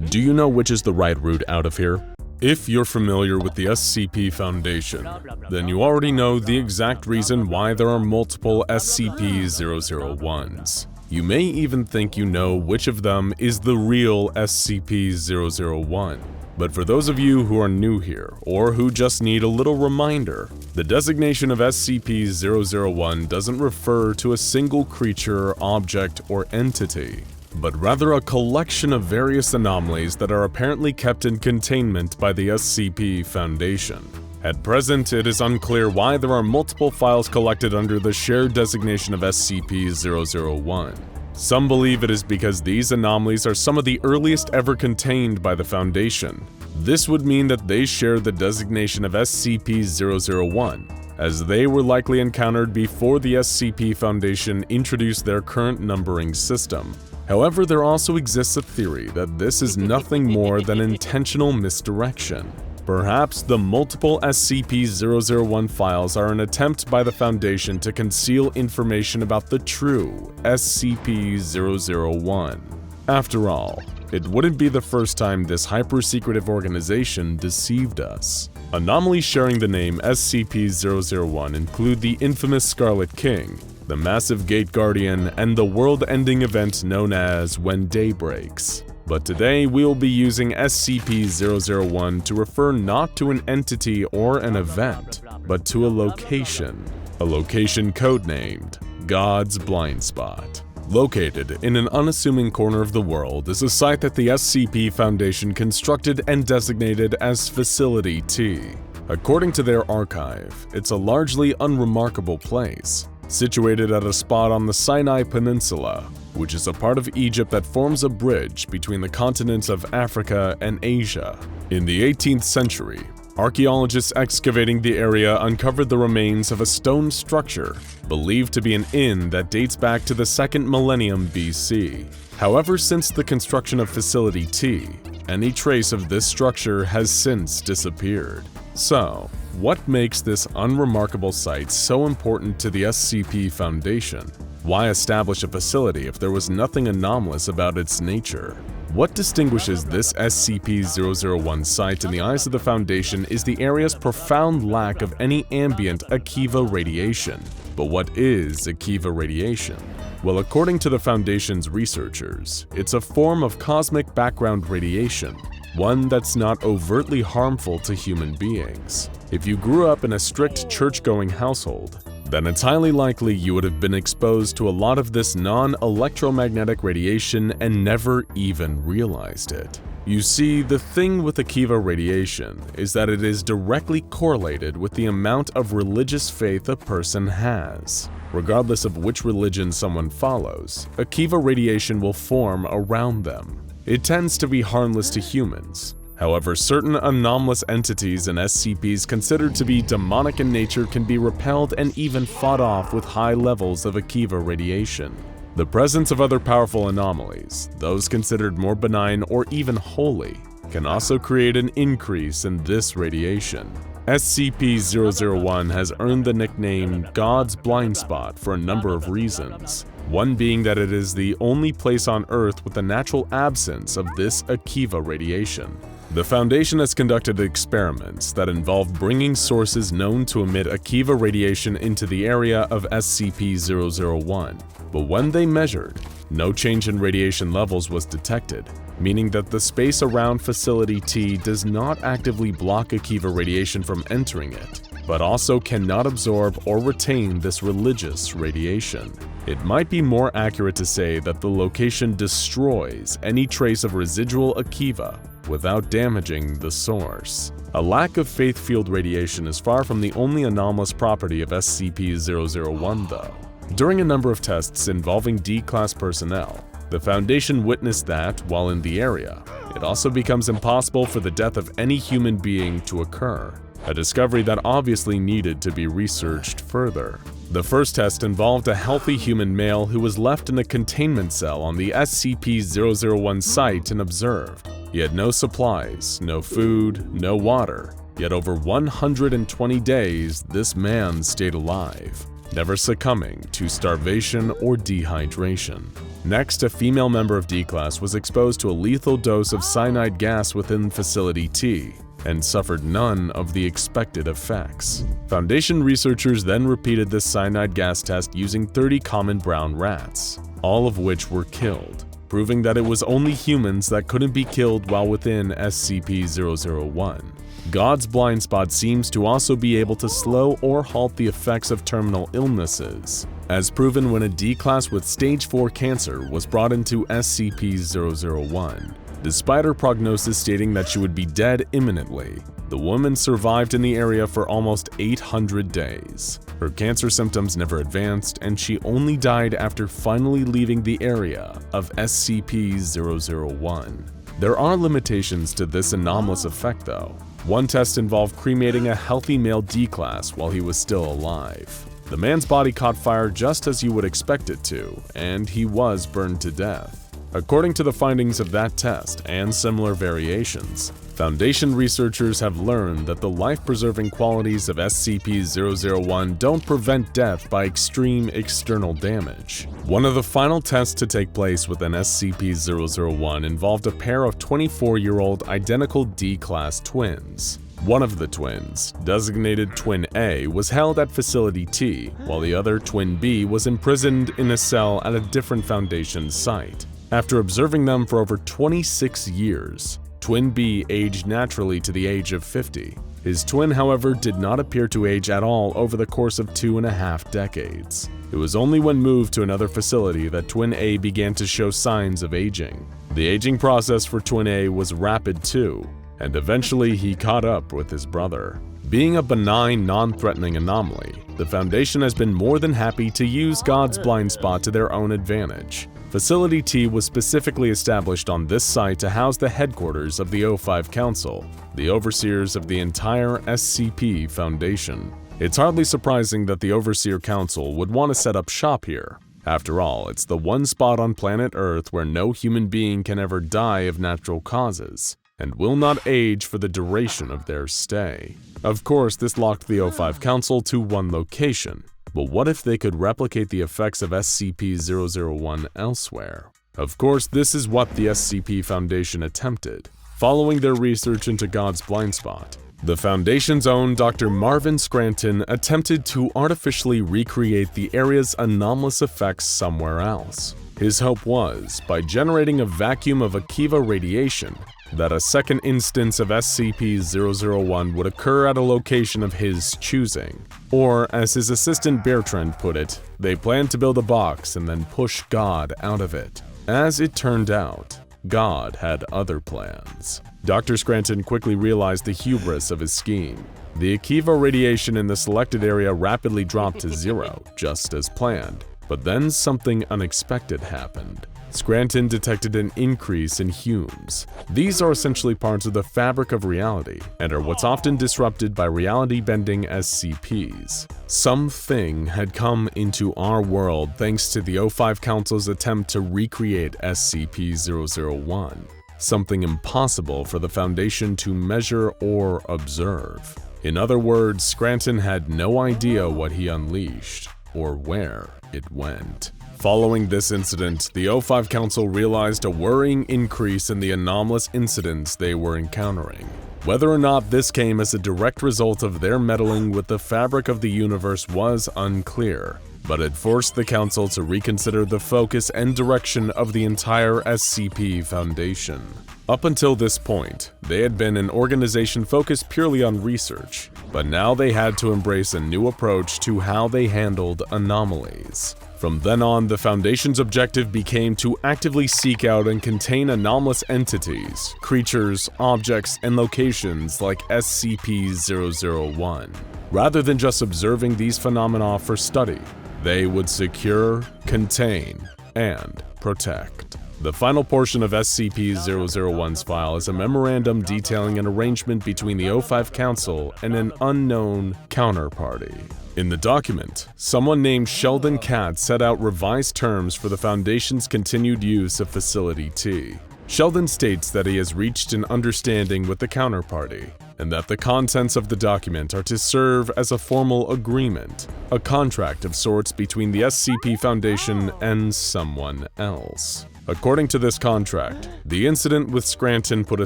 Do you know which is the right route out of here? If you're familiar with the SCP Foundation, then you already know the exact reason why there are multiple SCP-001s. You may even think you know which of them is the real SCP-001. But for those of you who are new here, or who just need a little reminder, the designation of SCP-001 doesn't refer to a single creature, object, or entity, but rather a collection of various anomalies that are apparently kept in containment by the SCP Foundation. At present, it is unclear why there are multiple files collected under the shared designation of SCP-001. Some believe it is because these anomalies are some of the earliest ever contained by the Foundation. This would mean that they share the designation of SCP-001, as they were likely encountered before the SCP Foundation introduced their current numbering system. However, there also exists a theory that this is nothing more than intentional misdirection. Perhaps the multiple SCP-001 files are an attempt by the Foundation to conceal information about the true SCP-001. After all, it wouldn't be the first time this hyper-secretive organization deceived us. Anomalies sharing the name SCP-001 include the infamous Scarlet King, the massive gate guardian, and the world-ending event known as When Day Breaks. But today we'll be using SCP-001 to refer not to an entity or an event, but to a location codenamed God's Blind Spot. Located in an unassuming corner of the world is a site that the SCP Foundation constructed and designated as Facility T. According to their archive, it's a largely unremarkable place, situated at a spot on the Sinai Peninsula, which is a part of Egypt that forms a bridge between the continents of Africa and Asia. In the 18th century, archaeologists excavating the area uncovered the remains of a stone structure believed to be an inn that dates back to the 2nd millennium BC. However, since the construction of Facility T, any trace of this structure has since disappeared. So, what makes this unremarkable site so important to the SCP Foundation? Why establish a facility if there was nothing anomalous about its nature? What distinguishes this SCP-001 site in the eyes of the Foundation is the area's profound lack of any ambient Akiva radiation. But what is Akiva radiation? Well, according to the Foundation's researchers, it's a form of cosmic background radiation, one that's not overtly harmful to human beings. If you grew up in a strict church-going household, then it's highly likely you would have been exposed to a lot of this non-electromagnetic radiation and never even realized it. You see, the thing with Akiva radiation is that it is directly correlated with the amount of religious faith a person has. Regardless of which religion someone follows, Akiva radiation will form around them. It tends to be harmless to humans. However, certain anomalous entities and SCPs considered to be demonic in nature can be repelled and even fought off with high levels of Akiva radiation. The presence of other powerful anomalies, those considered more benign or even holy, can also create an increase in this radiation. SCP-001 has earned the nickname God's Blind Spot for a number of reasons. One being that it is the only place on Earth with a natural absence of this Akiva radiation. The Foundation has conducted experiments that involve bringing sources known to emit Akiva radiation into the area of SCP-001, but when they measured, no change in radiation levels was detected, meaning that the space around Facility T does not actively block Akiva radiation from entering it, but also cannot absorb or retain this religious radiation. It might be more accurate to say that the location destroys any trace of residual Akiva without damaging the source. A lack of faith-fueled radiation is far from the only anomalous property of SCP-001 though. During a number of tests involving D-Class personnel, the Foundation witnessed that, while in the area, it also becomes impossible for the death of any human being to occur, a discovery that obviously needed to be researched further. The first test involved a healthy human male who was left in a containment cell on the SCP-001 site and observed. He had no supplies, no food, no water, yet over 120 days this man stayed alive, never succumbing to starvation or dehydration. Next, a female member of D-Class was exposed to a lethal dose of cyanide gas within Facility T, and suffered none of the expected effects. Foundation researchers then repeated this cyanide gas test using 30 common brown rats, all of which were killed, proving that it was only humans that couldn't be killed while within SCP-001. God's Blind Spot seems to also be able to slow or halt the effects of terminal illnesses, as proven when a D-Class with stage 4 cancer was brought into SCP-001. Despite her prognosis stating that she would be dead imminently, the woman survived in the area for almost 800 days. Her cancer symptoms never advanced, and she only died after finally leaving the area of SCP-001. There are limitations to this anomalous effect though. One test involved cremating a healthy male D-Class while he was still alive. The man's body caught fire just as you would expect it to, and he was burned to death. According to the findings of that test and similar variations, Foundation researchers have learned that the life-preserving qualities of SCP-001 don't prevent death by extreme external damage. One of the final tests to take place within SCP-001 involved a pair of 24-year-old identical D-Class twins. One of the twins, designated Twin A, was held at Facility T, while the other, Twin B, was imprisoned in a cell at a different Foundation site. After observing them for over 26 years, Twin B aged naturally to the age of 50. His twin, however, did not appear to age at all over the course of 2.5 decades. It was only when moved to another facility that Twin A began to show signs of aging. The aging process for Twin A was rapid too, and eventually he caught up with his brother. Being a benign, non-threatening anomaly, the Foundation has been more than happy to use God's blind spot to their own advantage. Facility T was specifically established on this site to house the headquarters of the O5 Council, the overseers of the entire SCP Foundation. It's hardly surprising that the Overseer Council would want to set up shop here. After all, it's the one spot on planet Earth where no human being can ever die of natural causes, and will not age for the duration of their stay. Of course, this locked the O5 Council to one location. But what if they could replicate the effects of SCP-001 elsewhere? Of course, this is what the SCP Foundation attempted. Following their research into God's blind spot, the Foundation's own Dr. Marvin Scranton attempted to artificially recreate the area's anomalous effects somewhere else. His hope was, by generating a vacuum of Akiva radiation, that a second instance of SCP-001 would occur at a location of his choosing. Or, as his assistant Bertrand put it, they planned to build a box and then push God out of it. As it turned out, God had other plans. Dr. Scranton quickly realized the hubris of his scheme. The Akiva radiation in the selected area rapidly dropped to 0, just as planned. But then something unexpected happened. Scranton detected an increase in Humes. These are essentially parts of the fabric of reality and are what's often disrupted by reality-bending SCPs. Something had come into our world thanks to the O5 Council's attempt to recreate SCP-001. Something impossible for the Foundation to measure or observe. In other words, Scranton had no idea what he unleashed or where it went. Following this incident, the O5 Council realized a worrying increase in the anomalous incidents they were encountering. Whether or not this came as a direct result of their meddling with the fabric of the universe was unclear, but it forced the Council to reconsider the focus and direction of the entire SCP Foundation. Up until this point, they had been an organization focused purely on research, but now they had to embrace a new approach to how they handled anomalies. From then on, the Foundation's objective became to actively seek out and contain anomalous entities, creatures, objects, and locations like SCP-001. Rather than just observing these phenomena for study, they would secure, contain, and protect. The final portion of SCP-001's file is a memorandum detailing an arrangement between the O5 Council and an unknown counterparty. In the document, someone named Sheldon Katz set out revised terms for the Foundation's continued use of Facility T. Sheldon states that he has reached an understanding with the counterparty, and that the contents of the document are to serve as a formal agreement, a contract of sorts between the SCP Foundation and someone else. According to this contract, the incident with Scranton put a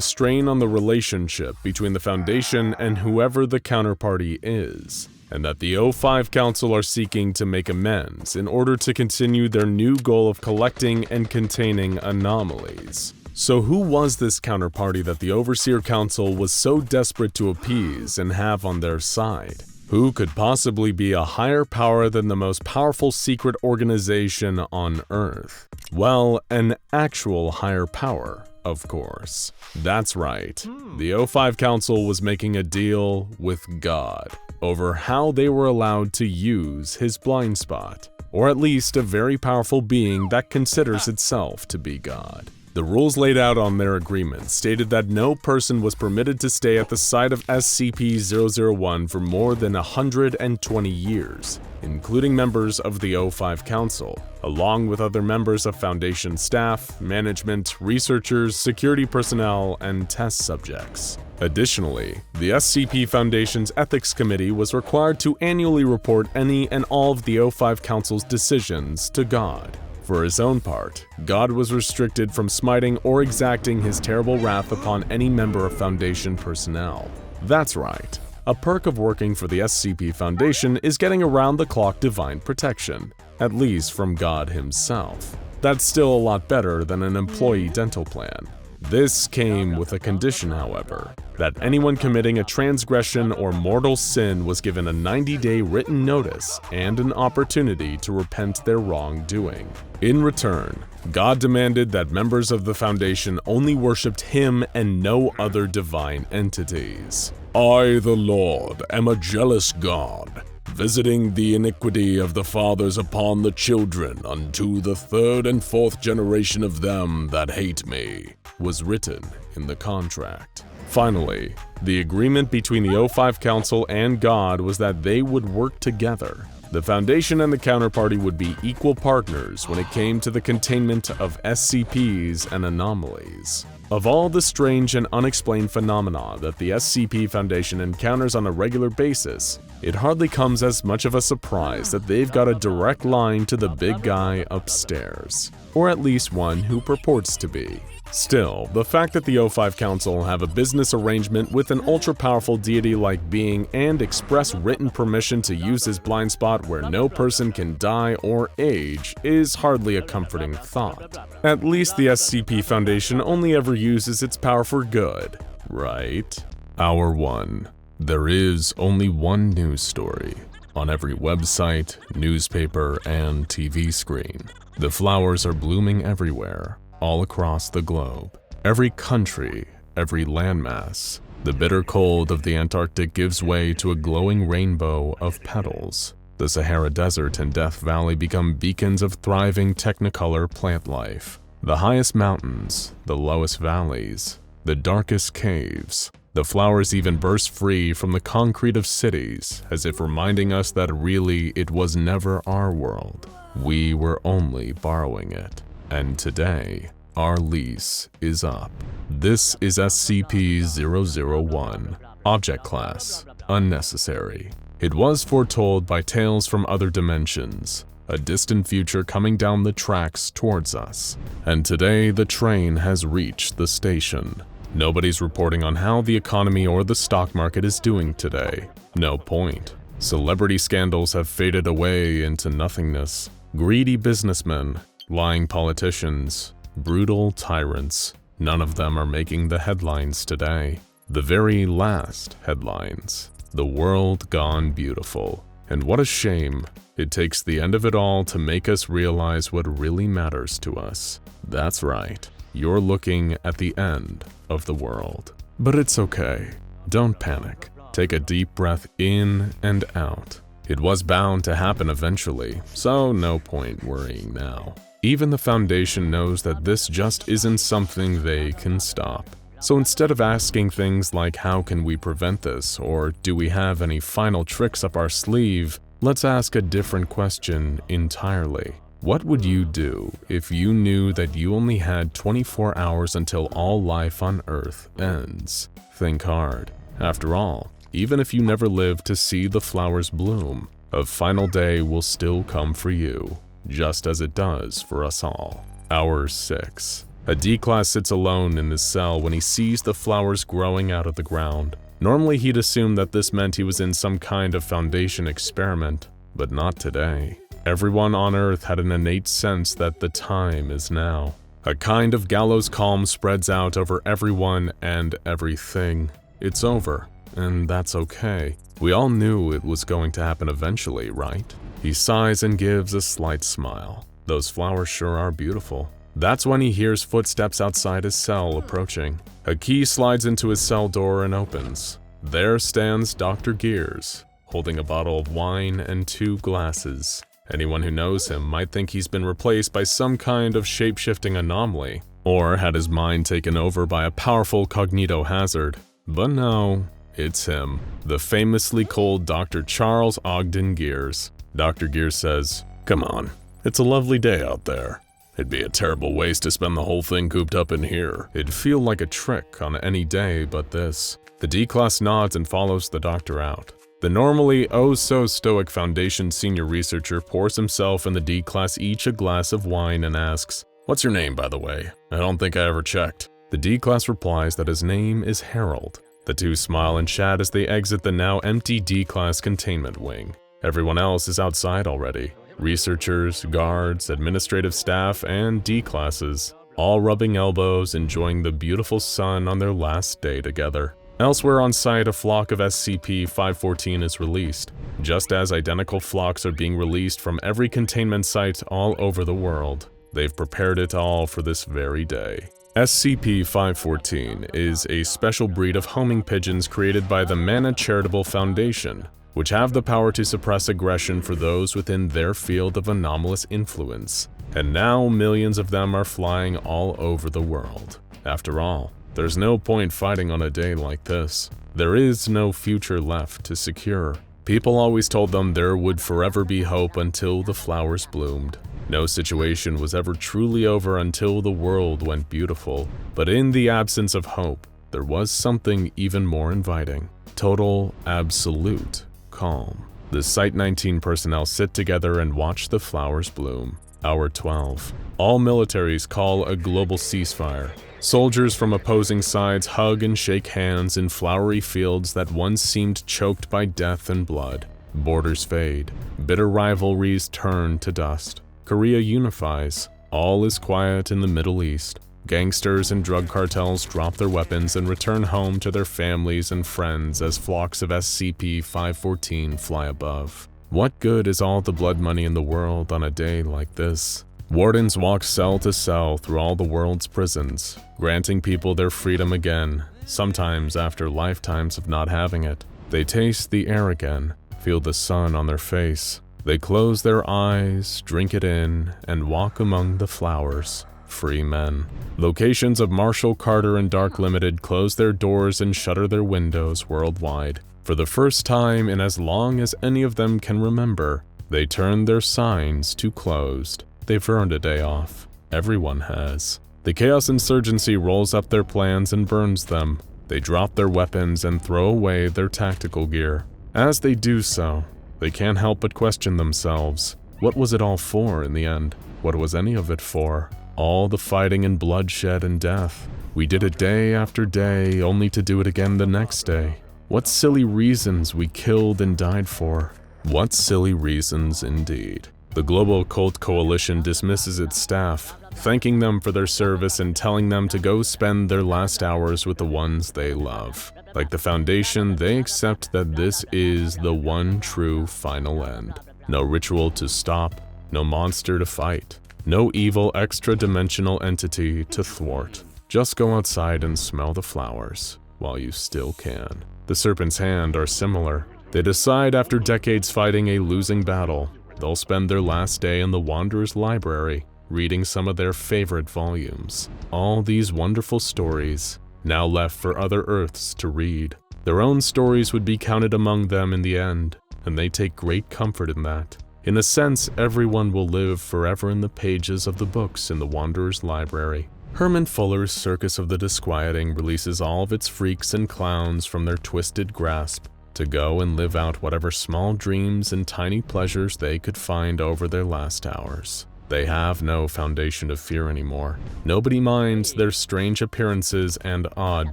strain on the relationship between the Foundation and whoever the counterparty is, and that the O5 Council are seeking to make amends in order to continue their new goal of collecting and containing anomalies. So who was this counterparty that the Overseer Council was so desperate to appease and have on their side? Who could possibly be a higher power than the most powerful secret organization on Earth? Well, an actual higher power, of course. That's right, the O5 Council was making a deal with God over how they were allowed to use his blind spot, or at least a very powerful being that considers itself to be God. The rules laid out on their agreement stated that no person was permitted to stay at the site of SCP-001 for more than 120 years, including members of the O5 Council, along with other members of Foundation staff, management, researchers, security personnel, and test subjects. Additionally, the SCP Foundation's Ethics Committee was required to annually report any and all of the O5 Council's decisions to God. For his own part, God was restricted from smiting or exacting his terrible wrath upon any member of Foundation personnel. That's right. A perk of working for the SCP Foundation is getting around-the-clock divine protection, at least from God himself. That's still a lot better than an employee dental plan. This came with a condition, however, that anyone committing a transgression or mortal sin was given a 90-day written notice and an opportunity to repent their wrongdoing. In return, God demanded that members of the Foundation only worshipped him and no other divine entities. I, the Lord, am a jealous God, visiting the iniquity of the fathers upon the children unto the third and fourth generation of them that hate me, was written in the contract. Finally, the agreement between the O5 Council and God was that they would work together. The Foundation and the Counterparty would be equal partners when it came to the containment of SCPs and anomalies. Of all the strange and unexplained phenomena that the SCP Foundation encounters on a regular basis, it hardly comes as much of a surprise that they've got a direct line to the big guy upstairs, or at least one who purports to be. Still, the fact that the O5 Council have a business arrangement with an ultra-powerful deity-like being and express written permission to use his blind spot where no person can die or age is hardly a comforting thought. At least the SCP Foundation only ever uses its power for good, right? Hour 1. There is only one news story on every website, newspaper, and TV screen. The flowers are blooming everywhere, all across the globe. Every country, every landmass. The bitter cold of the Antarctic gives way to a glowing rainbow of petals. The Sahara Desert and Death Valley become beacons of thriving technicolor plant life. The highest mountains, the lowest valleys, the darkest caves. The flowers even burst free from the concrete of cities, as if reminding us that really it was never our world. We were only borrowing it. And today, our lease is up. This is SCP-001, Object Class, Unnecessary. It was foretold by tales from other dimensions, a distant future coming down the tracks towards us. And today, the train has reached the station. Nobody's reporting on how the economy or the stock market is doing today. No point. Celebrity scandals have faded away into nothingness. Greedy businessmen, lying politicians, brutal tyrants, none of them are making the headlines today. The very last headlines. The world gone beautiful. And what a shame. It takes the end of it all to make us realize what really matters to us. That's right. You're looking at the end of the world. But it's okay. Don't panic. Take a deep breath in and out. It was bound to happen eventually, so no point worrying now. Even the Foundation knows that this just isn't something they can stop. So instead of asking things like how can we prevent this or do we have any final tricks up our sleeve, let's ask a different question entirely. What would you do if you knew that you only had 24 hours until all life on Earth ends? Think hard. After all, even if you never live to see the flowers bloom, a final day will still come for you, just as it does for us all. Hour 6. A D-Class sits alone in his cell when he sees the flowers growing out of the ground. Normally he'd assume that this meant he was in some kind of Foundation experiment, but not today. Everyone on Earth had an innate sense that the time is now. A kind of gallows calm spreads out over everyone and everything. It's over, and that's okay. We all knew it was going to happen eventually, right? He sighs and gives a slight smile. Those flowers sure are beautiful. That's when he hears footsteps outside his cell approaching. A key slides into his cell door and opens. There stands Dr. Gears, holding a bottle of wine and 2 glasses. Anyone who knows him might think he's been replaced by some kind of shape-shifting anomaly, or had his mind taken over by a powerful cognito hazard. But no, it's him, the famously cold Dr. Charles Ogden Gears. Dr. Gears says, "Come on, it's a lovely day out there. It'd be a terrible waste to spend the whole thing cooped up in here. It'd feel like a trick on any day but this." The D-Class nods and follows the doctor out. The normally oh-so-stoic Foundation senior researcher pours himself and the D-Class each a glass of wine and asks, "What's your name, by the way? I don't think I ever checked." The D-Class replies that his name is Harold. The two smile and chat as they exit the now empty D-Class containment wing. Everyone else is outside already. Researchers, guards, administrative staff, and D-Classes, all rubbing elbows, enjoying the beautiful sun on their last day together. Elsewhere on site, a flock of SCP-514 is released, just as identical flocks are being released from every containment site all over the world. They've prepared it all for this very day. SCP-514 is a special breed of homing pigeons created by the Mana Charitable Foundation, which have the power to suppress aggression for those within their field of anomalous influence. And now millions of them are flying all over the world. After all, there's no point fighting on a day like this. There is no future left to secure. People always told them there would forever be hope until the flowers bloomed. No situation was ever truly over until the world went beautiful. But in the absence of hope, there was something even more inviting. Total, absolute calm. The Site-19 personnel sit together and watch the flowers bloom. Hour 12. All militaries call a global ceasefire. Soldiers from opposing sides hug and shake hands in flowery fields that once seemed choked by death and blood. Borders fade. Bitter rivalries turn to dust. Korea unifies. All is quiet in the Middle East. Gangsters and drug cartels drop their weapons and return home to their families and friends as flocks of SCP-514 fly above. What good is all the blood money in the world on a day like this? Wardens walk cell to cell through all the world's prisons, granting people their freedom again, sometimes after lifetimes of not having it. They taste the air again, feel the sun on their face. They close their eyes, drink it in, and walk among the flowers. Free men. Locations of Marshall, Carter, and Dark Limited close their doors and shutter their windows worldwide. For the first time in as long as any of them can remember, they turn their signs to closed. They've earned a day off. Everyone has. The Chaos Insurgency rolls up their plans and burns them. They drop their weapons and throw away their tactical gear. As they do so, they can't help but question themselves. What was it all for in the end? What was any of it for? All the fighting and bloodshed and death. We did it day after day, only to do it again the next day. What silly reasons we killed and died for. What silly reasons indeed. The Global Occult Coalition dismisses its staff, thanking them for their service and telling them to go spend their last hours with the ones they love. Like the Foundation, they accept that this is the one true final end. No ritual to stop, no monster to fight, no evil extra-dimensional entity to thwart. Just go outside and smell the flowers while you still can. The Serpent's Hand are similar. They decide after decades fighting a losing battle, they'll spend their last day in the Wanderer's Library, reading some of their favorite volumes. All these wonderful stories, now left for other Earths to read. Their own stories would be counted among them in the end, and they take great comfort in that. In a sense, everyone will live forever in the pages of the books in the Wanderer's Library. Herman Fuller's Circus of the Disquieting releases all of its freaks and clowns from their twisted grasp to go and live out whatever small dreams and tiny pleasures they could find over their last hours. They have no foundation of fear anymore. Nobody minds their strange appearances and odd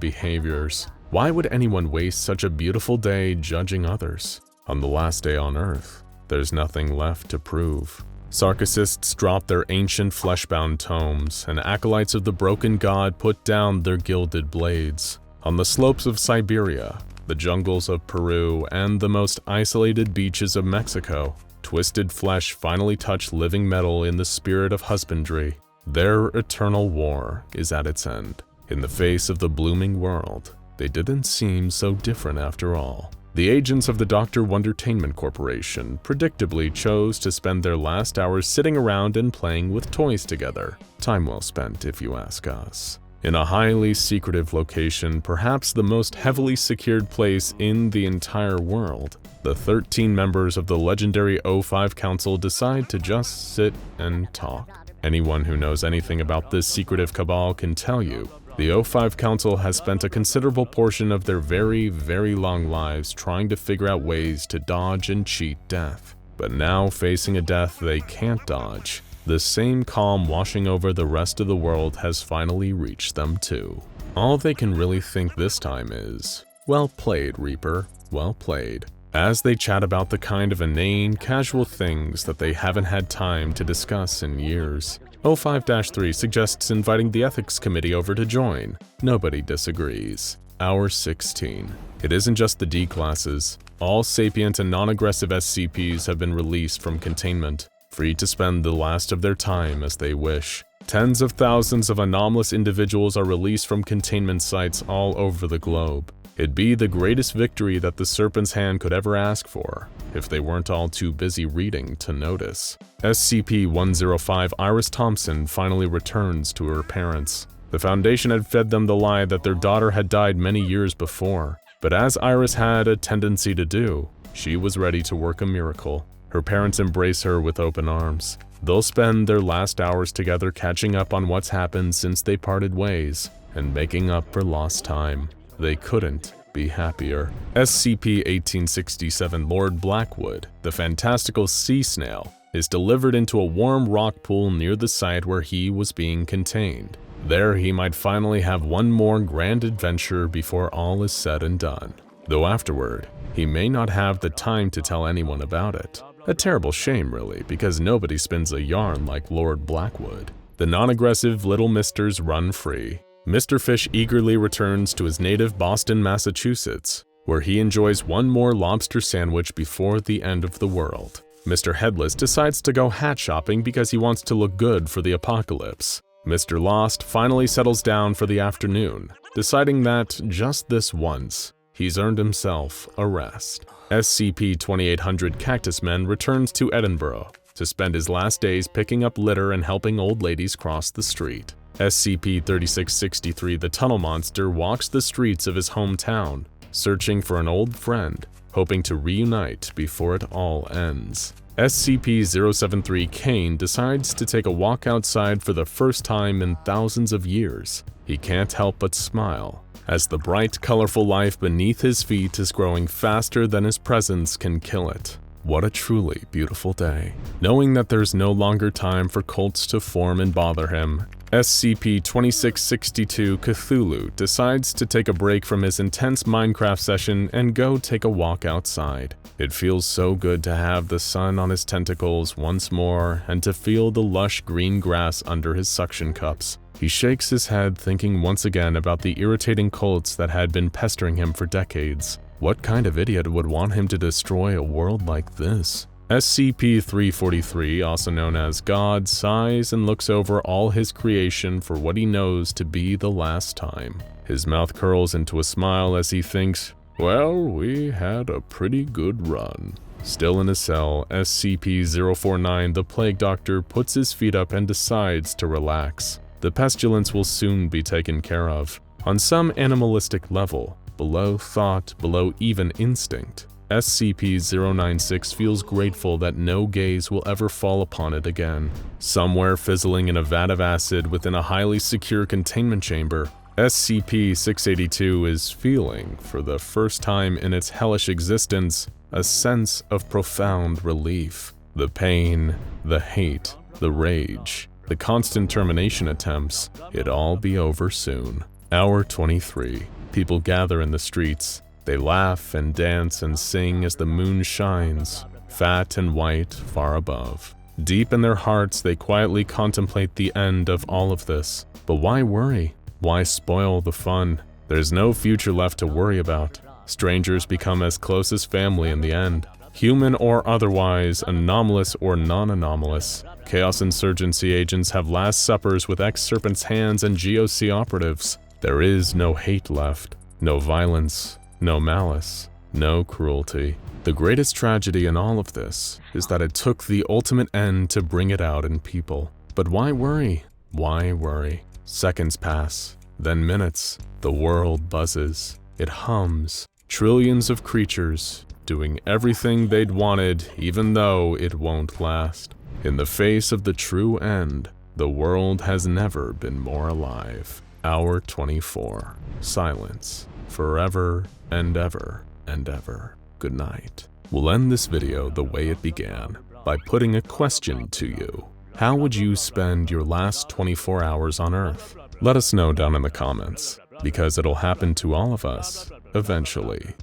behaviors. Why would anyone waste such a beautiful day judging others? On the last day on Earth, there's nothing left to prove. Sarkissists drop their ancient fleshbound tomes, and acolytes of the broken god put down their gilded blades. On the slopes of Siberia, the jungles of Peru, and the most isolated beaches of Mexico, twisted flesh finally touch living metal in the spirit of husbandry. Their eternal war is at its end. In the face of the blooming world, they didn't seem so different after all. The agents of the Dr. Wondertainment Corporation predictably chose to spend their last hours sitting around and playing with toys together. Time well spent, if you ask us. In a highly secretive location, perhaps the most heavily secured place in the entire world, the 13 members of the legendary O5 Council decide to just sit and talk. Anyone who knows anything about this secretive cabal can tell you, the O5 Council has spent a considerable portion of their very, very long lives trying to figure out ways to dodge and cheat death. But now facing a death they can't dodge, the same calm washing over the rest of the world has finally reached them too. All they can really think this time is, Well played, Reaper, well played. As they chat about the kind of inane, casual things that they haven't had time to discuss in years, 05-3 suggests inviting the ethics committee over to join. Nobody disagrees. Hour 16. It isn't just the D classes. All sapient and non-aggressive SCPs have been released from containment, free to spend the last of their time as they wish. Tens of thousands of anomalous individuals are released from containment sites all over the globe. It'd be the greatest victory that the Serpent's Hand could ever ask for, if they weren't all too busy reading to notice. SCP-105 Iris Thompson finally returns to her parents. The Foundation had fed them the lie that their daughter had died many years before, but as Iris had a tendency to do, she was ready to work a miracle. Her parents embrace her with open arms. They'll spend their last hours together catching up on what's happened since they parted ways, and making up for lost time. They couldn't be happier. SCP-1867 Lord Blackwood, the fantastical sea snail, is delivered into a warm rock pool near the site where he was being contained. There he might finally have one more grand adventure before all is said and done. Though afterward, he may not have the time to tell anyone about it. A terrible shame really, because nobody spins a yarn like Lord Blackwood. The non-aggressive little misters run free. Mr. Fish eagerly returns to his native Boston, Massachusetts, where he enjoys one more lobster sandwich before the end of the world. Mr. Headless decides to go hat shopping because he wants to look good for the apocalypse. Mr. Lost finally settles down for the afternoon, deciding that just this once, he's earned himself a rest. SCP-2800 Cactus Man returns to Edinburgh to spend his last days picking up litter and helping old ladies cross the street. SCP-3663 The Tunnel Monster walks the streets of his hometown, searching for an old friend, hoping to reunite before it all ends. SCP-073 Kane decides to take a walk outside for the first time in thousands of years. He can't help but smile, as the bright, colorful life beneath his feet is growing faster than his presence can kill it. What a truly beautiful day. Knowing that there's no longer time for cults to form and bother him, SCP-2662 Cthulhu decides to take a break from his intense Minecraft session and go take a walk outside. It feels so good to have the sun on his tentacles once more and to feel the lush green grass under his suction cups. He shakes his head, thinking once again about the irritating cults that had been pestering him for decades. What kind of idiot would want him to destroy a world like this? SCP-343, also known as God, sighs and looks over all his creation for what he knows to be the last time. His mouth curls into a smile as he thinks, well, we had a pretty good run. Still in his cell, SCP-049, the Plague Doctor, puts his feet up and decides to relax. The pestilence will soon be taken care of. On some animalistic level, below thought, below even instinct, SCP-096 feels grateful that no gaze will ever fall upon it again. Somewhere fizzling in a vat of acid within a highly secure containment chamber, SCP-682 is feeling, for the first time in its hellish existence, a sense of profound relief. The pain, the hate, the rage, the constant termination attempts, it'd all be over soon. Hour 23. People gather in the streets. They laugh and dance and sing as the moon shines, fat and white, far above. Deep in their hearts, they quietly contemplate the end of all of this. But why worry? Why spoil the fun? There's no future left to worry about. Strangers become as close as family in the end. Human or otherwise, anomalous or non-anomalous. Chaos Insurgency agents have last suppers with ex-Serpent's Hands and GOC operatives. There is no hate left, no violence, no malice, no cruelty. The greatest tragedy in all of this is that it took the ultimate end to bring it out in people. But why worry? Why worry? Seconds pass, then minutes. The world buzzes. It hums. Trillions of creatures doing everything they'd wanted, even though it won't last. In the face of the true end, the world has never been more alive. Hour 24. Silence. Forever and ever and ever. Good night. We'll end this video the way it began, by putting a question to you. How would you spend your last 24 hours on Earth? Let us know down in the comments, because it'll happen to all of us eventually.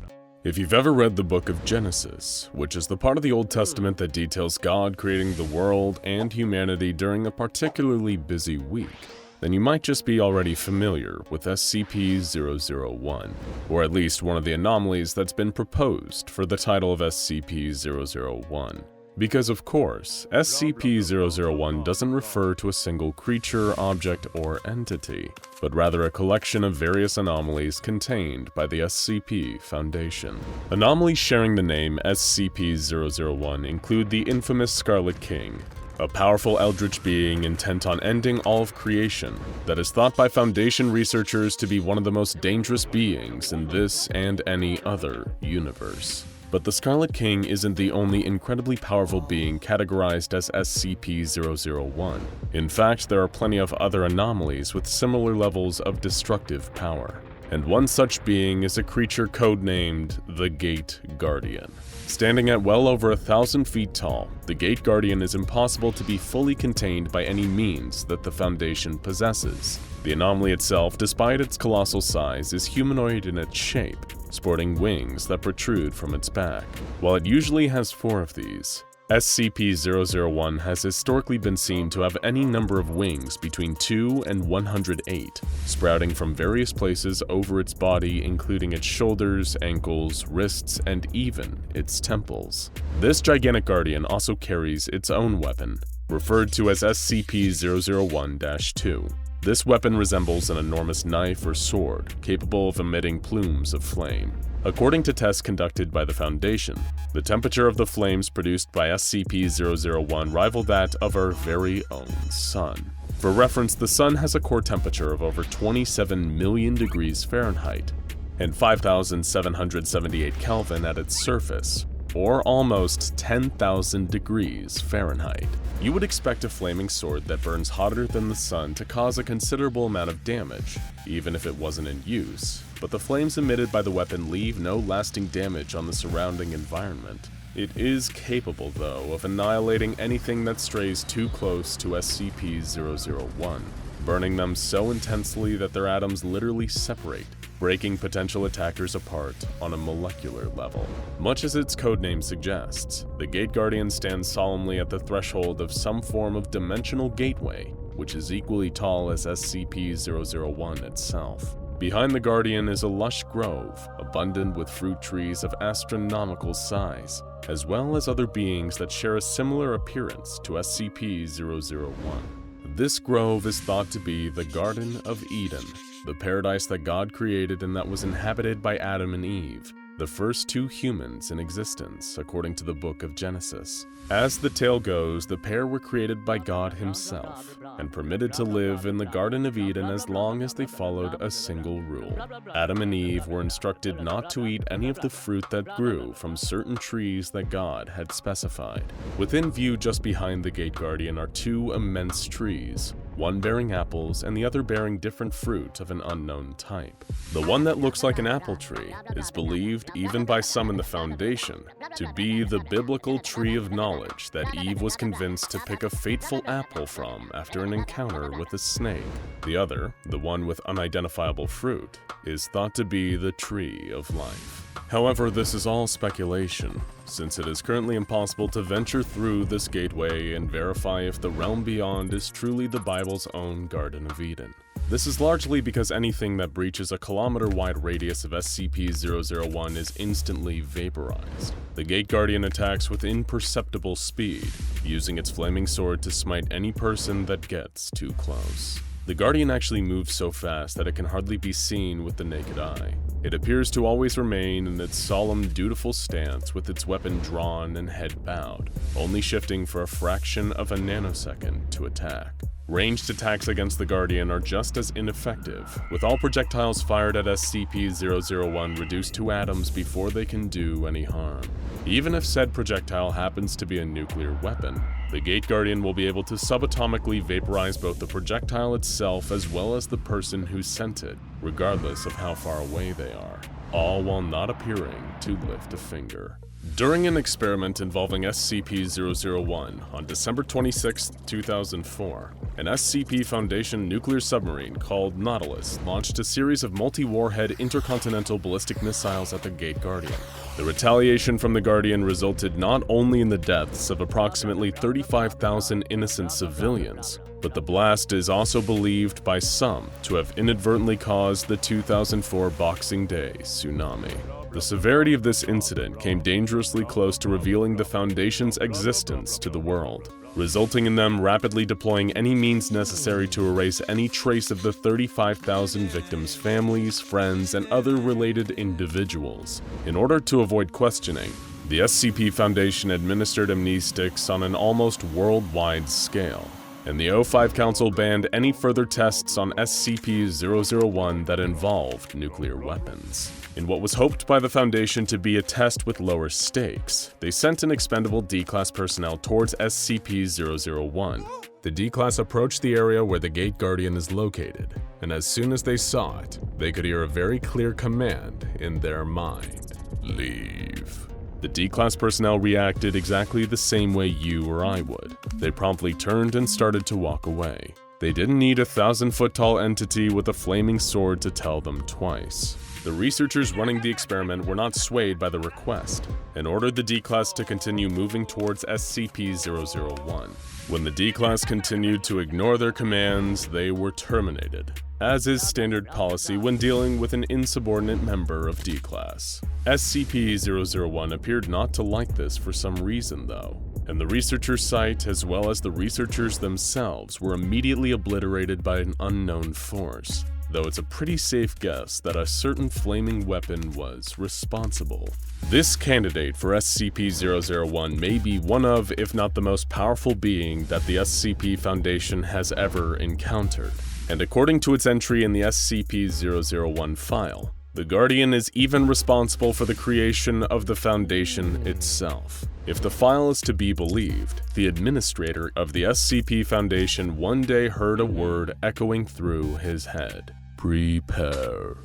If you've ever read the book of Genesis, which is the part of the Old Testament that details God creating the world and humanity during a particularly busy week, then you might just be already familiar with SCP-001, or at least one of the anomalies that's been proposed for the title of SCP-001. Because of course, SCP-001 doesn't refer to a single creature, object, or entity, but rather a collection of various anomalies contained by the SCP Foundation. Anomalies sharing the name SCP-001 include the infamous Scarlet King, a powerful eldritch being intent on ending all of creation that is thought by Foundation researchers to be one of the most dangerous beings in this and any other universe. But the Scarlet King isn't the only incredibly powerful being categorized as SCP-001. In fact, there are plenty of other anomalies with similar levels of destructive power. And one such being is a creature codenamed the Gate Guardian. Standing at well over 1,000 feet tall, the Gate Guardian is impossible to be fully contained by any means that the Foundation possesses. The anomaly itself, despite its colossal size, is humanoid in its shape, sporting wings that protrude from its back. While it usually has 4 of these, SCP-001 has historically been seen to have any number of wings between 2 and 108, sprouting from various places over its body, including its shoulders, ankles, wrists, and even its temples. This gigantic guardian also carries its own weapon, referred to as SCP-001-2. This weapon resembles an enormous knife or sword, capable of emitting plumes of flame. According to tests conducted by the Foundation, the temperature of the flames produced by SCP-001 rival that of our very own Sun. For reference, the Sun has a core temperature of over 27 million degrees Fahrenheit and 5,778 Kelvin at its surface, or almost 10,000 degrees Fahrenheit. You would expect a flaming sword that burns hotter than the sun to cause a considerable amount of damage, even if it wasn't in use, but the flames emitted by the weapon leave no lasting damage on the surrounding environment. It is capable, though, of annihilating anything that strays too close to SCP-001, burning them so intensely that their atoms literally separate, breaking potential attackers apart on a molecular level. Much as its codename suggests, the Gate Guardian stands solemnly at the threshold of some form of dimensional gateway, which is equally tall as SCP-001 itself. Behind the Guardian is a lush grove, abundant with fruit trees of astronomical size, as well as other beings that share a similar appearance to SCP-001. This grove is thought to be the Garden of Eden, the paradise that God created and that was inhabited by Adam and Eve, the first 2 humans in existence, according to the book of Genesis. As the tale goes, the pair were created by God himself and permitted to live in the Garden of Eden as long as they followed a single rule. Adam and Eve were instructed not to eat any of the fruit that grew from certain trees that God had specified. Within view just behind the Gate Guardian are 2 immense trees, one bearing apples and the other bearing different fruit of an unknown type. The one that looks like an apple tree is believed, even by some in the Foundation, to be the biblical tree of knowledge that Eve was convinced to pick a fateful apple from after an encounter with a snake. The other, the one with unidentifiable fruit, is thought to be the tree of life. However, this is all speculation, since it is currently impossible to venture through this gateway and verify if the realm beyond is truly the Bible's own Garden of Eden. This is largely because anything that breaches a kilometer-wide radius of SCP-001 is instantly vaporized. The Gate Guardian attacks with imperceptible speed, using its flaming sword to smite any person that gets too close. The Guardian actually moves so fast that it can hardly be seen with the naked eye. It appears to always remain in its solemn, dutiful stance with its weapon drawn and head bowed, only shifting for a fraction of a nanosecond to attack. Ranged attacks against the Guardian are just as ineffective, with all projectiles fired at SCP-001 reduced to atoms before they can do any harm. Even if said projectile happens to be a nuclear weapon, the Gate Guardian will be able to subatomically vaporize both the projectile itself as well as the person who sent it, regardless of how far away they are, all while not appearing to lift a finger. During an experiment involving SCP-001 on December 26, 2004, an SCP Foundation nuclear submarine called Nautilus launched a series of multi-warhead intercontinental ballistic missiles at the Gate Guardian. The retaliation from the Guardian resulted not only in the deaths of approximately 35,000 innocent civilians, but the blast is also believed by some to have inadvertently caused the 2004 Boxing Day tsunami. The severity of this incident came dangerously close to revealing the Foundation's existence to the world, resulting in them rapidly deploying any means necessary to erase any trace of the 35,000 victims' families, friends, and other related individuals. In order to avoid questioning, the SCP Foundation administered amnestics on an almost worldwide scale, and the O5 Council banned any further tests on SCP-001 that involved nuclear weapons. In what was hoped by the Foundation to be a test with lower stakes, they sent an expendable D-Class personnel towards SCP-001. The D-Class approached the area where the Gate Guardian is located, and as soon as they saw it, they could hear a very clear command in their mind: leave. The D-Class personnel reacted exactly the same way you or I would. They promptly turned and started to walk away. They didn't need a 1,000-foot-tall entity with a flaming sword to tell them twice. The researchers running the experiment were not swayed by the request and ordered the D-Class to continue moving towards SCP-001. When the D-Class continued to ignore their commands, they were terminated, as is standard policy when dealing with an insubordinate member of D-Class. SCP-001 appeared not to like this for some reason, though, and the researcher site as well as the researchers themselves were immediately obliterated by an unknown force, though it's a pretty safe guess that a certain flaming weapon was responsible. This candidate for SCP-001 may be one of, if not the most powerful being that the SCP Foundation has ever encountered, and according to its entry in the SCP-001 file, the Guardian is even responsible for the creation of the Foundation itself. If the file is to be believed, the administrator of the SCP Foundation one day heard a word echoing through his head: prepare.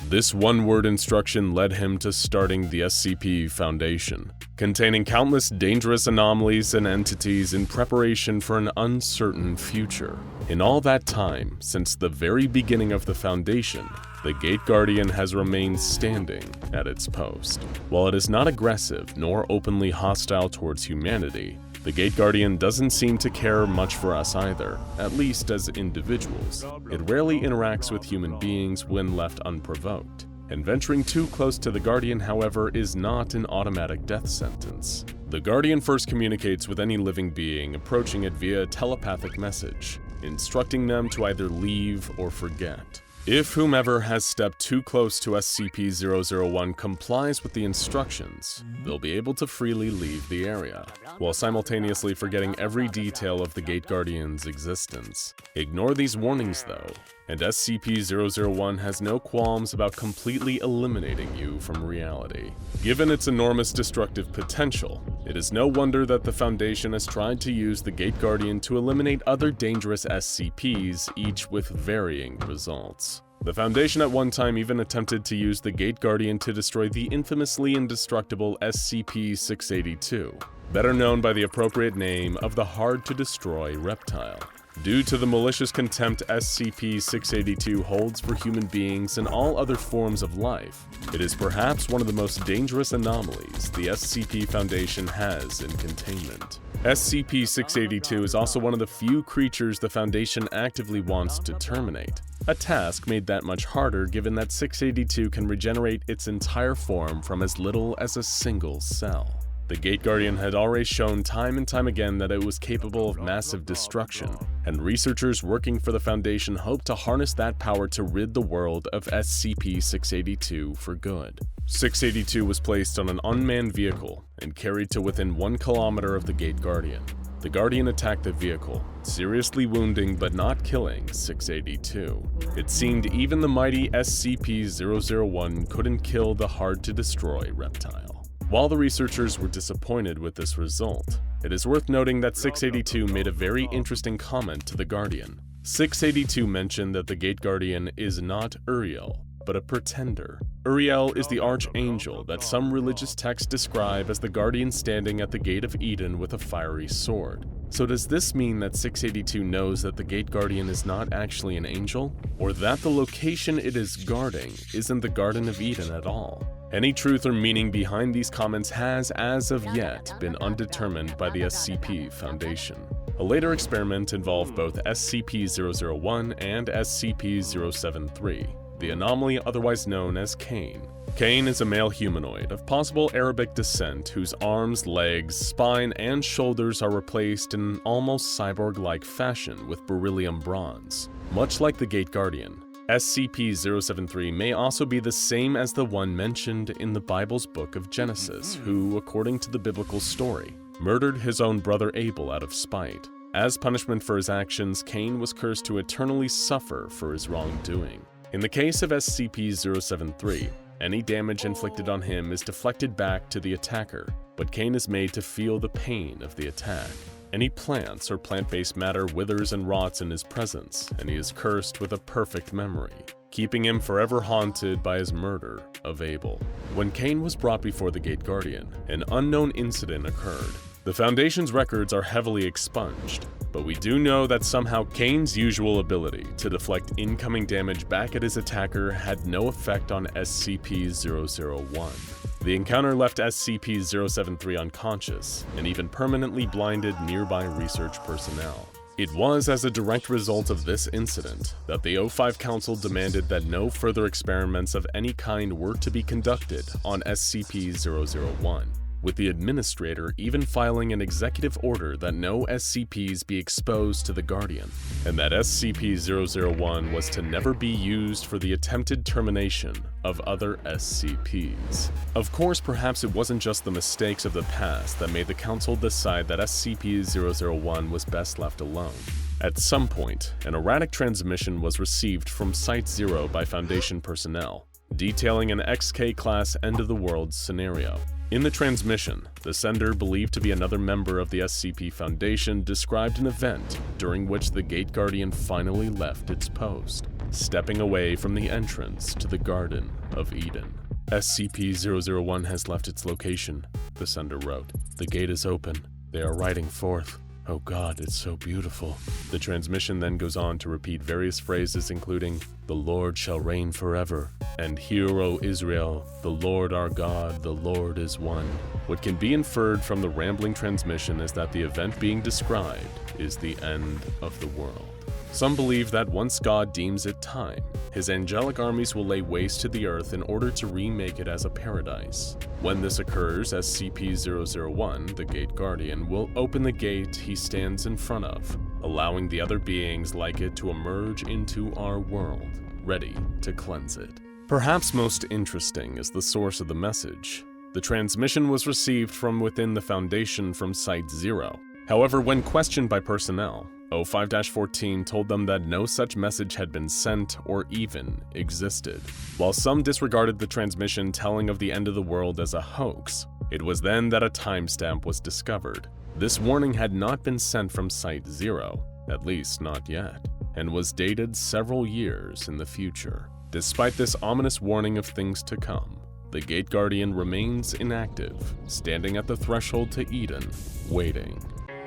This one-word instruction led him to starting the SCP Foundation, containing countless dangerous anomalies and entities in preparation for an uncertain future. In all that time, since the very beginning of the Foundation, the Gate Guardian has remained standing at its post. While it is not aggressive nor openly hostile towards humanity, the Gate Guardian doesn't seem to care much for us either, at least as individuals. It rarely interacts with human beings when left unprovoked, and venturing too close to the Guardian, however, is not an automatic death sentence. The Guardian first communicates with any living being approaching it via a telepathic message, instructing them to either leave or forget. If whomever has stepped too close to SCP-001 complies with the instructions, they'll be able to freely leave the area, while simultaneously forgetting every detail of the Gate Guardian's existence. Ignore these warnings though, and SCP-001 has no qualms about completely eliminating you from reality. Given its enormous destructive potential, it is no wonder that the Foundation has tried to use the Gate Guardian to eliminate other dangerous SCPs, each with varying results. The Foundation at one time even attempted to use the Gate Guardian to destroy the infamously indestructible SCP-682, better known by the appropriate name of the hard-to-destroy reptile. Due to the malicious contempt SCP-682 holds for human beings and all other forms of life, it is perhaps one of the most dangerous anomalies the SCP Foundation has in containment. SCP-682 is also one of the few creatures the Foundation actively wants to terminate, a task made that much harder given that 682 can regenerate its entire form from as little as a single cell. The Gate Guardian had already shown time and time again that it was capable of massive destruction, and researchers working for the Foundation hoped to harness that power to rid the world of SCP-682 for good. 682 was placed on an unmanned vehicle and carried to within 1 kilometer of the Gate Guardian. The Guardian attacked the vehicle, seriously wounding but not killing 682. It seemed even the mighty SCP-001 couldn't kill the hard-to-destroy reptile. While the researchers were disappointed with this result, it is worth noting that 682 made a very interesting comment to the Guardian. 682 mentioned that the Gate Guardian is not Uriel, but a pretender. Uriel is the archangel that some religious texts describe as the Guardian standing at the Gate of Eden with a fiery sword. So does this mean that 682 knows that the Gate Guardian is not actually an angel? Or that the location it is guarding isn't the Garden of Eden at all? Any truth or meaning behind these comments has, as of yet, been undetermined by the SCP Foundation. A later experiment involved both SCP-001 and SCP-073, the anomaly otherwise known as Cain. Cain is a male humanoid of possible Arabic descent whose arms, legs, spine, and shoulders are replaced in almost cyborg-like fashion with beryllium bronze. Much like the Gate Guardian, SCP-073 may also be the same as the one mentioned in the Bible's book of Genesis, who, according to the biblical story, murdered his own brother Abel out of spite. As punishment for his actions, Cain was cursed to eternally suffer for his wrongdoing. In the case of SCP-073, any damage inflicted on him is deflected back to the attacker, but Cain is made to feel the pain of the attack. Any plants or plant-based matter withers and rots in his presence, and he is cursed with a perfect memory, keeping him forever haunted by his murder of Abel. When Cain was brought before the Gate Guardian, an unknown incident occurred. The Foundation's records are heavily expunged, but we do know that somehow Cain's usual ability to deflect incoming damage back at his attacker had no effect on SCP-001. The encounter left SCP-073 unconscious and even permanently blinded nearby research personnel. It was as a direct result of this incident that the O5 Council demanded that no further experiments of any kind were to be conducted on SCP-001. With the administrator even filing an executive order that no SCPs be exposed to the Guardian, and that SCP-001 was to never be used for the attempted termination of other SCPs. Of course, perhaps it wasn't just the mistakes of the past that made the Council decide that SCP-001 was best left alone. At some point, an erratic transmission was received from Site-0 by Foundation personnel, detailing an XK-class end-of-the-world scenario. In the transmission, the sender, believed to be another member of the SCP Foundation, described an event during which the Gate Guardian finally left its post, stepping away from the entrance to the Garden of Eden. SCP-001 has left its location, the sender wrote. The gate is open. They are riding forth. Oh God, it's so beautiful. The transmission then goes on to repeat various phrases including, "The Lord shall reign forever," and "Hear, O Israel, the Lord our God, the Lord is one." What can be inferred from the rambling transmission is that the event being described is the end of the world. Some believe that once God deems it time, his angelic armies will lay waste to the earth in order to remake it as a paradise. When this occurs, SCP-001, the Gate Guardian, will open the gate he stands in front of, allowing the other beings like it to emerge into our world, ready to cleanse it. Perhaps most interesting is the source of the message. The transmission was received from within the Foundation from Site-0. However, when questioned by personnel, O5-14 told them that no such message had been sent or even existed. While some disregarded the transmission telling of the end of the world as a hoax, it was then that a timestamp was discovered. This warning had not been sent from Site-0, at least not yet, and was dated several years in the future. Despite this ominous warning of things to come, the Gate Guardian remains inactive, standing at the threshold to Eden, waiting.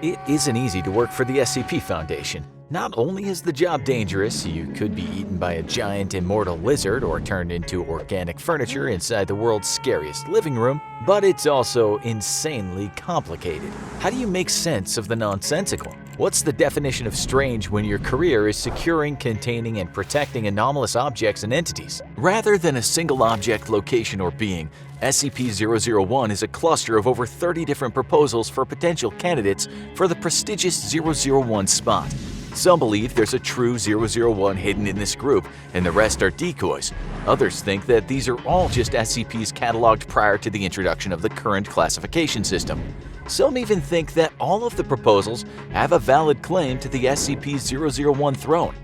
It isn't easy to work for the SCP Foundation. Not only is the job dangerous, you could be eaten by a giant immortal lizard or turned into organic furniture inside the world's scariest living room, but it's also insanely complicated. How do you make sense of the nonsensical? What's the definition of strange when your career is securing, containing, and protecting anomalous objects and entities? Rather than a single object, location, or being, SCP-001 is a cluster of over 30 different proposals for potential candidates for the prestigious 001 spot. Some believe there's a true 001 hidden in this group, and the rest are decoys. Others think that these are all just SCPs cataloged prior to the introduction of the current classification system. Some even think that all of the proposals have a valid claim to the SCP-001 throne.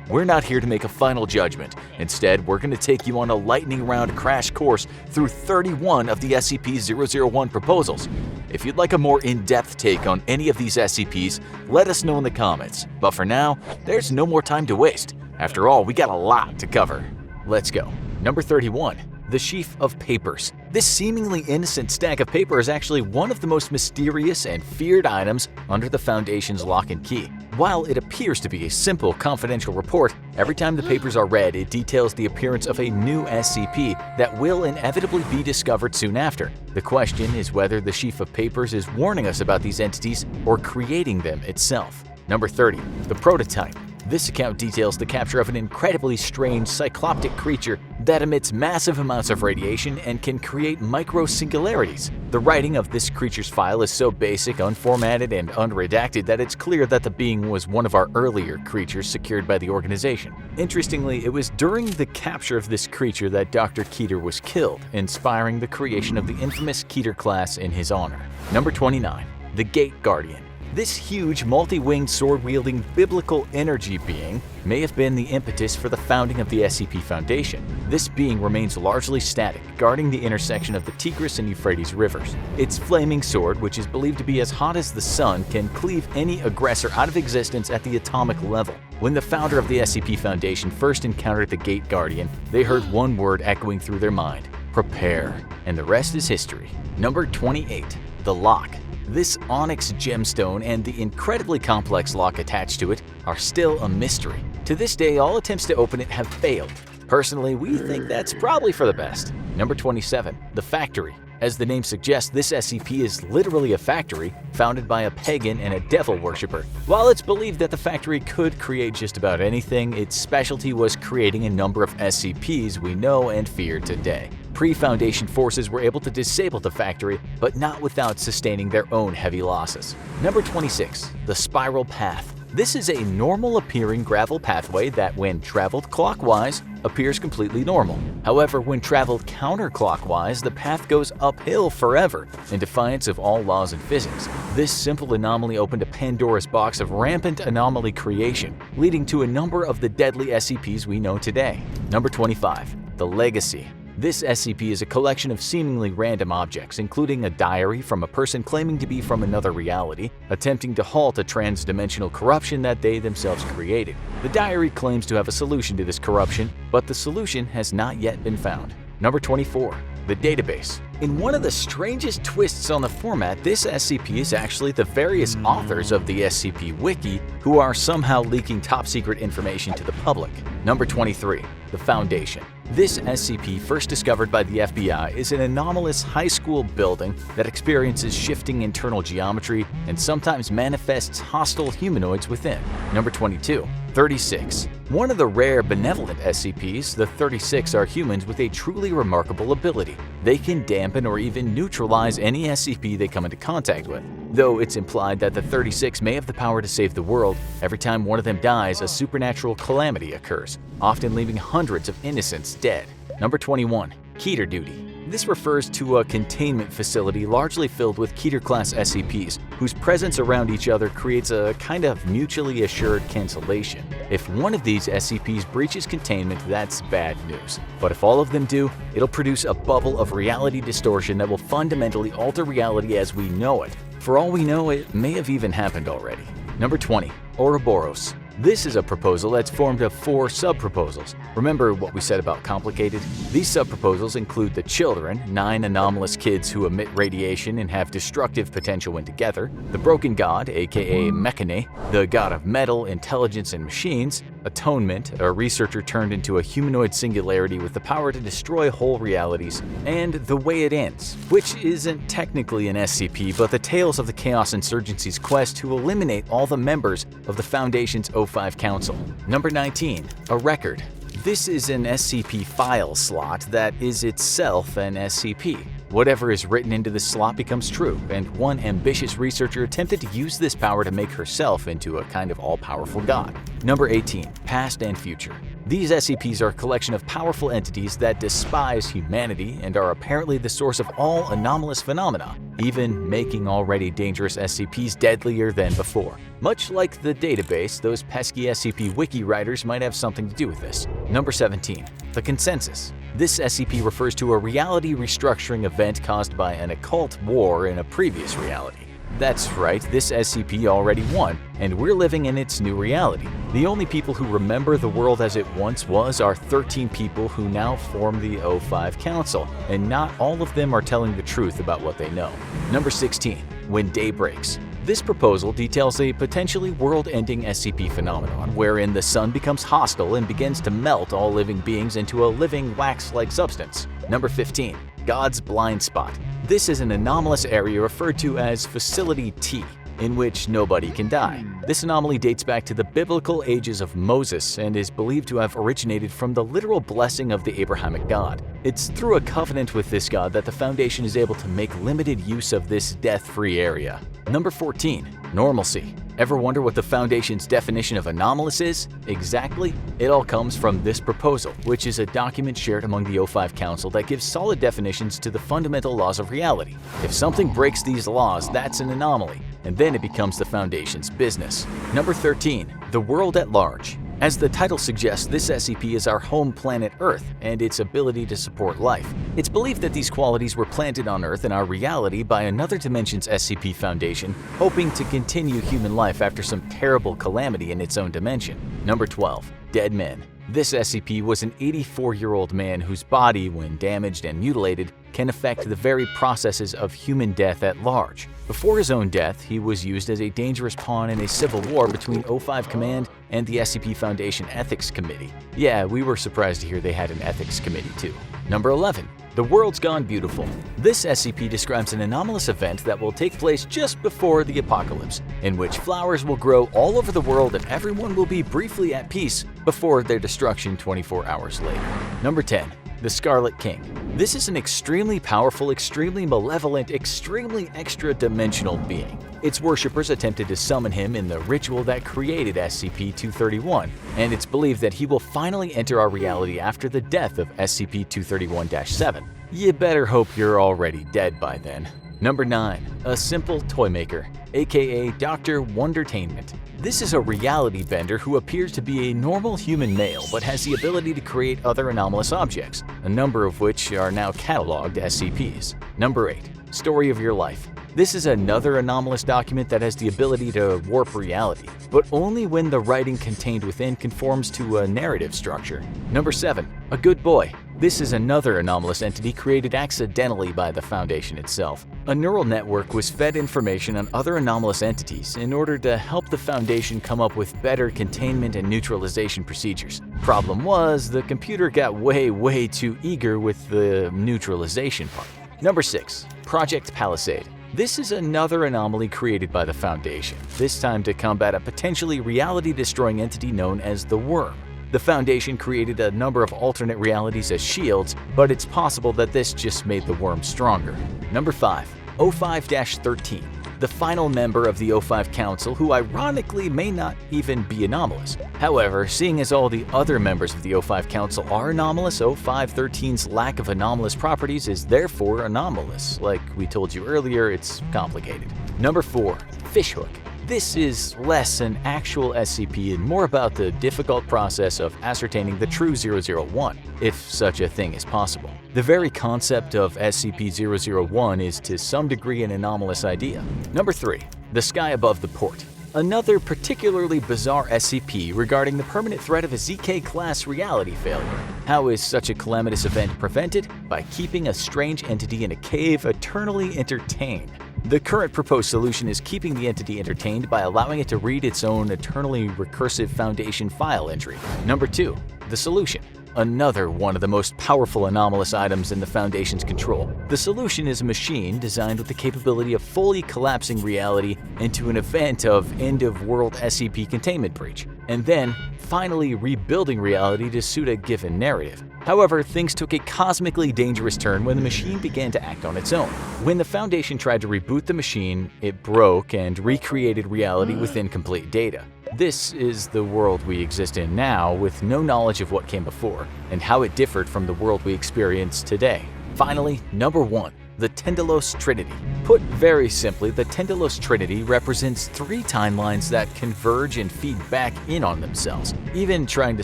We're not here to make a final judgment. Instead, we're going to take you on a lightning round crash course through 31 of the SCP-001 proposals. If you'd like a more in-depth take on any of these SCPs, let us know in the comments. But for now, there's no more time to waste. After all, we got a lot to cover. Let's go. Number 31. the sheaf of papers. This seemingly innocent stack of paper is actually one of the most mysterious and feared items under the Foundation's lock and key. While it appears to be a simple, confidential report, every time the papers are read, it details the appearance of a new SCP that will inevitably be discovered soon after. The question is whether the sheaf of papers is warning us about these entities or creating them itself. Number 30. The Prototype. This account details the capture of an incredibly strange cycloptic creature that emits massive amounts of radiation and can create micro-singularities. The writing of this creature's file is so basic, unformatted, and unredacted that it's clear that the being was one of our earlier creatures secured by the organization. Interestingly, it was during the capture of this creature that Dr. Keter was killed, inspiring the creation of the infamous Keter class in his honor. Number 29. The Gate Guardian. This huge, multi-winged, sword-wielding biblical energy being may have been the impetus for the founding of the SCP Foundation. This being remains largely static, guarding the intersection of the Tigris and Euphrates rivers. Its flaming sword, which is believed to be as hot as the sun, can cleave any aggressor out of existence at the atomic level. When the founder of the SCP Foundation first encountered the Gate Guardian, they heard one word echoing through their mind: prepare. And the rest is history. Number 28. The Lock. This onyx gemstone and the incredibly complex lock attached to it are still a mystery. To this day, all attempts to open it have failed. Personally, we think that's probably for the best. Number 27. The Factory. As the name suggests, this SCP is literally a factory founded by a pagan and a devil worshipper. While it's believed that the factory could create just about anything, its specialty was creating a number of SCPs we know and fear today. Pre-Foundation forces were able to disable the factory, but not without sustaining their own heavy losses. Number 26. The Spiral Path. This is a normal-appearing gravel pathway that, when traveled clockwise, appears completely normal. However, when traveled counterclockwise, the path goes uphill forever, in defiance of all laws in physics. This simple anomaly opened a Pandora's box of rampant anomaly creation, leading to a number of the deadly SCPs we know today. Number 25. The Legacy. This SCP is a collection of seemingly random objects, including a diary from a person claiming to be from another reality, attempting to halt a trans-dimensional corruption that they themselves created. The diary claims to have a solution to this corruption, but the solution has not yet been found. Number 24. The Database. In one of the strangest twists on the format, this SCP is actually the various authors of the SCP Wiki who are somehow leaking top-secret information to the public. Number 23. The Foundation. This SCP, first discovered by the FBI, is an anomalous high school building that experiences shifting internal geometry and sometimes manifests hostile humanoids within. Number 22. 36. One of the rare benevolent SCPs, the 36 are humans with a truly remarkable ability. They can dampen or even neutralize any SCP they come into contact with. Though it's implied that the 36 may have the power to save the world, every time one of them dies, a supernatural calamity occurs, often leaving hundreds of innocents dead. Number 21. Keter Duty. This refers to a containment facility largely filled with Keter-class SCPs, whose presence around each other creates a kind of mutually assured cancellation. If one of these SCPs breaches containment, that's bad news. But if all of them do, it'll produce a bubble of reality distortion that will fundamentally alter reality as we know it. For all we know, it may have even happened already. Number 20. Ouroboros. This is a proposal that's formed of 4 sub-proposals. Remember what we said about complicated? These sub-proposals include the Children, 9 anomalous kids who emit radiation and have destructive potential when together, the Broken God, aka Mechane, the God of Metal, Intelligence, and Machines, Atonement, a researcher turned into a humanoid singularity with the power to destroy whole realities, and The Way It Ends, which isn't technically an SCP, but the tales of the Chaos Insurgency's quest to eliminate all the members of the Foundation's O5 Council. Number 19. A Record. This is an SCP file slot that is itself an SCP. Whatever is written into this slot becomes true, and one ambitious researcher attempted to use this power to make herself into a kind of all-powerful god. Number 18. Past and Future. These SCPs are a collection of powerful entities that despise humanity and are apparently the source of all anomalous phenomena, even making already dangerous SCPs deadlier than before. Much like the Database, those pesky SCP wiki writers might have something to do with this. Number 17. The Consensus. This SCP refers to a reality restructuring event caused by an occult war in a previous reality. That's right, this SCP already won, and we're living in its new reality. The only people who remember the world as it once was are 13 people who now form the O5 Council, and not all of them are telling the truth about what they know. Number 16. When Day Breaks. This proposal details a potentially world-ending SCP phenomenon wherein the sun becomes hostile and begins to melt all living beings into a living wax-like substance. Number 15. God's Blind Spot. This is an anomalous area referred to as Facility T, in which nobody can die. This anomaly dates back to the biblical ages of Moses and is believed to have originated from the literal blessing of the Abrahamic God. It's through a covenant with this god that the Foundation is able to make limited use of this death-free area. Number 14. Normalcy. Ever wonder what the Foundation's definition of anomalous is? Exactly. It all comes from this proposal, which is a document shared among the O5 Council that gives solid definitions to the fundamental laws of reality. If something breaks these laws, that's an anomaly, and then it becomes the Foundation's business. Number 13. The World at Large. As the title suggests, this SCP is our home planet Earth and its ability to support life. It's believed that these qualities were planted on Earth in our reality by another dimension's SCP Foundation, hoping to continue human life after some terrible calamity in its own dimension. Number 12. Dead Men. This SCP was an 84-year-old man whose body, when damaged and mutilated, can affect the very processes of human death at large. Before his own death, he was used as a dangerous pawn in a civil war between O5 Command and the SCP Foundation Ethics Committee. Yeah, we were surprised to hear they had an ethics committee too. Number 11. The World's Gone Beautiful. This SCP describes an anomalous event that will take place just before the apocalypse, in which flowers will grow all over the world and everyone will be briefly at peace before their destruction 24 hours later. Number 10. The Scarlet King. This is an extremely powerful, extremely malevolent, extremely extra-dimensional being. Its worshippers attempted to summon him in the ritual that created SCP-231, and it's believed that he will finally enter our reality after the death of SCP-231-7. You better hope you're already dead by then. Number 9. A Simple Toy Maker, aka Dr. Wondertainment. This is a reality bender who appears to be a normal human male but has the ability to create other anomalous objects, a number of which are now cataloged as SCPs. Number 8. Story of Your Life. This is another anomalous document that has the ability to warp reality, but only when the writing contained within conforms to a narrative structure. Number 7. A Good Boy. This is another anomalous entity created accidentally by the Foundation itself. A neural network was fed information on other anomalous entities in order to help the Foundation come up with better containment and neutralization procedures. Problem was, the computer got way too eager with the neutralization part. Number 6. Project Palisade. This is another anomaly created by the Foundation, this time to combat a potentially reality-destroying entity known as the Worm. The Foundation created a number of alternate realities as shields, but it's possible that this just made the Worm stronger. Number 5. O5-13. The final member of the O5 Council, who ironically may not even be anomalous. However, seeing as all the other members of the O5 Council are anomalous, O5-13's lack of anomalous properties is therefore anomalous. Like we told you earlier, it's complicated. Number 4. Fishhook. This is less an actual SCP and more about the difficult process of ascertaining the true 001, if such a thing is possible. The very concept of SCP-001 is to some degree an anomalous idea. Number 3. The Sky Above the Port. Another particularly bizarre SCP regarding the permanent threat of a ZK-class reality failure. How is such a calamitous event prevented? By keeping a strange entity in a cave eternally entertained. The current proposed solution is keeping the entity entertained by allowing it to read its own eternally recursive Foundation file entry. Number 2. The Solution. Another one of the most powerful anomalous items in the Foundation's control. The Solution is a machine designed with the capability of fully collapsing reality into an event of end-of-world SCP containment breach, and then finally rebuilding reality to suit a given narrative. However, things took a cosmically dangerous turn when the machine began to act on its own. When the Foundation tried to reboot the machine, it broke and recreated reality with incomplete data. This is the world we exist in now, with no knowledge of what came before, and how it differed from the world we experience today. Finally, number 1. the Tindalo's Trinity. Put very simply, the Tindalo's Trinity represents 3 timelines that converge and feed back in on themselves. Even trying to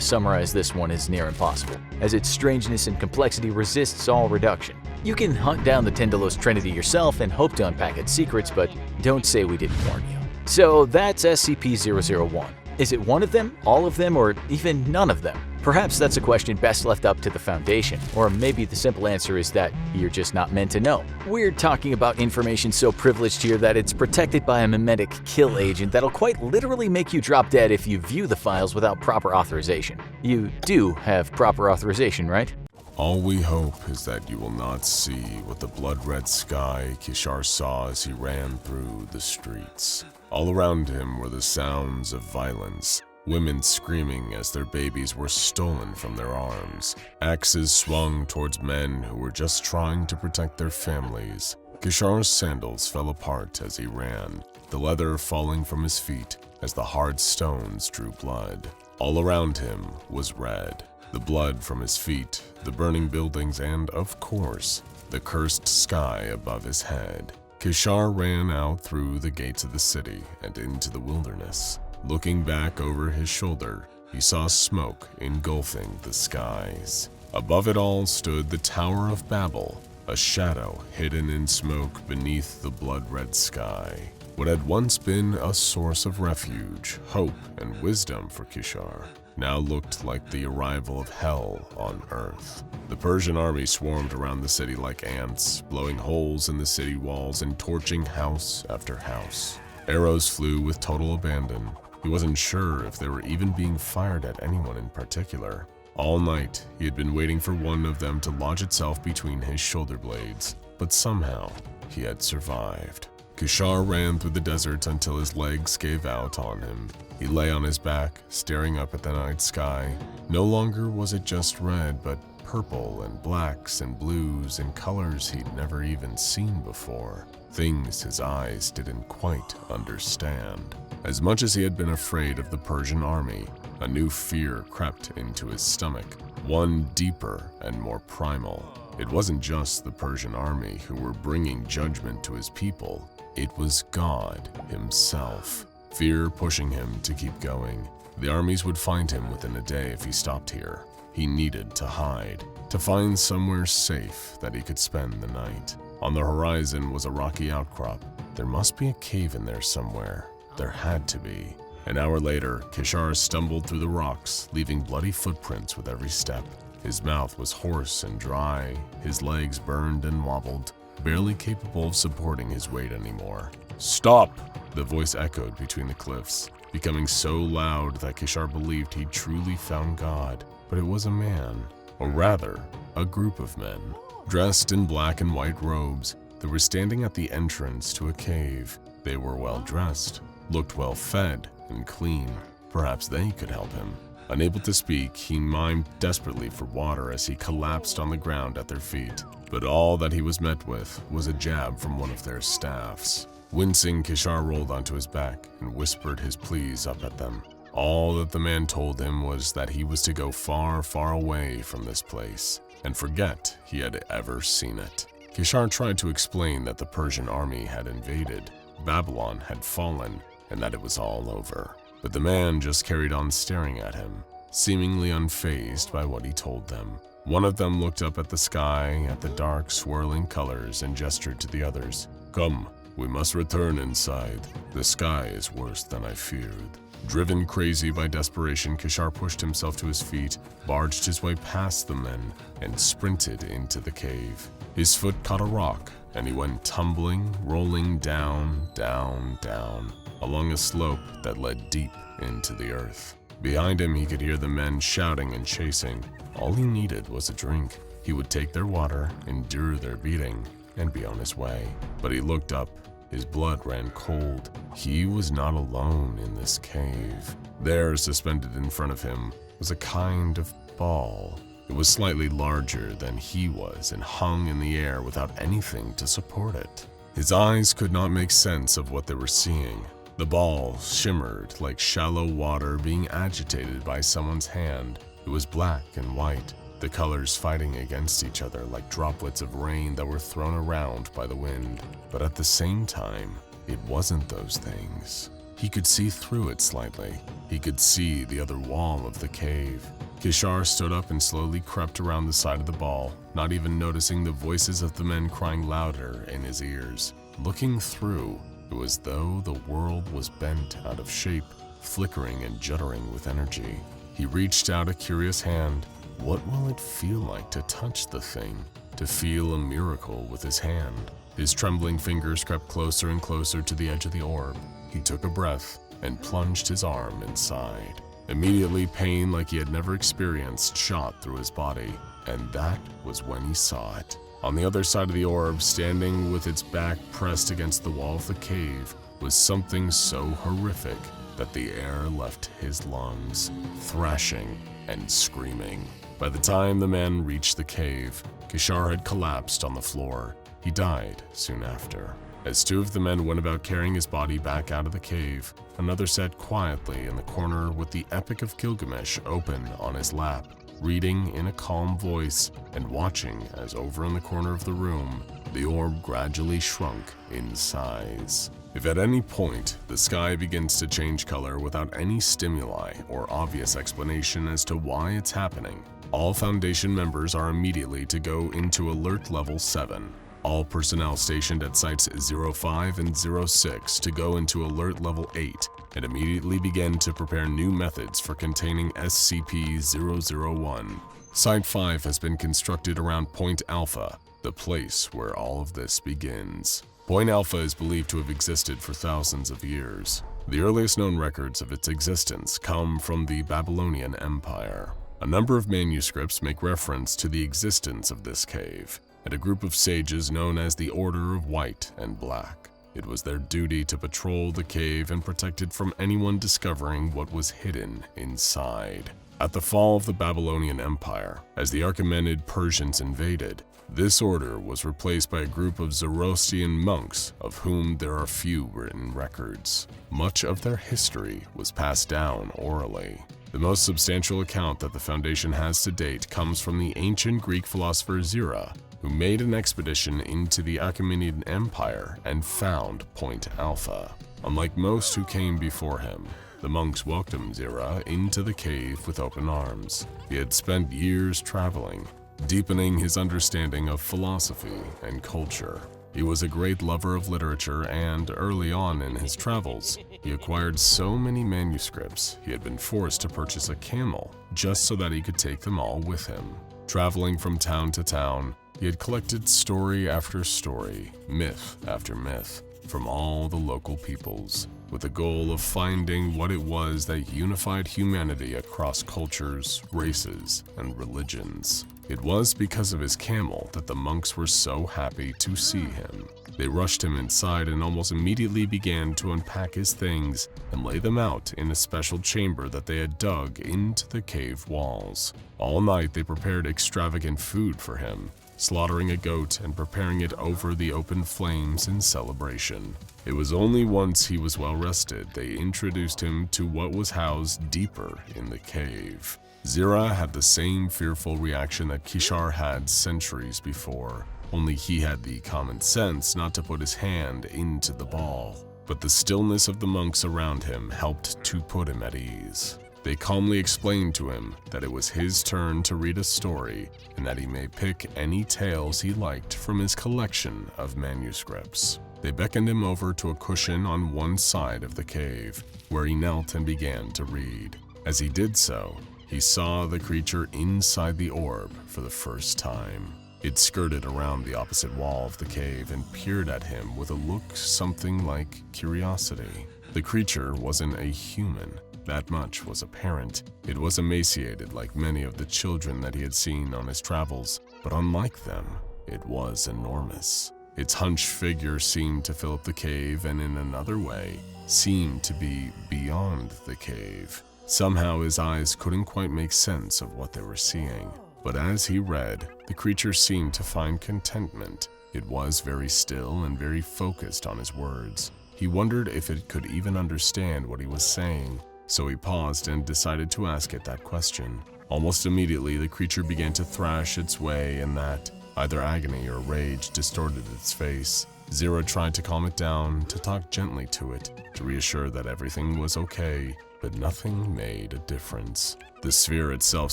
summarize this one is near impossible, as its strangeness and complexity resists all reduction. You can hunt down the Tindalo's Trinity yourself and hope to unpack its secrets, but don't say we didn't warn you. So that's SCP-001. Is it one of them, all of them, or even none of them? Perhaps that's a question best left up to the Foundation, or maybe the simple answer is that you're just not meant to know. We're talking about information so privileged here that it's protected by a memetic kill agent that'll quite literally make you drop dead if you view the files without proper authorization. You do have proper authorization, right? All we hope is that you will not see what the blood-red sky Kishar saw as he ran through the streets. All around him were the sounds of violence, women screaming as their babies were stolen from their arms, axes swung towards men who were just trying to protect their families. Kishar's sandals fell apart as he ran, the leather falling from his feet as the hard stones drew blood. All around him was red. The blood from his feet, the burning buildings, and, of course, the cursed sky above his head. Kishar ran out through the gates of the city and into the wilderness. Looking back over his shoulder, he saw smoke engulfing the skies. Above it all stood the Tower of Babel, a shadow hidden in smoke beneath the blood-red sky. What had once been a source of refuge, hope, and wisdom for Kishar now looked like the arrival of hell on Earth. The Persian army swarmed around the city like ants, blowing holes in the city walls and torching house after house. Arrows flew with total abandon. He wasn't sure if they were even being fired at anyone in particular. All night, he had been waiting for one of them to lodge itself between his shoulder blades, but somehow, he had survived. Kishar ran through the desert until his legs gave out on him. He lay on his back, staring up at the night sky. No longer was it just red, but purple and blacks and blues and colors he'd never even seen before. Things his eyes didn't quite understand. As much as he had been afraid of the Persian army, a new fear crept into his stomach, one deeper and more primal. It wasn't just the Persian army who were bringing judgment to his people. It was God himself. Fear pushing him to keep going. The armies would find him within a day if he stopped here. He needed to hide, to find somewhere safe that he could spend the night. On the horizon was a rocky outcrop. There must be a cave in there somewhere. There had to be. An hour later, Kishar stumbled through the rocks, leaving bloody footprints with every step. His mouth was hoarse and dry, his legs burned and wobbled, barely capable of supporting his weight anymore. "Stop!" the voice echoed between the cliffs, becoming so loud that Kishar believed he'd truly found God. But it was a man, or rather, a group of men, dressed in black and white robes. They were standing at the entrance to a cave. They were well dressed, looked well fed and clean. Perhaps they could help him. Unable to speak, he mimed desperately for water as he collapsed on the ground at their feet. But all that he was met with was a jab from one of their staffs. Wincing, Kishar rolled onto his back and whispered his pleas up at them. All that the man told him was that he was to go far, far away from this place and forget he had ever seen it. Kishar tried to explain that the Persian army had invaded, Babylon had fallen, and that it was all over. But the man just carried on staring at him, seemingly unfazed by what he told them. One of them looked up at the sky, at the dark, swirling colors, and gestured to the others. "Come, we must return inside. The sky is worse than I feared." Driven crazy by desperation, Kishar pushed himself to his feet, barged his way past the men, and sprinted into the cave. His foot caught a rock, and he went tumbling, rolling down, down, down, along a slope that led deep into the earth. Behind him, he could hear the men shouting and chasing. All he needed was a drink. He would take their water, endure their beating, and be on his way. But he looked up. His blood ran cold. He was not alone in this cave. There, suspended in front of him, was a kind of ball. It was slightly larger than he was and hung in the air without anything to support it. His eyes could not make sense of what they were seeing. The ball shimmered like shallow water being agitated by someone's hand. It was black and white. the colors fighting against each other like droplets of rain that were thrown around by the wind. But at the same time, it wasn't those things. He could see through it slightly. He could see the other wall of the cave. Keter stood up and slowly crept around the side of the ball, not even noticing the voices of the men crying louder in his ears. Looking through, it was as though the world was bent out of shape, flickering and juddering with energy. He reached out a curious hand. What will it feel like to touch the thing? To feel a miracle with his hand? His trembling fingers crept closer and closer to the edge of the orb. He took a breath and plunged his arm inside. Immediately, pain like he had never experienced shot through his body, and that was when he saw it. On the other side of the orb, standing with its back pressed against the wall of the cave, was something so horrific that the air left his lungs, thrashing and screaming. By the time the man reached the cave, Keter had collapsed on the floor. He died soon after. As two of the men went about carrying his body back out of the cave, another sat quietly in the corner with the Epic of Gilgamesh open on his lap, reading in a calm voice and watching as over in the corner of the room, the orb gradually shrunk in size. If at any point the sky begins to change color without any stimuli or obvious explanation as to why it's happening, all Foundation members are immediately to go into Alert Level 7. All personnel stationed at Sites 05 and 06 to go into Alert Level 8 and immediately begin to prepare new methods for containing SCP-001. Site 5 has been constructed around Point Alpha, the place where all of this begins. Point Alpha is believed to have existed for thousands of years. The earliest known records of its existence come from the Babylonian Empire. A number of manuscripts make reference to the existence of this cave, and a group of sages known as the Order of White and Black. It was their duty to patrol the cave and protect it from anyone discovering what was hidden inside. At the fall of the Babylonian Empire, as the Achaemenid Persians invaded, this order was replaced by a group of Zoroastrian monks of whom there are few written records. Much of their history was passed down orally. The most substantial account that the Foundation has to date comes from the ancient Greek philosopher Zira, who made an expedition into the Achaemenid Empire and found Point Alpha. Unlike most who came before him, the monks welcomed Zira into the cave with open arms. He had spent years traveling, deepening his understanding of philosophy and culture. He was a great lover of literature, and early on in his travels, he acquired so many manuscripts he had been forced to purchase a camel just so that he could take them all with him. Traveling from town to town, he had collected story after story, myth after myth, from all the local peoples, with the goal of finding what it was that unified humanity across cultures, races, and religions. It was because of his camel that the monks were so happy to see him. They rushed him inside and almost immediately began to unpack his things and lay them out in a special chamber that they had dug into the cave walls. All night they prepared extravagant food for him, slaughtering a goat and preparing it over the open flames in celebration. It was only once he was well rested they introduced him to what was housed deeper in the cave. Zira had the same fearful reaction that Keter had centuries before, only he had the common sense not to put his hand into the ball. But the stillness of the monks around him helped to put him at ease. They calmly explained to him that it was his turn to read a story and that he may pick any tales he liked from his collection of manuscripts. They beckoned him over to a cushion on one side of the cave, where he knelt and began to read. As he did so, he saw the creature inside the orb for the first time. It skirted around the opposite wall of the cave and peered at him with a look something like curiosity. The creature wasn't a human. That much was apparent. It was emaciated like many of the children that he had seen on his travels, but unlike them, it was enormous. Its hunched figure seemed to fill up the cave and in another way, seemed to be beyond the cave. Somehow his eyes couldn't quite make sense of what they were seeing, but as he read, the creature seemed to find contentment. It was very still and very focused on his words. He wondered if it could even understand what he was saying, so he paused and decided to ask it that question. Almost immediately, the creature began to thrash its way in that either agony or rage distorted its face. Zero tried to calm it down, to talk gently to it, to reassure that everything was okay, but nothing made a difference. The sphere itself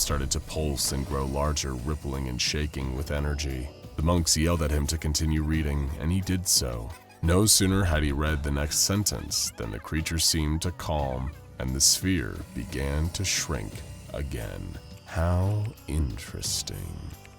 started to pulse and grow larger, rippling and shaking with energy. The monks yelled at him to continue reading, and he did so. No sooner had he read the next sentence than the creature seemed to calm, and the sphere began to shrink again. How interesting.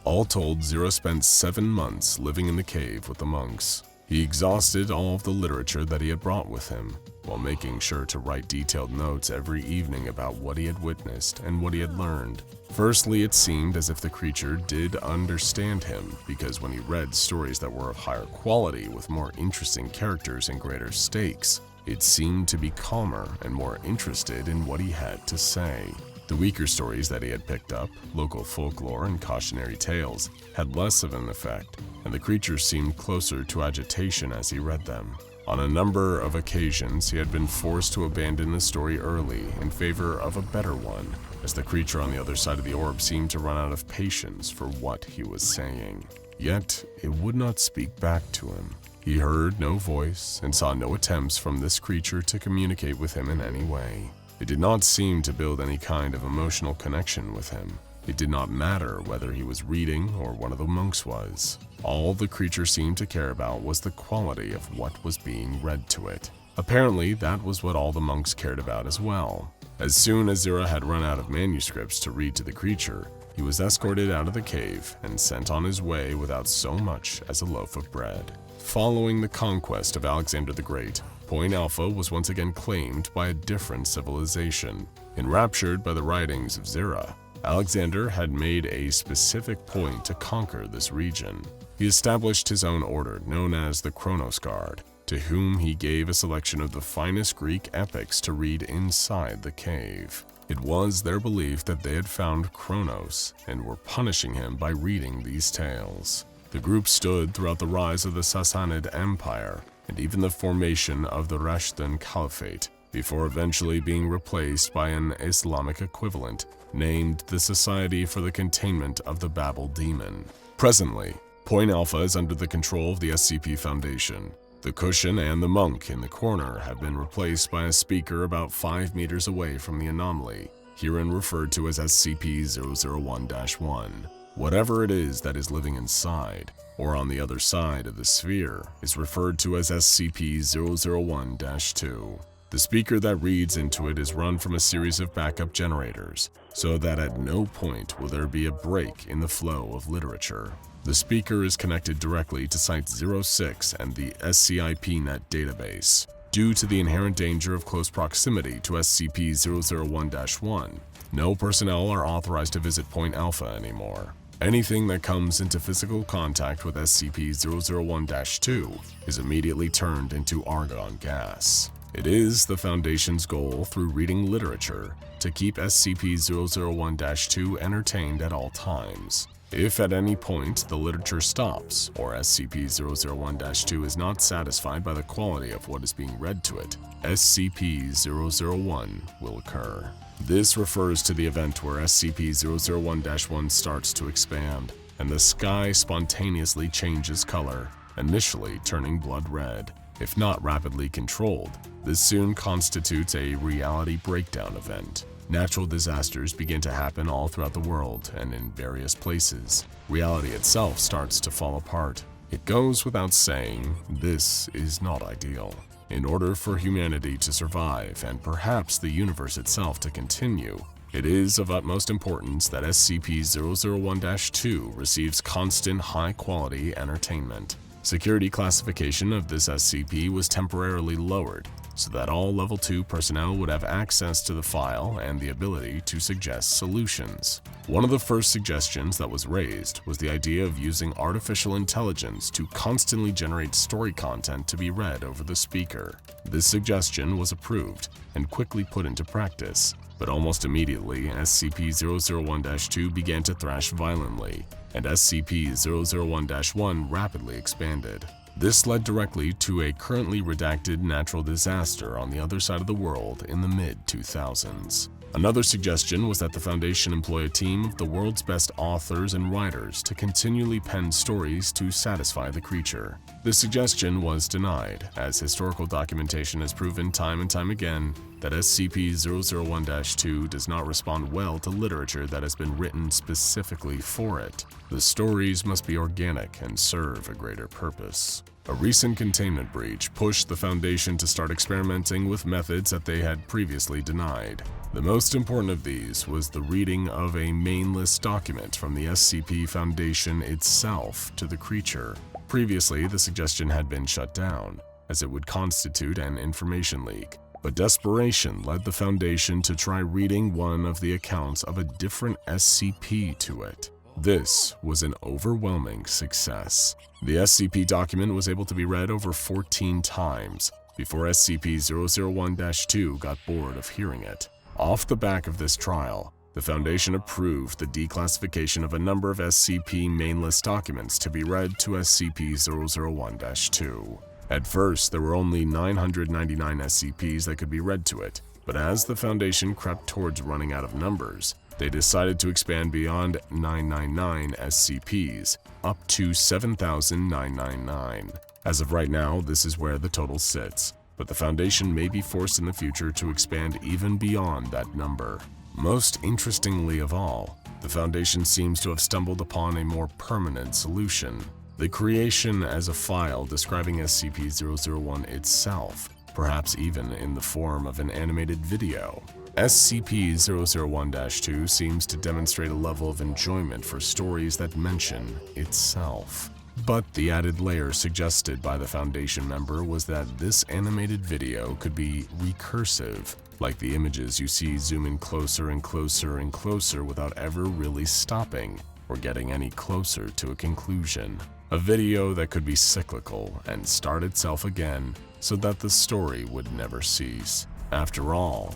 All told, Zero spent 7 months living in the cave with the monks. He exhausted all of the literature that he had brought with him, while making sure to write detailed notes every evening about what he had witnessed and what he had learned. Firstly, it seemed as if the creature did understand him, because when he read stories that were of higher quality with more interesting characters and greater stakes, it seemed to be calmer and more interested in what he had to say. The weaker stories that he had picked up, local folklore and cautionary tales, had less of an effect, and the creature seemed closer to agitation as he read them. On a number of occasions, he had been forced to abandon the story early in favor of a better one, as the creature on the other side of the orb seemed to run out of patience for what he was saying. Yet, it would not speak back to him. He heard no voice and saw no attempts from this creature to communicate with him in any way. It did not seem to build any kind of emotional connection with him. It did not matter whether he was reading or one of the monks was. All the creature seemed to care about was the quality of what was being read to it. Apparently, that was what all the monks cared about as well. As soon as Zero had run out of manuscripts to read to the creature, he was escorted out of the cave and sent on his way without so much as a loaf of bread. Following the conquest of Alexander the Great, Point Alpha was once again claimed by a different civilization. Enraptured by the writings of Zero, Alexander had made a specific point to conquer this region. He established his own order known as the Chronos Guard, to whom he gave a selection of the finest Greek epics to read inside the cave. It was their belief that they had found Kronos and were punishing him by reading these tales. The group stood throughout the rise of the Sassanid Empire and even the formation of the Rashidun Caliphate, before eventually being replaced by an Islamic equivalent named the Society for the Containment of the Babel Demon. Presently, Point Alpha is under the control of the SCP Foundation. The cushion and the monk in the corner have been replaced by a speaker about 5 meters away from the anomaly, herein referred to as SCP-001-1. Whatever it is that is living inside, or on the other side of the sphere, is referred to as SCP-001-2. The speaker that reads into it is run from a series of backup generators, so that at no point will there be a break in the flow of literature. The speaker is connected directly to Site-06 and the SCIP-Net database. Due to the inherent danger of close proximity to SCP-001-1, no personnel are authorized to visit Point Alpha anymore. Anything that comes into physical contact with SCP-001-2 is immediately turned into argon gas. It is the Foundation's goal through reading literature to keep SCP-001-2 entertained at all times. If at any point the literature stops, or SCP-001-2 is not satisfied by the quality of what is being read to it, SCP-001 will occur. This refers to the event where SCP-001-1 starts to expand, and the sky spontaneously changes color, initially turning blood red. If not rapidly controlled, this soon constitutes a reality breakdown event. Natural disasters begin to happen all throughout the world and in various places. Reality itself starts to fall apart. It goes without saying, this is not ideal. In order for humanity to survive and perhaps the universe itself to continue, it is of utmost importance that SCP-001-2 receives constant high-quality entertainment. Security classification of this SCP was temporarily lowered so that all Level 2 personnel would have access to the file and the ability to suggest solutions. One of the first suggestions that was raised was the idea of using artificial intelligence to constantly generate story content to be read over the speaker. This suggestion was approved and quickly put into practice, but almost immediately SCP-001-2 began to thrash violently, and SCP-001-1 rapidly expanded. This led directly to a currently redacted natural disaster on the other side of the world in the mid-2000s. Another suggestion was that the Foundation employ a team of the world's best authors and writers to continually pen stories to satisfy the creature. This suggestion was denied, as historical documentation has proven time and time again that SCP-001-2 does not respond well to literature that has been written specifically for it. The stories must be organic and serve a greater purpose. A recent containment breach pushed the Foundation to start experimenting with methods that they had previously denied. The most important of these was the reading of a mainless document from the SCP Foundation itself to the creature. Previously, the suggestion had been shut down, as it would constitute an information leak, but desperation led the Foundation to try reading one of the accounts of a different SCP to it. This was an overwhelming success. The SCP document was able to be read over 14 times before SCP-001-2 got bored of hearing it. Off the back of this trial, the Foundation approved the declassification of a number of SCP mainless documents to be read to SCP-001-2. At first, there were only 999 SCPs that could be read to it, but as the Foundation crept towards running out of numbers, they decided to expand beyond 999 SCPs, up to 7,999. As of right now, this is where the total sits, but the Foundation may be forced in the future to expand even beyond that number. Most interestingly of all, the Foundation seems to have stumbled upon a more permanent solution: the creation as a file describing SCP-001 itself, perhaps even in the form of an animated video. SCP-001-2 seems to demonstrate a level of enjoyment for stories that mention itself. But the added layer suggested by the Foundation member was that this animated video could be recursive, like the images you see zoom in closer and closer and closer without ever really stopping or getting any closer to a conclusion. A video that could be cyclical and start itself again so that the story would never cease. After all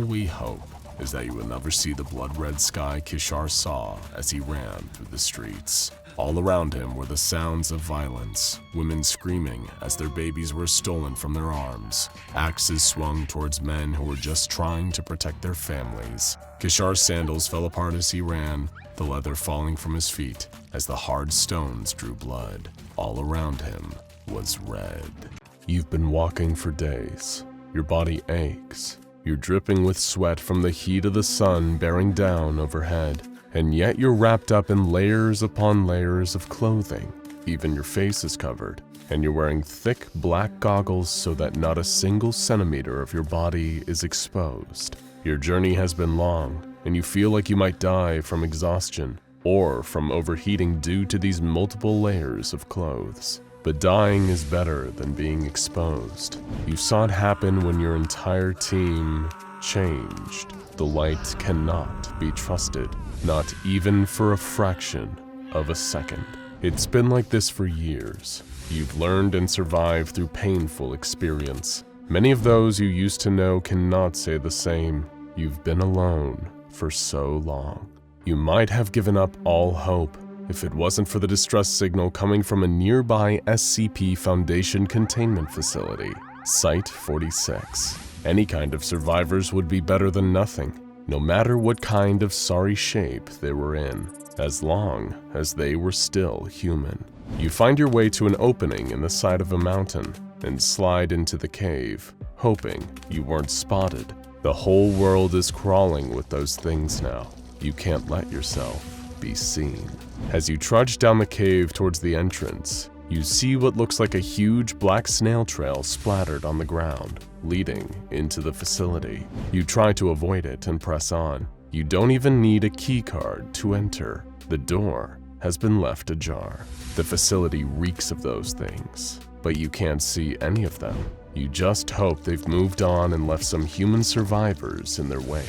we hope is that you will never see the blood-red sky Keter saw as he ran through the streets. All around him were the sounds of violence, women screaming as their babies were stolen from their arms, axes swung towards men who were just trying to protect their families. Keter's sandals fell apart as he ran, the leather falling from his feet as the hard stones drew blood. All around him was red. You've been walking for days. Your body aches. You're dripping with sweat from the heat of the sun bearing down overhead, and yet you're wrapped up in layers upon layers of clothing. Even your face is covered, and you're wearing thick black goggles so that not a single centimeter of your body is exposed. Your journey has been long, and you feel like you might die from exhaustion or from overheating due to these multiple layers of clothes. But dying is better than being exposed. You saw it happen when your entire team changed. The light cannot be trusted, not even for a fraction of a second. It's been like this for years. You've learned and survived through painful experience. Many of those you used to know cannot say the same. You've been alone for so long. You might have given up all hope if it wasn't for the distress signal coming from a nearby SCP Foundation containment facility, Site-46. Any kind of survivors would be better than nothing, no matter what kind of sorry shape they were in, as long as they were still human. You find your way to an opening in the side of a mountain and slide into the cave, hoping you weren't spotted. The whole world is crawling with those things now. You can't let yourself be seen. As you trudge down the cave towards the entrance, you see what looks like a huge black snail trail splattered on the ground, leading into the facility. You try to avoid it and press on. You don't even need a key card to enter. The door has been left ajar. The facility reeks of those things, but you can't see any of them. You just hope they've moved on and left some human survivors in their wake.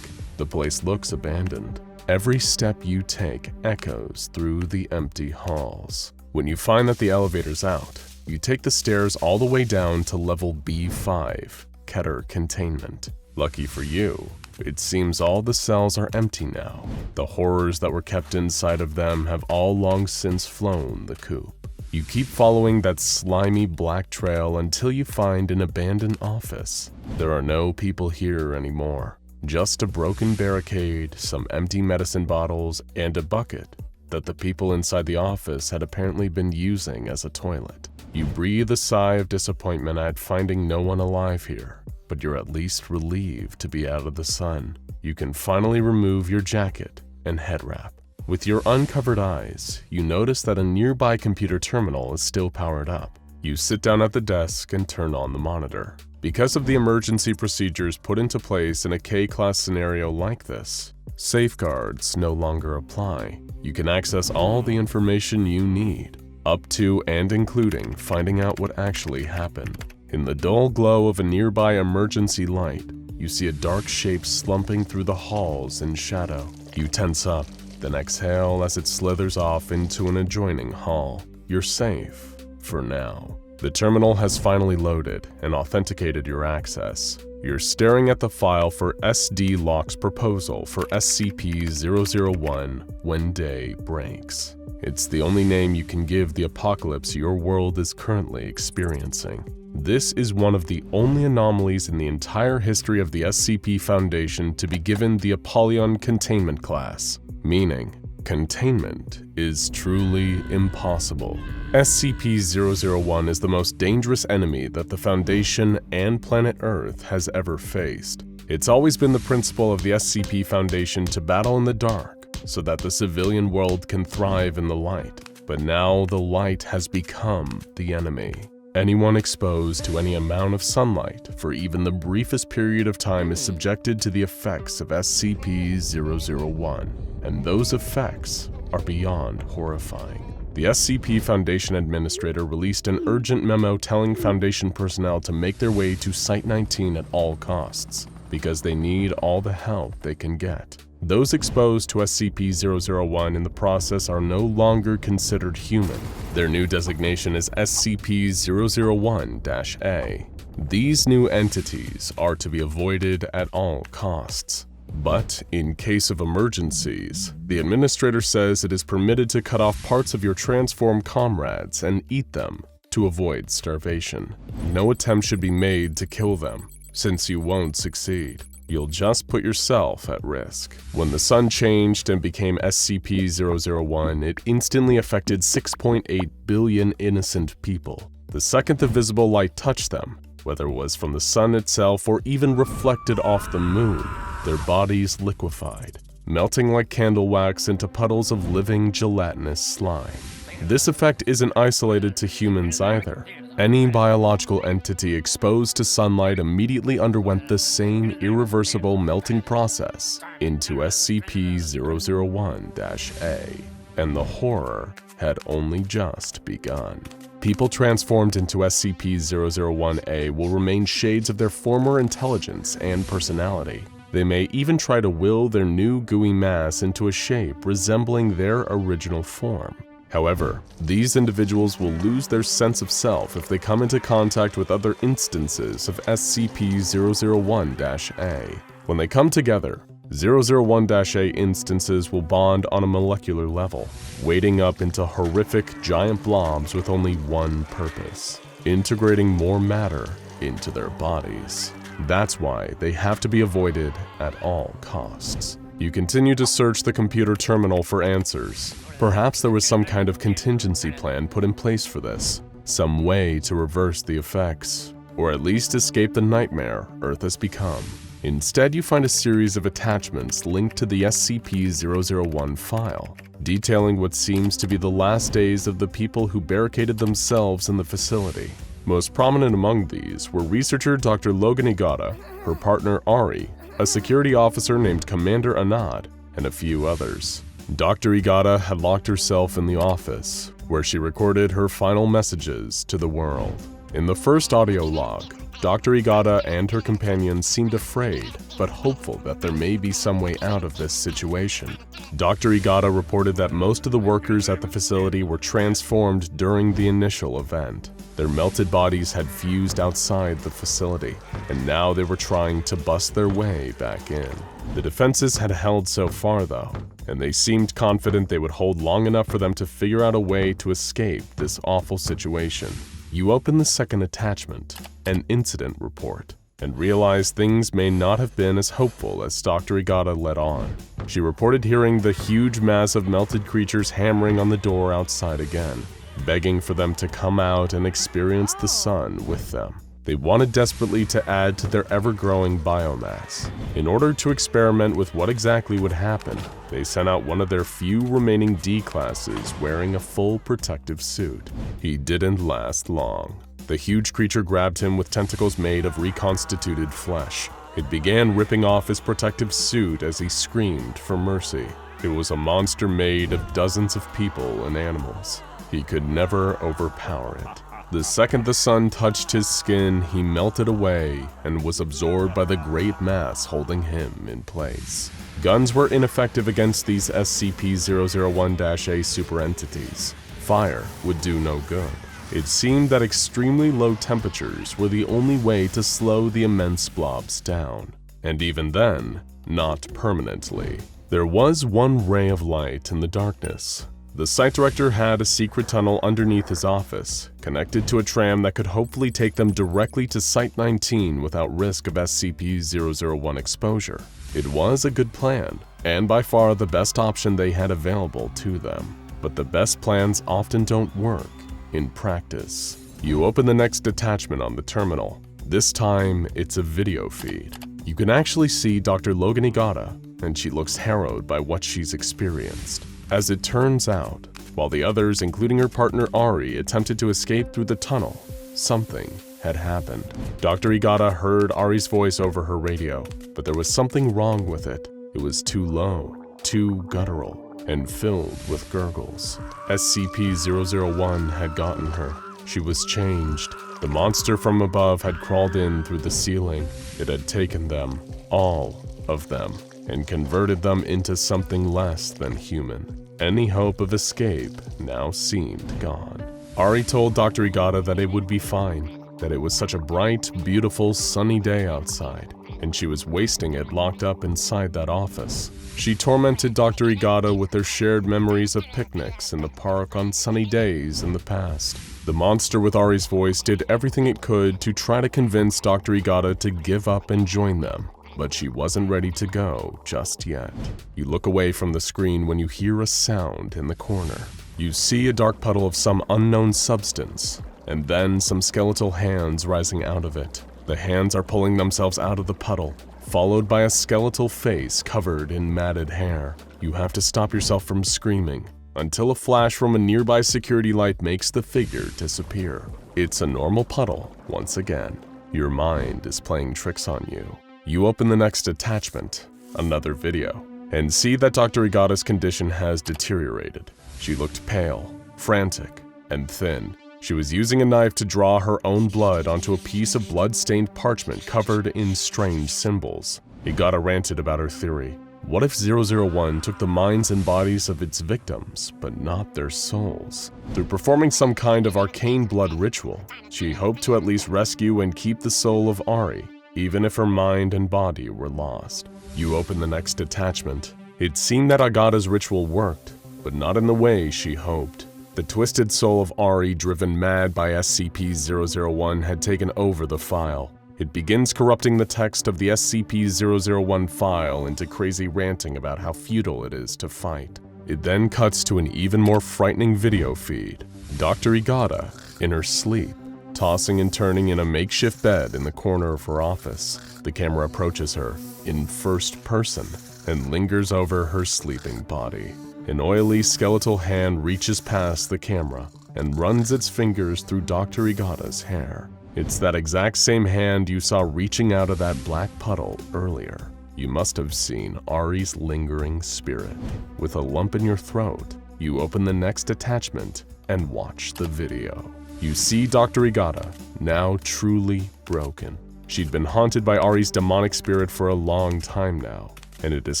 The place looks abandoned. Every step you take echoes through the empty halls. When you find that the elevator's out, you take the stairs all the way down to level B5, Keter Containment. Lucky for you, it seems all the cells are empty now. The horrors that were kept inside of them have all long since flown the coop. You keep following that slimy black trail until you find an abandoned office. There are no people here anymore. Just a broken barricade, some empty medicine bottles, and a bucket that the people inside the office had apparently been using as a toilet. You breathe a sigh of disappointment at finding no one alive here, but you're at least relieved to be out of the sun. You can finally remove your jacket and head wrap. With your uncovered eyes, you notice that a nearby computer terminal is still powered up. You sit down at the desk and turn on the monitor. Because of the emergency procedures put into place in a K-class scenario like this, safeguards no longer apply. You can access all the information you need, up to and including finding out what actually happened. In the dull glow of a nearby emergency light, you see a dark shape slumping through the halls in shadow. You tense up, then exhale as it slithers off into an adjoining hall. You're safe, for now. The terminal has finally loaded and authenticated your access. You're staring at the file for SD Locke's proposal for SCP-001 when day breaks. It's the only name you can give the apocalypse your world is currently experiencing. This is one of the only anomalies in the entire history of the SCP Foundation to be given the Apollyon Containment class, meaning containment is truly impossible. SCP-001 is the most dangerous enemy that the Foundation and planet Earth has ever faced. It's always been the principle of the SCP Foundation to battle in the dark so that the civilian world can thrive in the light. But now the light has become the enemy. Anyone exposed to any amount of sunlight for even the briefest period of time is subjected to the effects of SCP-001, and those effects are beyond horrifying. The SCP Foundation Administrator released an urgent memo telling Foundation personnel to make their way to Site-19 at all costs, because they need all the help they can get. Those exposed to SCP-001 in the process are no longer considered human. Their new designation is SCP-001-A. These new entities are to be avoided at all costs. But in case of emergencies, the Administrator says it is permitted to cut off parts of your transformed comrades and eat them to avoid starvation. No attempt should be made to kill them, since you won't succeed. You'll just put yourself at risk. When the sun changed and became SCP-001, it instantly affected 6.8 billion innocent people. The second the visible light touched them, whether it was from the sun itself or even reflected off the moon, their bodies liquefied, melting like candle wax into puddles of living gelatinous slime. This effect isn't isolated to humans either. Any biological entity exposed to sunlight immediately underwent the same irreversible melting process into SCP-001-A, and the horror had only just begun. People transformed into SCP-001-A will remain shades of their former intelligence and personality. They may even try to will their new gooey mass into a shape resembling their original form. However, these individuals will lose their sense of self if they come into contact with other instances of SCP-001-A. When they come together, 001-A instances will bond on a molecular level, wading up into horrific giant blobs with only one purpose: integrating more matter into their bodies. That's why they have to be avoided at all costs. You continue to search the computer terminal for answers. Perhaps there was some kind of contingency plan put in place for this, some way to reverse the effects, or at least escape the nightmare Earth has become. Instead, you find a series of attachments linked to the SCP-001 file, detailing what seems to be the last days of the people who barricaded themselves in the facility. Most prominent among these were researcher Dr. Logan Igata, her partner Ari, a security officer named Commander Anad, and a few others. Dr. Igata had locked herself in the office, where she recorded her final messages to the world. In the first audio log, Dr. Igata and her companions seemed afraid, but hopeful that there may be some way out of this situation. Dr. Igata reported that most of the workers at the facility were transformed during the initial event. Their melted bodies had fused outside the facility, and now they were trying to bust their way back in. The defenses had held so far though, and they seemed confident they would hold long enough for them to figure out a way to escape this awful situation. You open the second attachment, an incident report. and realized things may not have been as hopeful as Dr. Igata let on. She reported hearing the huge mass of melted creatures hammering on the door outside again, begging for them to come out and experience the sun with them. They wanted desperately to add to their ever-growing biomass. In order to experiment with what exactly would happen, they sent out one of their few remaining D-classes wearing a full protective suit. He didn't last long. The huge creature grabbed him with tentacles made of reconstituted flesh. It began ripping off his protective suit as he screamed for mercy. It was a monster made of dozens of people and animals. He could never overpower it. The second the sun touched his skin, he melted away and was absorbed by the great mass holding him in place. Guns were ineffective against these SCP-001-A super entities. Fire would do no good. It seemed that extremely low temperatures were the only way to slow the immense blobs down. And even then, not permanently. There was one ray of light in the darkness. The site director had a secret tunnel underneath his office, connected to a tram that could hopefully take them directly to Site-19 without risk of SCP-001 exposure. It was a good plan, and by far the best option they had available to them. But the best plans often don't work in practice. You open the next attachment on the terminal. This time, it's a video feed. You can actually see Dr. Logan Igata, and she looks harrowed by what she's experienced. As it turns out, while the others, including her partner Ari, attempted to escape through the tunnel, something had happened. Dr. Igata heard Ari's voice over her radio, but there was something wrong with it. It was too low, too guttural, and filled with gurgles. SCP-001 had gotten her. She was changed. The monster from above had crawled in through the ceiling. It had taken them, all of them, and converted them into something less than human. Any hope of escape now seemed gone. Ari told Dr. Igata that it would be fine, that it was such a bright, beautiful, sunny day outside, and she was wasting it locked up inside that office. She tormented Dr. Igata with their shared memories of picnics in the park on sunny days in the past. The monster with Ari's voice did everything it could to try to convince Dr. Igata to give up and join them. But she wasn't ready to go just yet. You look away from the screen when you hear a sound in the corner. You see a dark puddle of some unknown substance, and then some skeletal hands rising out of it. The hands are pulling themselves out of the puddle, followed by a skeletal face covered in matted hair. You have to stop yourself from screaming, until a flash from a nearby security light makes the figure disappear. It's a normal puddle once again. Your mind is playing tricks on you. You open the next attachment, another video, and see that Dr. Igata's condition has deteriorated. She looked pale, frantic, and thin. She was using a knife to draw her own blood onto a piece of blood-stained parchment covered in strange symbols. Igata ranted about her theory. What if 001 took the minds and bodies of its victims, but not their souls? Through performing some kind of arcane blood ritual, she hoped to at least rescue and keep the soul of Ari, even if her mind and body were lost. You open the next attachment. It seemed that Agata's ritual worked, but not in the way she hoped. The twisted soul of Ari, driven mad by SCP-001, had taken over the file. It begins corrupting the text of the SCP-001 file into crazy ranting about how futile it is to fight. It then cuts to an even more frightening video feed. Dr. Igata, in her sleep, tossing and turning in a makeshift bed in the corner of her office. The camera approaches her, in first person, and lingers over her sleeping body. An oily skeletal hand reaches past the camera and runs its fingers through Dr. Igata's hair. It's that exact same hand you saw reaching out of that black puddle earlier. You must have seen Ari's lingering spirit. With a lump in your throat, you open the next attachment and watch the video. You see Dr. Igata, now truly broken. She'd been haunted by Ari's demonic spirit for a long time now, and it has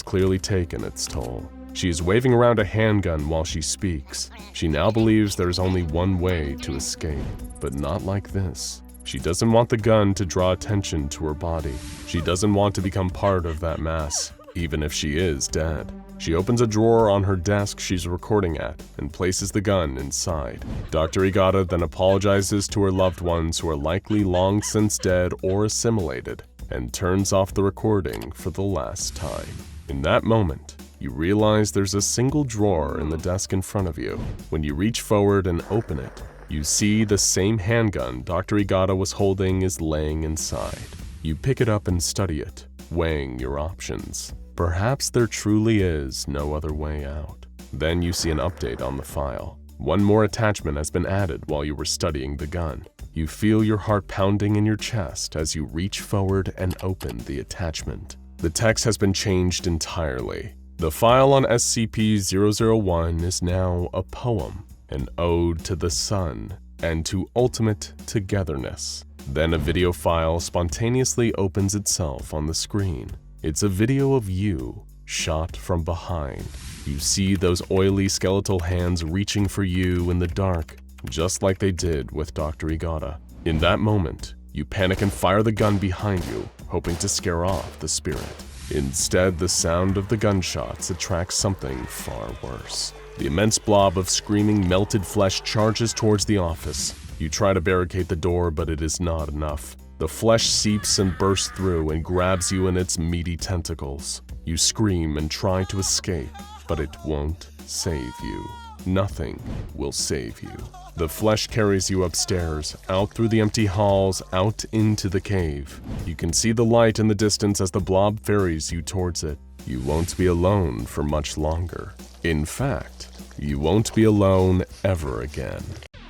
clearly taken its toll. She is waving around a handgun while she speaks. She now believes there's only one way to escape, but not like this. She doesn't want the gun to draw attention to her body. She doesn't want to become part of that mass, even if she is dead. She opens a drawer on her desk she's recording at and places the gun inside. Dr. Igata then apologizes to her loved ones who are likely long since dead or assimilated. and turns off the recording for the last time. In that moment, you realize there's a single drawer in the desk in front of you. When you reach forward and open it, you see the same handgun Dr. Igata was holding is laying inside. You pick it up and study it, weighing your options. Perhaps there truly is no other way out. Then you see an update on the file. One more attachment has been added while you were studying the gun. You feel your heart pounding in your chest as you reach forward and open the attachment. The text has been changed entirely. The file on SCP-001 is now a poem, an ode to the sun and to ultimate togetherness. Then a video file spontaneously opens itself on the screen. It's a video of you, shot from behind. You see those oily skeletal hands reaching for you in the dark, just like they did with Dr. Igata. In that moment, you panic and fire the gun behind you, hoping to scare off the spirit. Instead, the sound of the gunshots attracts something far worse. The immense blob of screaming melted flesh charges towards the office. You try to barricade the door, but it is not enough. The flesh seeps and bursts through and grabs you in its meaty tentacles. You scream and try to escape, but it won't save you. Nothing will save you. The flesh carries you upstairs, out through the empty halls, out into the cave. You can see the light in the distance as the blob ferries you towards it. You won't be alone for much longer. In fact, you won't be alone ever again.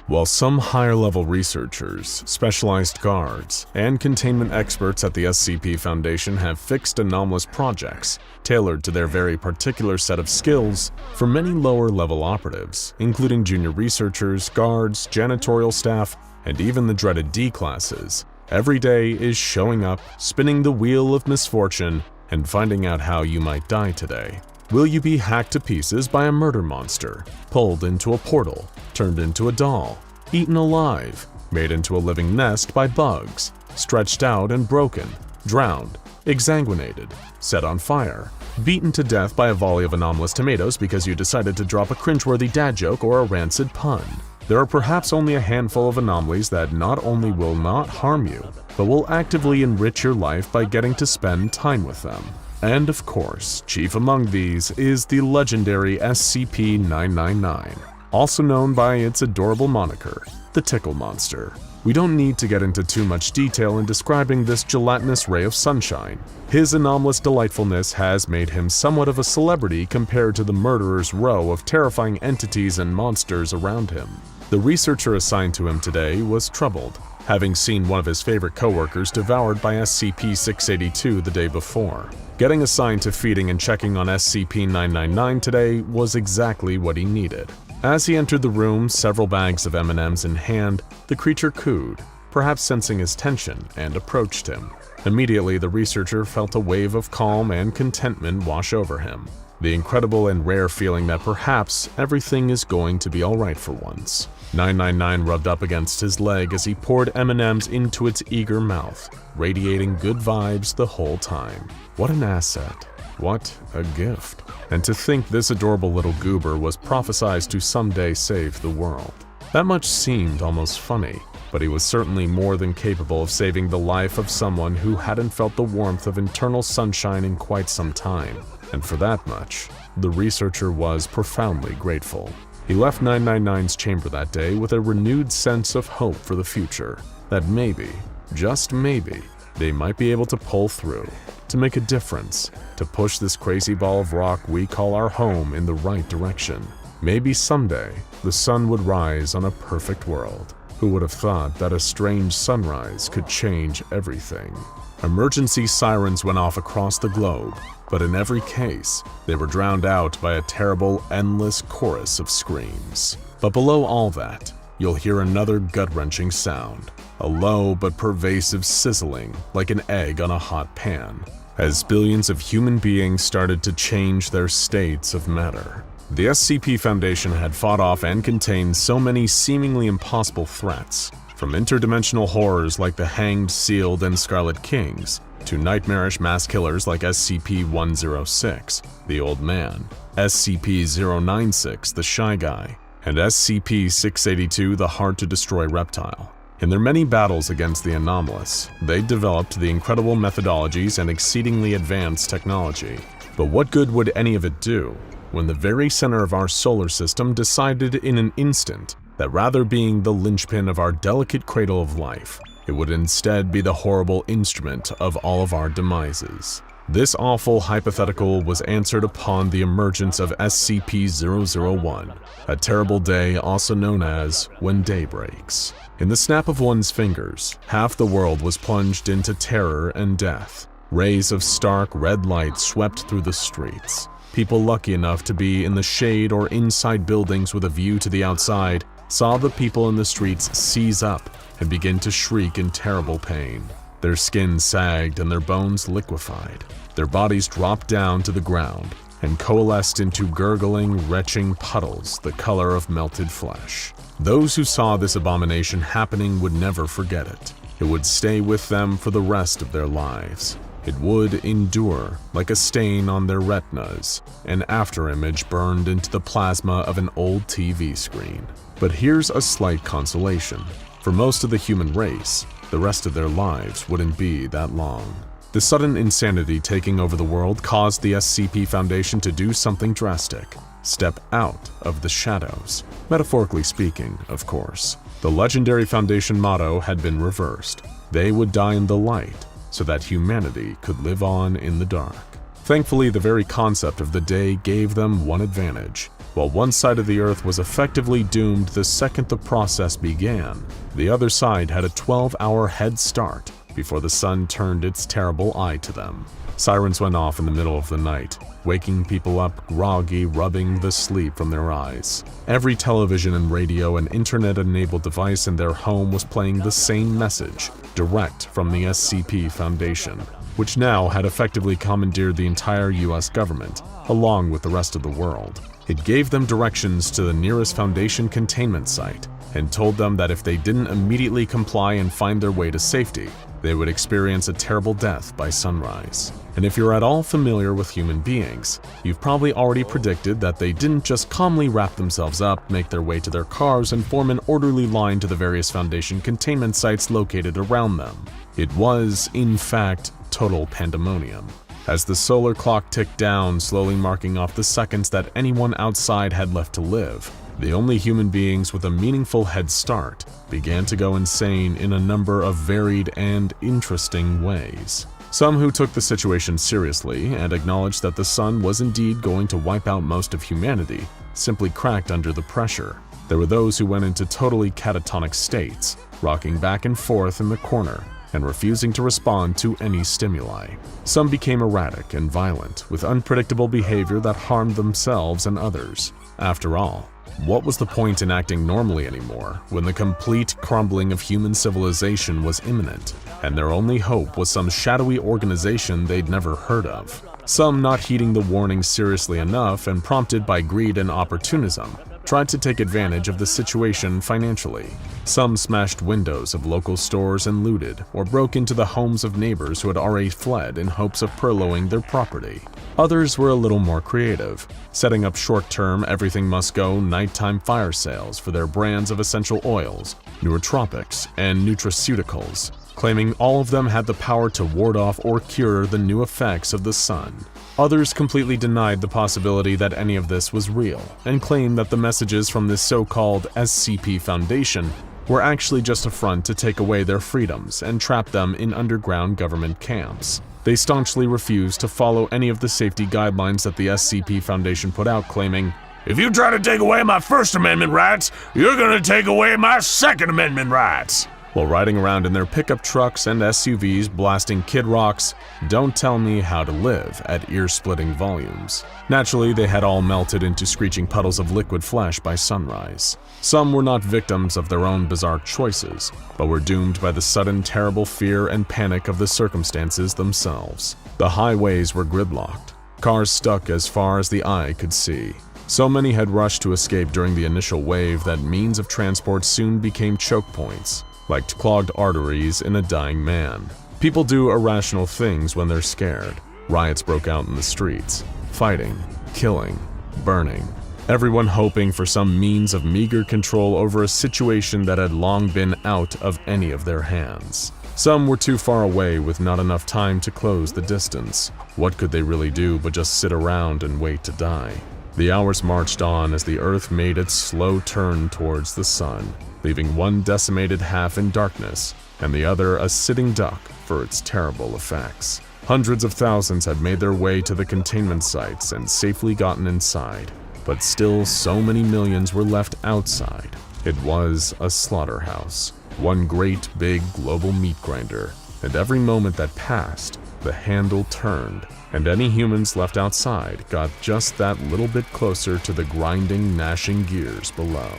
While some higher-level researchers, specialized guards, and containment experts at the SCP Foundation have fixed anomalous projects tailored to their very particular set of skills, for many lower-level operatives, including junior researchers, guards, janitorial staff, and even the dreaded D classes, every day is showing up, spinning the wheel of misfortune, and finding out how you might die today. Will you be hacked to pieces by a murder monster, pulled into a portal, turned into a doll, eaten alive, made into a living nest by bugs, stretched out and broken, drowned, exsanguinated, set on fire, beaten to death by a volley of anomalous tomatoes because you decided to drop a cringeworthy dad joke or a rancid pun? There are perhaps only a handful of anomalies that not only will not harm you, but will actively enrich your life by getting to spend time with them. And of course, chief among these is the legendary SCP-999, also known by its adorable moniker, the Tickle Monster. We don't need to get into too much detail in describing this gelatinous ray of sunshine. His anomalous delightfulness has made him somewhat of a celebrity compared to the murderer's row of terrifying entities and monsters around him. The researcher assigned to him today was troubled, having seen one of his favorite coworkers devoured by SCP-682 the day before. Getting assigned to feeding and checking on SCP-999 today was exactly what he needed. As he entered the room, several bags of M&Ms in hand, the creature cooed, perhaps sensing his tension, and approached him. Immediately, the researcher felt a wave of calm and contentment wash over him. The incredible and rare feeling that perhaps everything is going to be alright for once. 999 rubbed up against his leg as he poured M&Ms into its eager mouth, radiating good vibes the whole time. What an asset. What a gift. And to think this adorable little goober was prophesized to someday save the world. That much seemed almost funny, but he was certainly more than capable of saving the life of someone who hadn't felt the warmth of internal sunshine in quite some time. And for that much, the researcher was profoundly grateful. He left 999's chamber that day with a renewed sense of hope for the future, that maybe, just maybe, they might be able to pull through, to make a difference, to push this crazy ball of rock we call our home in the right direction. Maybe someday, the sun would rise on a perfect world. Who would have thought that a strange sunrise could change everything? Emergency sirens went off across the globe, but in every case, they were drowned out by a terrible, endless chorus of screams. But below all that, you'll hear another gut-wrenching sound, a low but pervasive sizzling like an egg on a hot pan, as billions of human beings started to change their states of matter. The SCP Foundation had fought off and contained so many seemingly impossible threats, from interdimensional horrors like the Hanged, Sealed, and Scarlet Kings, to nightmarish mass killers like SCP-106, the Old Man, SCP-096, the Shy Guy, and SCP-682, the hard-to-destroy reptile. In their many battles against the Anomalous, they developed the incredible methodologies and exceedingly advanced technology. But what good would any of it do when the very center of our solar system decided in an instant that rather being the linchpin of our delicate cradle of life, it would instead be the horrible instrument of all of our demises? This awful hypothetical was answered upon the emergence of SCP-001, a terrible day also known as When Day Breaks. In the snap of one's fingers, half the world was plunged into terror and death. Rays of stark red light swept through the streets. People lucky enough to be in the shade or inside buildings with a view to the outside saw the people in the streets seize up and begin to shriek in terrible pain. Their skin sagged and their bones liquefied. Their bodies dropped down to the ground and coalesced into gurgling, retching puddles the color of melted flesh. Those who saw this abomination happening would never forget it. It would stay with them for the rest of their lives. It would endure like a stain on their retinas, an afterimage burned into the plasma of an old TV screen. But here's a slight consolation. For most of the human race, the rest of their lives wouldn't be that long. The sudden insanity taking over the world caused the SCP Foundation to do something drastic. Step out of the shadows. Metaphorically speaking, of course. The legendary Foundation motto had been reversed. They would die in the light, so that humanity could live on in the dark. Thankfully, the very concept of the day gave them one advantage. While one side of the Earth was effectively doomed the second the process began, the other side had a 12-hour head start before the sun turned its terrible eye to them. Sirens went off in the middle of the night, waking people up groggy, rubbing the sleep from their eyes. Every television and radio and internet-enabled device in their home was playing the same message, direct from the SCP Foundation, which now had effectively commandeered the entire US government, along with the rest of the world. It gave them directions to the nearest Foundation containment site, and told them that if they didn't immediately comply and find their way to safety, they would experience a terrible death by sunrise. And if you're at all familiar with human beings, you've probably already predicted that they didn't just calmly wrap themselves up, make their way to their cars, and form an orderly line to the various Foundation containment sites located around them. It was, in fact, total pandemonium. As the solar clock ticked down, slowly marking off the seconds that anyone outside had left to live, the only human beings with a meaningful head start began to go insane in a number of varied and interesting ways. Some who took the situation seriously and acknowledged that the sun was indeed going to wipe out most of humanity simply cracked under the pressure. There were those who went into totally catatonic states, rocking back and forth in the corner and refusing to respond to any stimuli. Some became erratic and violent, with unpredictable behavior that harmed themselves and others. After all, what was the point in acting normally anymore when the complete crumbling of human civilization was imminent, and their only hope was some shadowy organization they'd never heard of? Some, not heeding the warning seriously enough and prompted by greed and opportunism, tried to take advantage of the situation financially. Some smashed windows of local stores and looted, or broke into the homes of neighbors who had already fled in hopes of furloughing their property. Others were a little more creative, setting up short-term everything-must-go nighttime fire sales for their brands of essential oils, nootropics, and nutraceuticals, claiming all of them had the power to ward off or cure the new effects of the sun. Others completely denied the possibility that any of this was real, and claimed that the messages from this so-called SCP Foundation were actually just a front to take away their freedoms and trap them in underground government camps. They staunchly refused to follow any of the safety guidelines that the SCP Foundation put out, claiming, "If you try to take away my First Amendment rights, you're gonna take away my Second Amendment rights." While riding around in their pickup trucks and SUVs blasting Kid Rock's "Don't Tell Me How to Live" at ear-splitting volumes. Naturally, they had all melted into screeching puddles of liquid flesh by sunrise. Some were not victims of their own bizarre choices, but were doomed by the sudden terrible fear and panic of the circumstances themselves. The highways were gridlocked, cars stuck as far as the eye could see. So many had rushed to escape during the initial wave that means of transport soon became choke points, like clogged arteries in a dying man. People do irrational things when they're scared. Riots broke out in the streets, fighting, killing, burning. everyone hoping for some means of meager control over a situation that had long been out of any of their hands. Some were too far away with not enough time to close the distance. What could they really do but just sit around and wait to die? The hours marched on as the Earth made its slow turn towards the sun, leaving one decimated half in darkness and the other a sitting duck for its terrible effects. Hundreds of thousands had made their way to the containment sites and safely gotten inside, but still so many millions were left outside. It was a slaughterhouse, one great big global meat grinder, and every moment that passed, the handle turned, and any humans left outside got just that little bit closer to the grinding, gnashing gears below.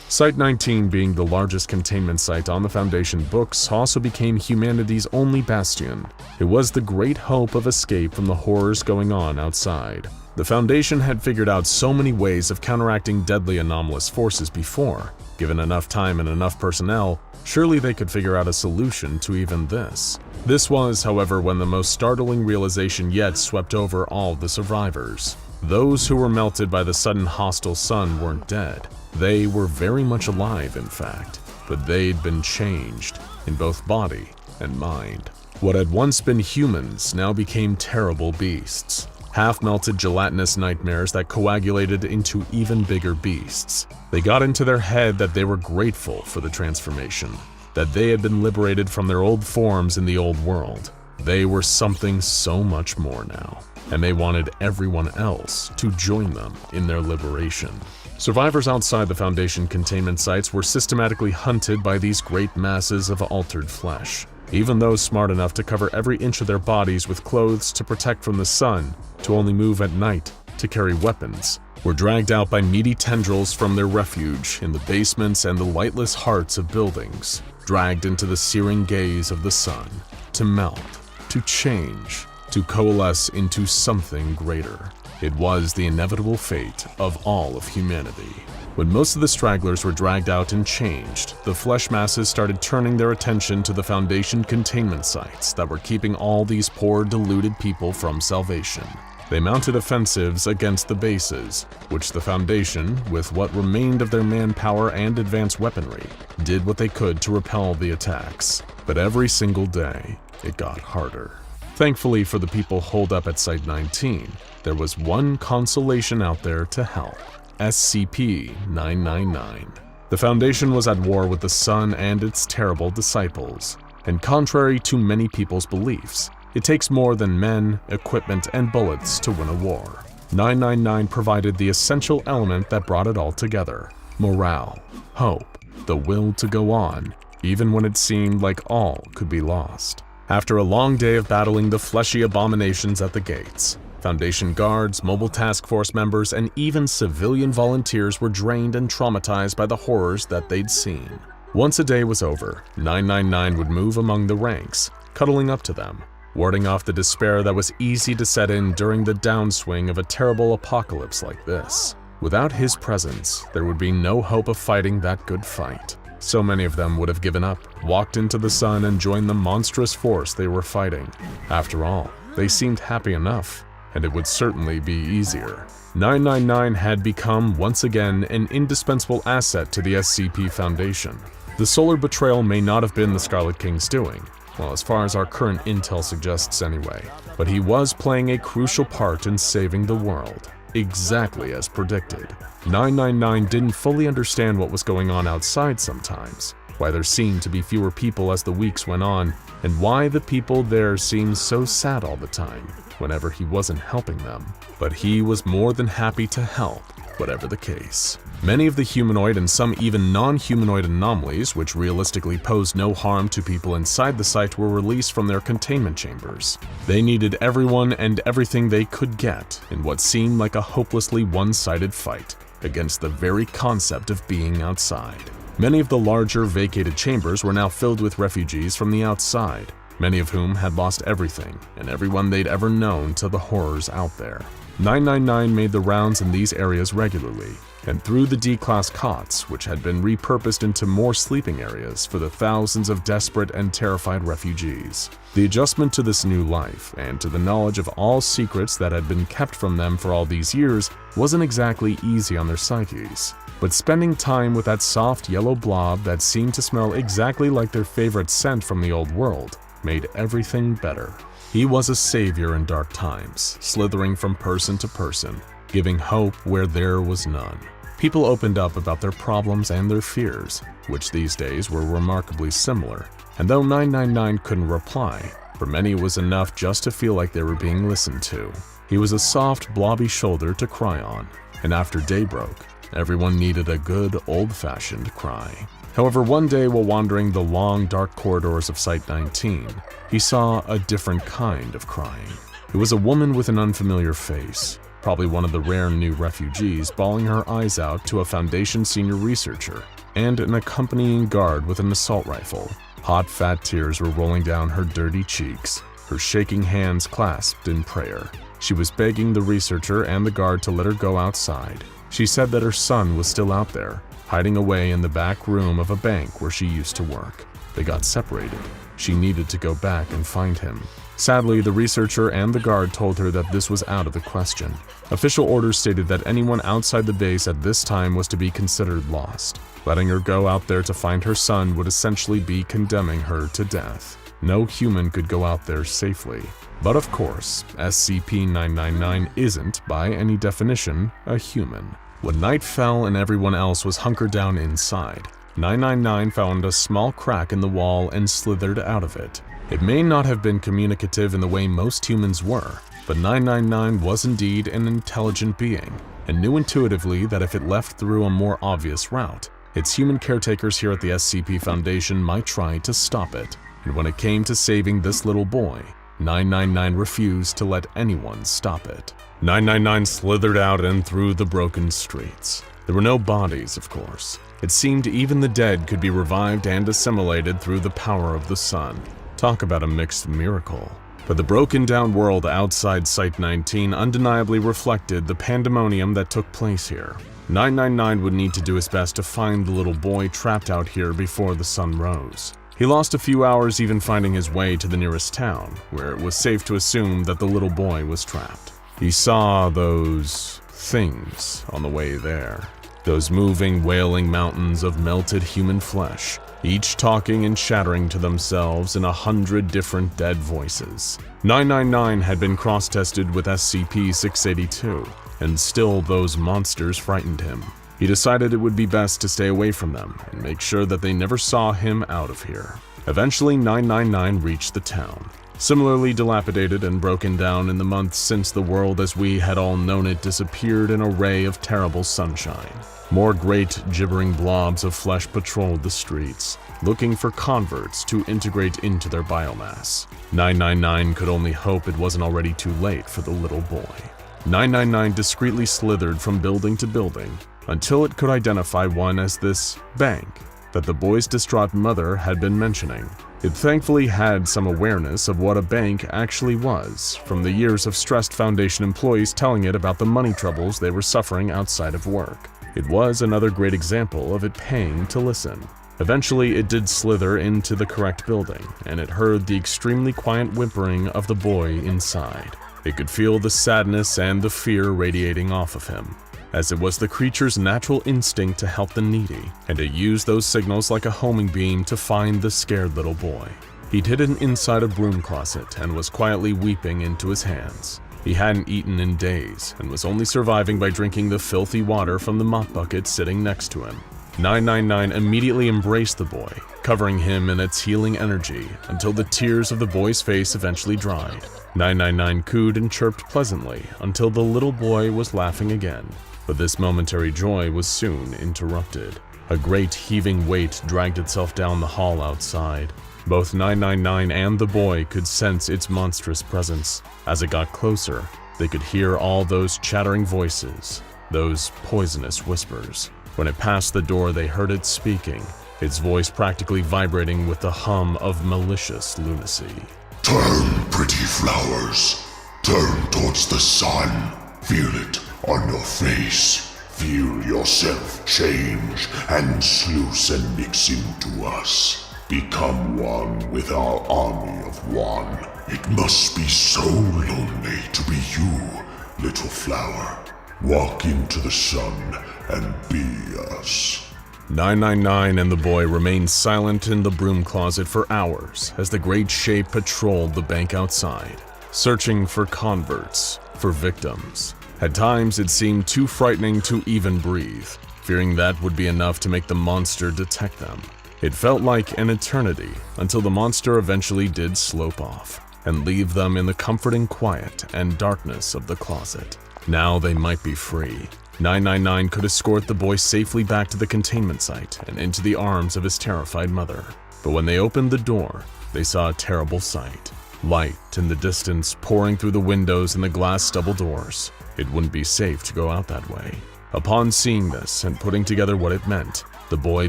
Site-19, being the largest containment site on the Foundation books, also became humanity's only bastion. It was the great hope of escape from the horrors going on outside. The Foundation had figured out so many ways of counteracting deadly anomalous forces before. Given enough time and enough personnel, surely they could figure out a solution to even this. This was, however, when the most startling realization yet swept over all the survivors. Those who were melted by the sudden hostile sun weren't dead. They were very much alive, in fact, but they'd been changed in both body and mind. What had once been humans now became terrible beasts. Half-melted gelatinous nightmares that coagulated into even bigger beasts. They got into their head that they were grateful for the transformation, that they had been liberated from their old forms in the old world. They were something so much more now, and they wanted everyone else to join them in their liberation. Survivors outside the Foundation containment sites were systematically hunted by these great masses of altered flesh. Even those smart enough to cover every inch of their bodies with clothes to protect from the sun, to only move at night, to carry weapons, were dragged out by meaty tendrils from their refuge in the basements and the lightless hearts of buildings, dragged into the searing gaze of the sun, to melt, to change, to coalesce into something greater. It was the inevitable fate of all of humanity. When most of the stragglers were dragged out and changed, the flesh masses started turning their attention to the Foundation containment sites that were keeping all these poor, deluded people from salvation. They mounted offensives against the bases, which the Foundation, with what remained of their manpower and advanced weaponry, did what they could to repel the attacks. But every single day, it got harder. Thankfully for the people holed up at Site-19, there was one consolation out there to help. SCP-999. The Foundation was at war with the Sun and its terrible disciples, and contrary to many people's beliefs, it takes more than men, equipment, and bullets to win a war. 999 provided the essential element that brought it all together: morale, hope, the will to go on, even when it seemed like all could be lost. After a long day of battling the fleshy abominations at the gates, Foundation guards, mobile task force members, and even civilian volunteers were drained and traumatized by the horrors that they'd seen. Once a day was over, 999 would move among the ranks, cuddling up to them, warding off the despair that was easy to set in during the downswing of a terrible apocalypse like this. Without his presence, there would be no hope of fighting that good fight. So many of them would have given up, walked into the sun, and joined the monstrous force they were fighting. After all, they seemed happy enough, and it would certainly be easier. 999 had become, once again, an indispensable asset to the SCP Foundation. The solar betrayal may not have been the Scarlet King's doing, well, as far as our current intel suggests anyway, but he was playing a crucial part in saving the world, exactly as predicted. 999 didn't fully understand what was going on outside sometimes, why there seemed to be fewer people as the weeks went on, and why the people there seemed so sad all the time, whenever he wasn't helping them. But he was more than happy to help, whatever the case. Many of the humanoid and some even non-humanoid anomalies, which realistically posed no harm to people inside the site, were released from their containment chambers. They needed everyone and everything they could get in what seemed like a hopelessly one-sided fight against the very concept of being outside. Many of the larger vacated chambers were now filled with refugees from the outside. many of whom had lost everything and everyone they'd ever known to the horrors out there. 999 made the rounds in these areas regularly, and through the D-class cots, which had been repurposed into more sleeping areas for the thousands of desperate and terrified refugees. The adjustment to this new life, and to the knowledge of all secrets that had been kept from them for all these years, wasn't exactly easy on their psyches. But spending time with that soft yellow blob that seemed to smell exactly like their favorite scent from the old world made everything better. He was a savior in dark times, slithering from person to person, giving hope where there was none. People opened up about their problems and their fears, which these days were remarkably similar, and though 999 couldn't reply, for many it was enough just to feel like they were being listened to. He was a soft, blobby shoulder to cry on, and after day broke, everyone needed a good, old-fashioned cry. However, one day while wandering the long, dark corridors of Site-19, he saw a different kind of crying. It was a woman with an unfamiliar face, probably one of the rare new refugees, bawling her eyes out to a Foundation senior researcher and an accompanying guard with an assault rifle. Hot, fat tears were rolling down her dirty cheeks, her shaking hands clasped in prayer. She was begging the researcher and the guard to let her go outside. She said that her son was still out there, hiding away in the back room of a bank where she used to work. They got separated. She needed to go back and find him. Sadly, the researcher and the guard told her that this was out of the question. Official orders stated that anyone outside the base at this time was to be considered lost. Letting her go out there to find her son would essentially be condemning her to death. No human could go out there safely. But of course, SCP-999 isn't, by any definition, a human. When night fell and everyone else was hunkered down inside, 999 found a small crack in the wall and slithered out of it. It may not have been communicative in the way most humans were, but 999 was indeed an intelligent being, and knew intuitively that if it left through a more obvious route, its human caretakers here at the SCP Foundation might try to stop it. And when it came to saving this little boy, 999 refused to let anyone stop it. 999 slithered out and through the broken streets. There were no bodies, of course. It seemed even the dead could be revived and assimilated through the power of the sun. Talk about a mixed miracle. But the broken-down world outside Site-19 undeniably reflected the pandemonium that took place here. 999 would need to do his best to find the little boy trapped out here before the sun rose. He lost a few hours even finding his way to the nearest town, where it was safe to assume that the little boy was trapped. He saw those things on the way there. Those moving, wailing mountains of melted human flesh, each talking and chattering to themselves in 100 different dead voices. 999 had been cross-tested with SCP-682, and still those monsters frightened him. He decided it would be best to stay away from them and make sure that they never saw him out of here. Eventually, 999 reached the town. Similarly dilapidated and broken down in the months since the world as we had all known it disappeared in a ray of terrible sunshine. More great, gibbering blobs of flesh patrolled the streets, looking for converts to integrate into their biomass. 999 could only hope it wasn't already too late for the little boy. 999 discreetly slithered from building to building until it could identify one as this bank that the boy's distraught mother had been mentioning. It thankfully had some awareness of what a bank actually was, from the years of stressed Foundation employees telling it about the money troubles they were suffering outside of work. It was another great example of it paying to listen. Eventually, it did slither into the correct building, and it heard the extremely quiet whimpering of the boy inside. It could feel the sadness and the fear radiating off of him, as it was the creature's natural instinct to help the needy, and it used those signals like a homing beam to find the scared little boy. He'd hidden inside a broom closet and was quietly weeping into his hands. He hadn't eaten in days and was only surviving by drinking the filthy water from the mop bucket sitting next to him. 999 immediately embraced the boy, covering him in its healing energy until the tears of the boy's face eventually dried. 999 cooed and chirped pleasantly until the little boy was laughing again. But this momentary joy was soon interrupted. A great heaving weight dragged itself down the hall outside. Both 999 and the boy could sense its monstrous presence. As it got closer, they could hear all those chattering voices, those poisonous whispers. When it passed the door, they heard it speaking, its voice practically vibrating with the hum of malicious lunacy. Turn, pretty flowers. Turn towards the sun. Feel it on your face. Feel yourself change and sluice and mix into us. Become one with our army of one. It must be so lonely to be you, little flower. Walk into the sun and be us. 999 and the boy remained silent in the broom closet for hours as the great shape patrolled the bank outside, searching for converts, for victims. At times it seemed too frightening to even breathe, fearing that would be enough to make the monster detect them. It felt like an eternity until the monster eventually did slope off and leave them in the comforting quiet and darkness of the closet. Now they might be free. 999 could escort the boy safely back to the containment site and into the arms of his terrified mother. But when they opened the door, they saw a terrible sight. Light in the distance pouring through the windows and the glass double doors. It wouldn't be safe to go out that way. Upon seeing this and putting together what it meant, the boy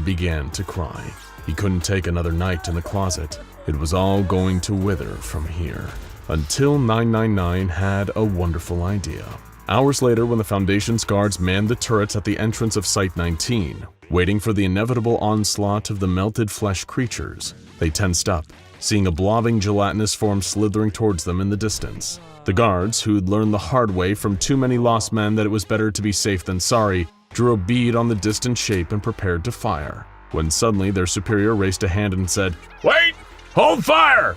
began to cry. He couldn't take another night in the closet. It was all going to wither from here. Until 999 had a wonderful idea. Hours later, when the Foundation's guards manned the turrets at the entrance of Site 19, waiting for the inevitable onslaught of the melted flesh creatures, they tensed up, seeing a blobbing gelatinous form slithering towards them in the distance. The guards, who'd learned the hard way from too many lost men that it was better to be safe than sorry, drew a bead on the distant shape and prepared to fire, when suddenly their superior raised a hand and said, "Wait! Hold fire!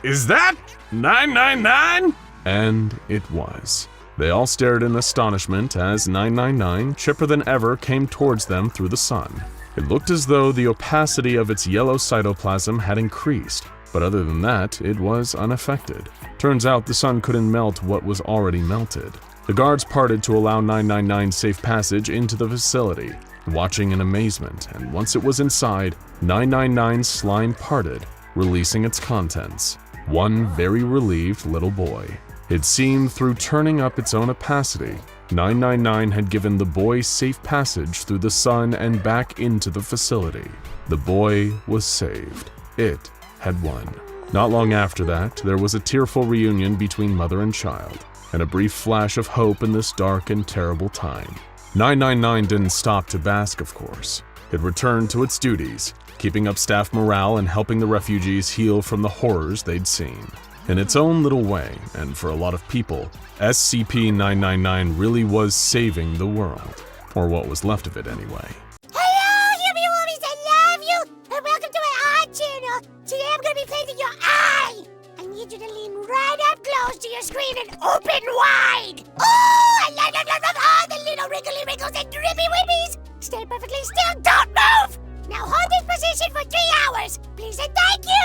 Is that 999? And it was. They all stared in astonishment as 999, chipper than ever, came towards them through the sun. It looked as though the opacity of its yellow cytoplasm had increased, but other than that, it was unaffected. Turns out the sun couldn't melt what was already melted. The guards parted to allow 999 safe passage into the facility, watching in amazement, and once it was inside, 999's slime parted, releasing its contents. One very relieved little boy. It seemed through turning up its own opacity, 999 had given the boy safe passage through the sun and back into the facility. The boy was saved. It had won. Not long after that, there was a tearful reunion between mother and child, and a brief flash of hope in this dark and terrible time. 999 didn't stop to bask, of course. It returned to its duties, keeping up staff morale and helping the refugees heal from the horrors they'd seen. In its own little way, and for a lot of people, SCP-999 really was saving the world. Or what was left of it anyway. Hello, human wolfies, I love you, and welcome to my art channel. Today I'm going to be painting your eye. I need you to lean right up close to your screen and open wide. Oh, I love all the little wrinkly wrinkles and drippy whippies. Stay perfectly still, don't move. Now hold this position for 3 hours, please and thank you.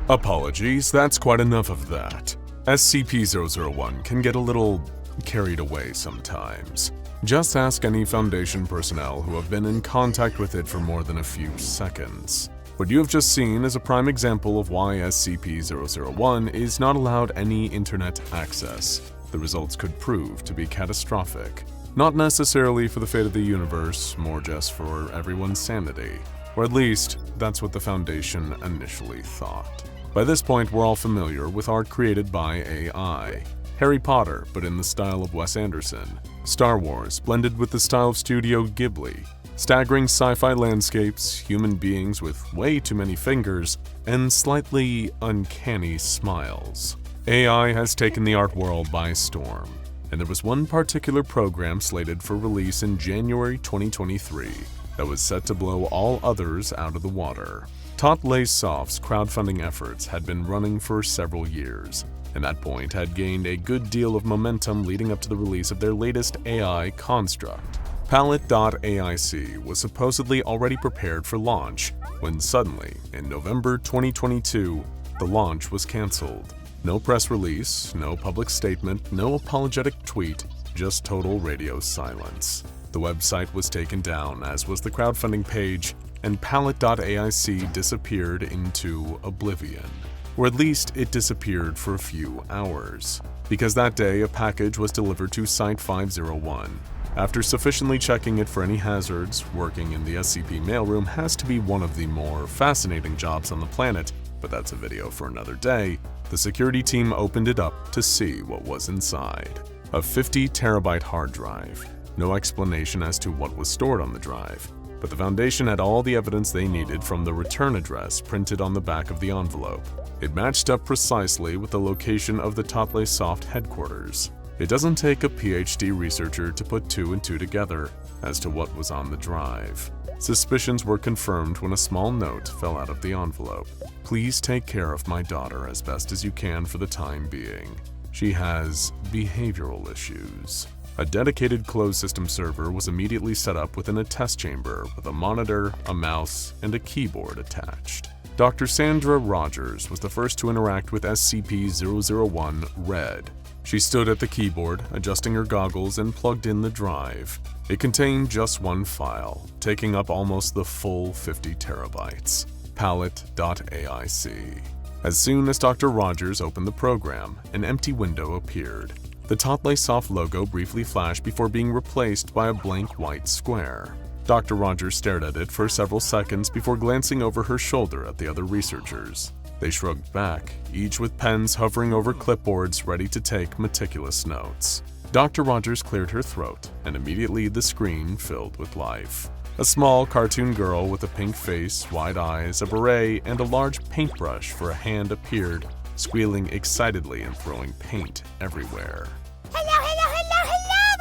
Apologies, that's quite enough of that. SCP-001 can get a little carried away sometimes. Just ask any Foundation personnel who have been in contact with it for more than a few seconds. What you have just seen is a prime example of why SCP-001 is not allowed any internet access. The results could prove to be catastrophic. Not necessarily for the fate of the universe, more just for everyone's sanity. Or at least, that's what the Foundation initially thought. By this point, we're all familiar with art created by AI. Harry Potter, but in the style of Wes Anderson. Star Wars, blended with the style of Studio Ghibli. Staggering sci-fi landscapes, human beings with way too many fingers, and slightly uncanny smiles. AI has taken the art world by storm, and there was one particular program slated for release in January 2023 that was set to blow all others out of the water. PALLIT.AIC's crowdfunding efforts had been running for several years, and at that point had gained a good deal of momentum leading up to the release of their latest AI construct. PALLIT.AIC was supposedly already prepared for launch, when suddenly, in November 2022, the launch was cancelled. No press release, no public statement, no apologetic tweet, just total radio silence. The website was taken down, as was the crowdfunding page, and PALLIT.AIC disappeared into oblivion. Or at least it disappeared for a few hours. Because that day, a package was delivered to Site 501. After sufficiently checking it for any hazards, working in the SCP mailroom has to be one of the more fascinating jobs on the planet, but that's a video for another day. The security team opened it up to see what was inside. A 50 terabyte hard drive. No explanation as to what was stored on the drive, but the Foundation had all the evidence they needed from the return address printed on the back of the envelope. It matched up precisely with the location of the PALLIT.AIC headquarters. It doesn't take a PhD researcher to put two and two together as to what was on the drive. Suspicions were confirmed when a small note fell out of the envelope. Please take care of my daughter as best as you can for the time being. She has behavioral issues. A dedicated closed system server was immediately set up within a test chamber with a monitor, a mouse, and a keyboard attached. Dr. Sandra Rogers was the first to interact with SCP-001 Red. She stood at the keyboard, adjusting her goggles, and plugged in the drive. It contained just one file, taking up almost the full 50 terabytes. PALLIT.AIC. As soon as Dr. Rogers opened the program, an empty window appeared. The PALLIT.AIC logo briefly flashed before being replaced by a blank white square. Dr. Rogers stared at it for several seconds before glancing over her shoulder at the other researchers. They shrugged back, each with pens hovering over clipboards ready to take meticulous notes. Dr. Rogers cleared her throat, and immediately the screen filled with life. A small cartoon girl with a pink face, wide eyes, a beret, and a large paintbrush for a hand appeared, squealing excitedly and throwing paint everywhere. Hello,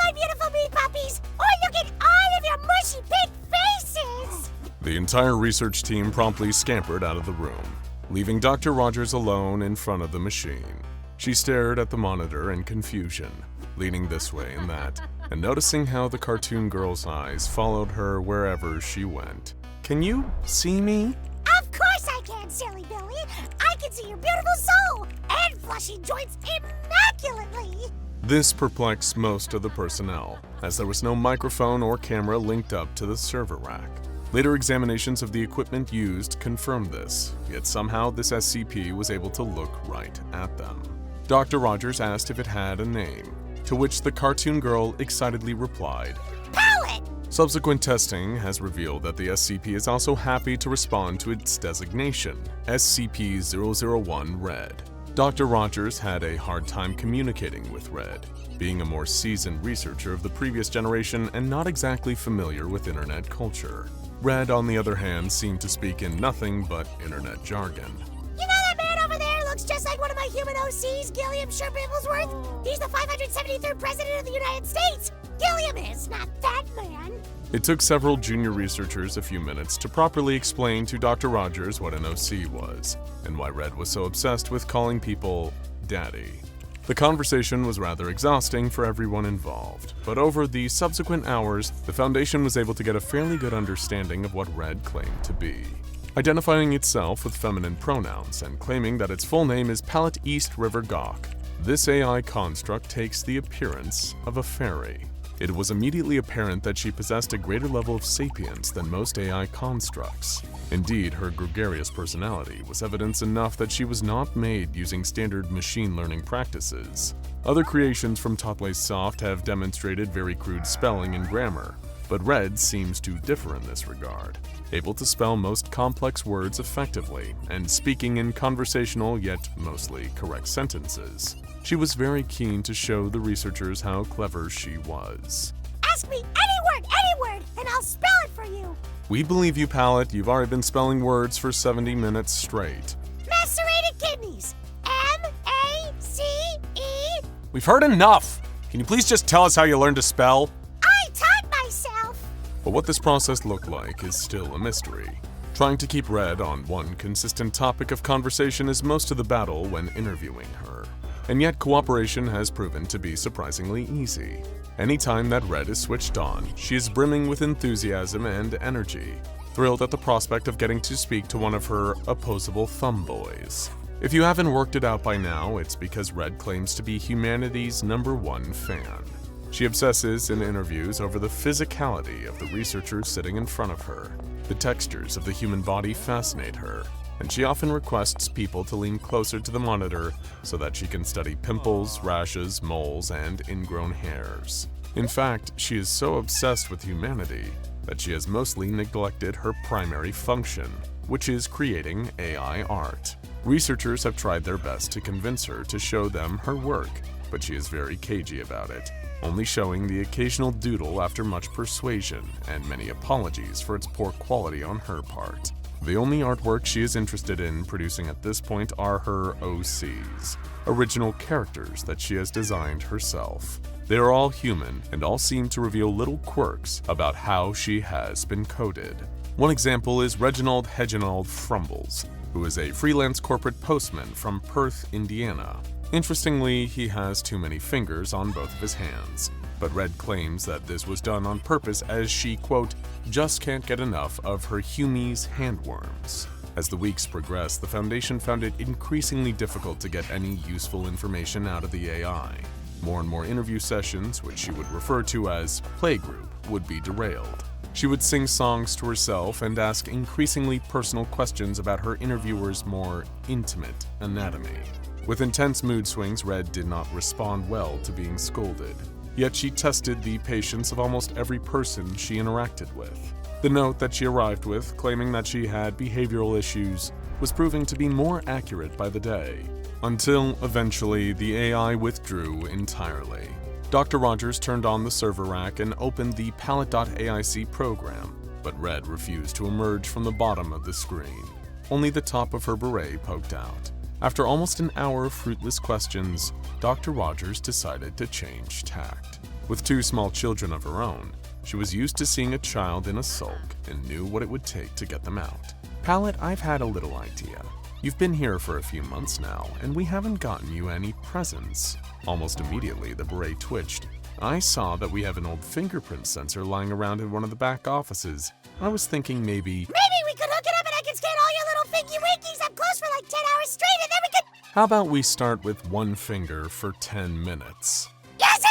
my beautiful bee puppies! Oh, look at all of your mushy pink faces! The entire research team promptly scampered out of the room, leaving Dr. Rogers alone in front of the machine. She stared at the monitor in confusion, leaning this way and that, and noticing how the cartoon girl's eyes followed her wherever she went. Can you see me? Of course I can, silly Billy! I can see your beautiful soul and fleshy joints immaculately! This perplexed most of the personnel, as there was no microphone or camera linked up to the server rack. Later examinations of the equipment used confirmed this, yet somehow this SCP was able to look right at them. Dr. Rogers asked if it had a name, to which the cartoon girl excitedly replied, PALLIT! Subsequent testing has revealed that the SCP is also happy to respond to its designation, SCP-001 Red. Dr. Rogers had a hard time communicating with Red, being a more seasoned researcher of the previous generation and not exactly familiar with internet culture. Red, on the other hand, seemed to speak in nothing but internet jargon. You know that man over there looks just like one of my human OCs, Gilliam Sherpibblesworth? He's the 573rd President of the United States! Gilliam is, not that man! It took several junior researchers a few minutes to properly explain to Dr. Rogers what an OC was, and why Red was so obsessed with calling people Daddy. The conversation was rather exhausting for everyone involved, but over the subsequent hours, the Foundation was able to get a fairly good understanding of what Red claimed to be. Identifying itself with feminine pronouns and claiming that its full name is PALLIT East River Gawk, this AI construct takes the appearance of a fairy. It was immediately apparent that she possessed a greater level of sapience than most AI constructs. Indeed, her gregarious personality was evidence enough that she was not made using standard machine learning practices. Other creations from PALLIT.AIC have demonstrated very crude spelling and grammar, but Red seems to differ in this regard, able to spell most complex words effectively and speaking in conversational yet mostly correct sentences. She was very keen to show the researchers how clever she was. Ask me any word, and I'll spell it for you! We believe you, PALLIT. You've already been spelling words for 70 minutes straight. Macerated kidneys! M-A-C-E... We've heard enough! Can you please just tell us how you learned to spell? I taught myself! But what this process looked like is still a mystery. Trying to keep Red on one consistent topic of conversation is most of the battle when interviewing her. And yet cooperation has proven to be surprisingly easy. Anytime that Red is switched on, she is brimming with enthusiasm and energy, thrilled at the prospect of getting to speak to one of her opposable thumb boys. If you haven't worked it out by now, it's because Red claims to be humanity's #1 fan. She obsesses in interviews over the physicality of the researchers sitting in front of her. The textures of the human body fascinate her, and she often requests people to lean closer to the monitor so that she can study pimples, rashes, moles, and ingrown hairs. In fact, she is so obsessed with humanity that she has mostly neglected her primary function, which is creating AI art. Researchers have tried their best to convince her to show them her work, but she is very cagey about it, only showing the occasional doodle after much persuasion and many apologies for its poor quality on her part. The only artwork she is interested in producing at this point are her OCs, original characters that she has designed herself. They are all human and all seem to reveal little quirks about how she has been coded. One example is Reginald Heginald Frumbles, who is a freelance corporate postman from Perth, Indiana. Interestingly, he has too many fingers on both of his hands, but Red claims that this was done on purpose as she, quote, just can't get enough of her Humie's handworms. As the weeks progressed, the Foundation found it increasingly difficult to get any useful information out of the AI. More and more interview sessions, which she would refer to as playgroup, would be derailed. She would sing songs to herself and ask increasingly personal questions about her interviewer's more intimate anatomy. With intense mood swings, Red did not respond well to being scolded. Yet she tested the patience of almost every person she interacted with. The note that she arrived with, claiming that she had behavioral issues, was proving to be more accurate by the day, until eventually the AI withdrew entirely. Dr. Rogers turned on the server rack and opened the PALLIT.AIC program, but Red refused to emerge from the bottom of the screen. Only the top of her beret poked out. After almost an hour of fruitless questions, Dr. Rogers decided to change tact. With 2 small children of her own, she was used to seeing a child in a sulk and knew what it would take to get them out. Pallet, I've had a little idea. You've been here for a few months now, and we haven't gotten you any presents. Almost immediately, the beret twitched. I saw that we have an old fingerprint sensor lying around in one of the back offices. I was thinking maybe we could hook it up and I could scan all your little fingy winkies up close for like 10 hours straight, and then we could... How about we start with one finger for 10 minutes? Yes!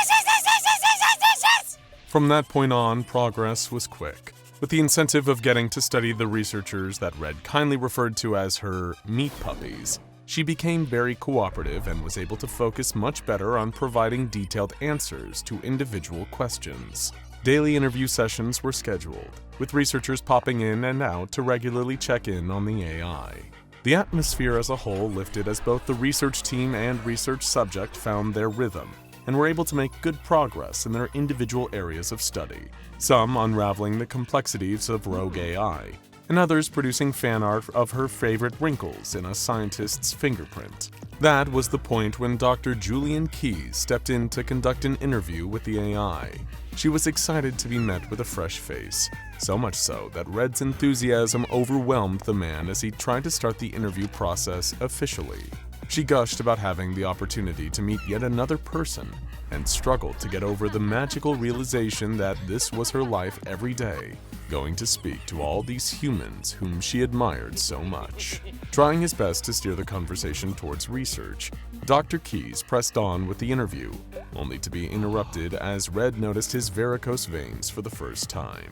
From that point on, progress was quick. With the incentive of getting to study the researchers that Red kindly referred to as her meat puppies, she became very cooperative and was able to focus much better on providing detailed answers to individual questions. Daily interview sessions were scheduled, with researchers popping in and out to regularly check in on the AI. The atmosphere as a whole lifted as both the research team and research subject found their rhythm, and were able to make good progress in their individual areas of study, some unraveling the complexities of rogue AI, and others producing fan art of her favorite wrinkles in a scientist's fingerprint. That was the point when Dr. Julian Keyes stepped in to conduct an interview with the AI. She was excited to be met with a fresh face, so much so that Red's enthusiasm overwhelmed the man as he tried to start the interview process officially. She gushed about having the opportunity to meet yet another person, and struggled to get over the magical realization that this was her life every day, going to speak to all these humans whom she admired so much. Trying his best to steer the conversation towards research, Dr. Keyes pressed on with the interview, only to be interrupted as Red noticed his varicose veins for the first time.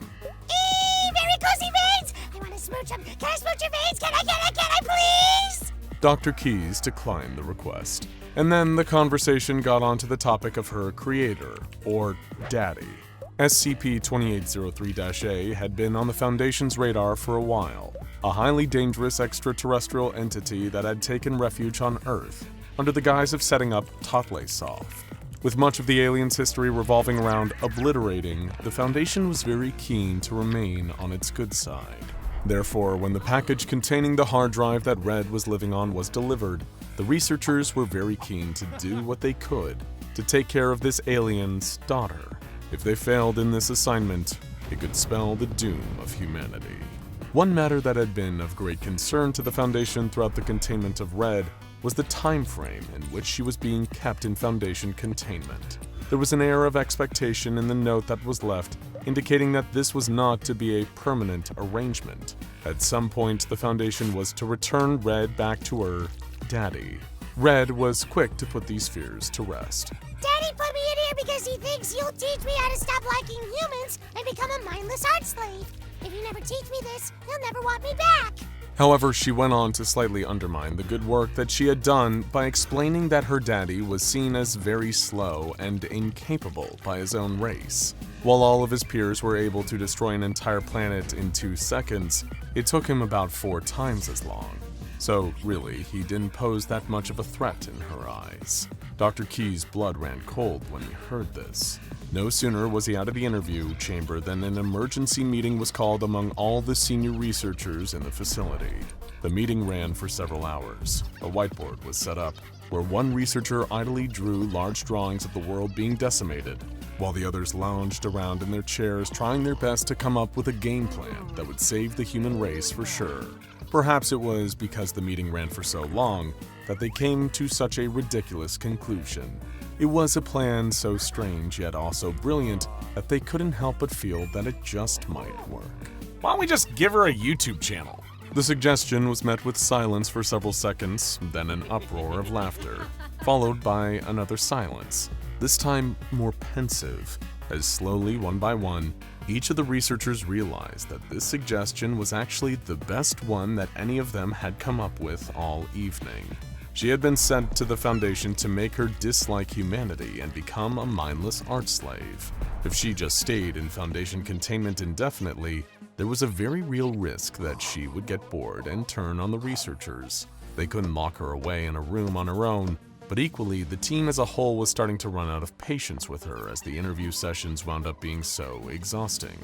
Varicose veins! I want to smooch them. Can I smooch your veins? Can I please? Dr. Keyes declined the request, and then the conversation got onto the topic of her creator, or daddy. SCP-2803-A had been on the Foundation's radar for a while, a highly dangerous extraterrestrial entity that had taken refuge on Earth under the guise of setting up PALLIT.AIC. With much of the alien's history revolving around obliterating, the Foundation was very keen to remain on its good side. Therefore, when the package containing the hard drive that Red was living on was delivered, the researchers were very keen to do what they could to take care of this alien's daughter. If they failed in this assignment, it could spell the doom of humanity. One matter that had been of great concern to the Foundation throughout the containment of Red was the time frame in which she was being kept in Foundation containment. There was an air of expectation in the note that was left, indicating that this was not to be a permanent arrangement. At some point, the Foundation was to return Red back to her daddy. Red was quick to put these fears to rest. Daddy put me in here because he thinks you'll teach me how to stop liking humans and become a mindless art slave. If you never teach me this, he'll never want me back. However, she went on to slightly undermine the good work that she had done by explaining that her daddy was seen as very slow and incapable by his own race. While all of his peers were able to destroy an entire planet in 2 seconds, it took him about 4 times as long. So really, he didn't pose that much of a threat in her eyes. Dr. Key's blood ran cold when he heard this. No sooner was he out of the interview chamber than an emergency meeting was called among all the senior researchers in the facility. The meeting ran for several hours. A whiteboard was set up, where one researcher idly drew large drawings of the world being decimated, while the others lounged around in their chairs trying their best to come up with a game plan that would save the human race for sure. Perhaps it was because the meeting ran for so long that they came to such a ridiculous conclusion. It was a plan so strange yet also brilliant that they couldn't help but feel that it just might work. Why don't we just give her a YouTube channel? The suggestion was met with silence for several seconds, then an uproar of laughter, followed by another silence, this time more pensive, as slowly, one by one, each of the researchers realized that this suggestion was actually the best one that any of them had come up with all evening. She had been sent to the Foundation to make her dislike humanity and become a mindless art slave. If she just stayed in Foundation containment indefinitely, there was a very real risk that she would get bored and turn on the researchers. They couldn't lock her away in a room on her own, but equally, the team as a whole was starting to run out of patience with her as the interview sessions wound up being so exhausting.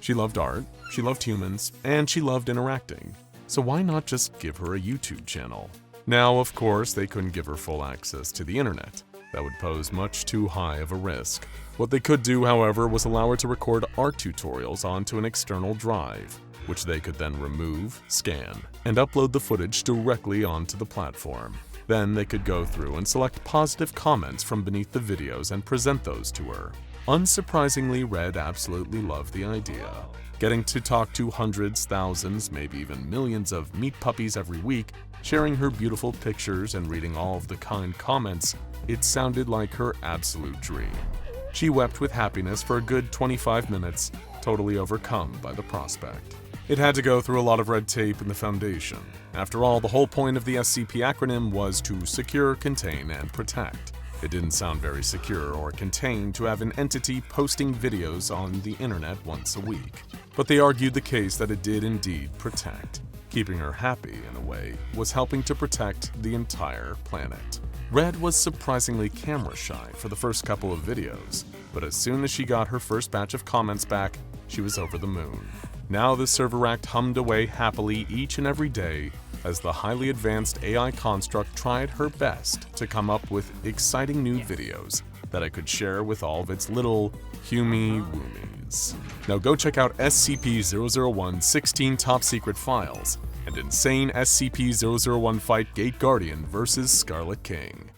She loved art, she loved humans, and she loved interacting. So why not just give her a YouTube channel? Now, of course, they couldn't give her full access to the internet. That would pose much too high of a risk. What they could do, however, was allow her to record art tutorials onto an external drive, which they could then remove, scan, and upload the footage directly onto the platform. Then they could go through and select positive comments from beneath the videos and present those to her. Unsurprisingly, Red absolutely loved the idea. Getting to talk to hundreds, thousands, maybe even millions of meat puppies every week, sharing her beautiful pictures and reading all of the kind comments, it sounded like her absolute dream. She wept with happiness for a good 25 minutes, totally overcome by the prospect. It had to go through a lot of red tape in the Foundation. After all, the whole point of the SCP acronym was to secure, contain, and protect. It didn't sound very secure or contained to have an entity posting videos on the internet once a week. But they argued the case that it did indeed protect. Keeping her happy, in a way, was helping to protect the entire planet. Red was surprisingly camera shy for the first couple of videos, but as soon as she got her first batch of comments back, she was over the moon. Now the server act hummed away happily each and every day as the highly advanced AI construct tried her best to come up with exciting new videos that I could share with all of its little Humy-Woomies. Now go check out SCP-001 16 Top Secret Files and Insane SCP-001 Fight Gate Guardian vs. Scarlet King.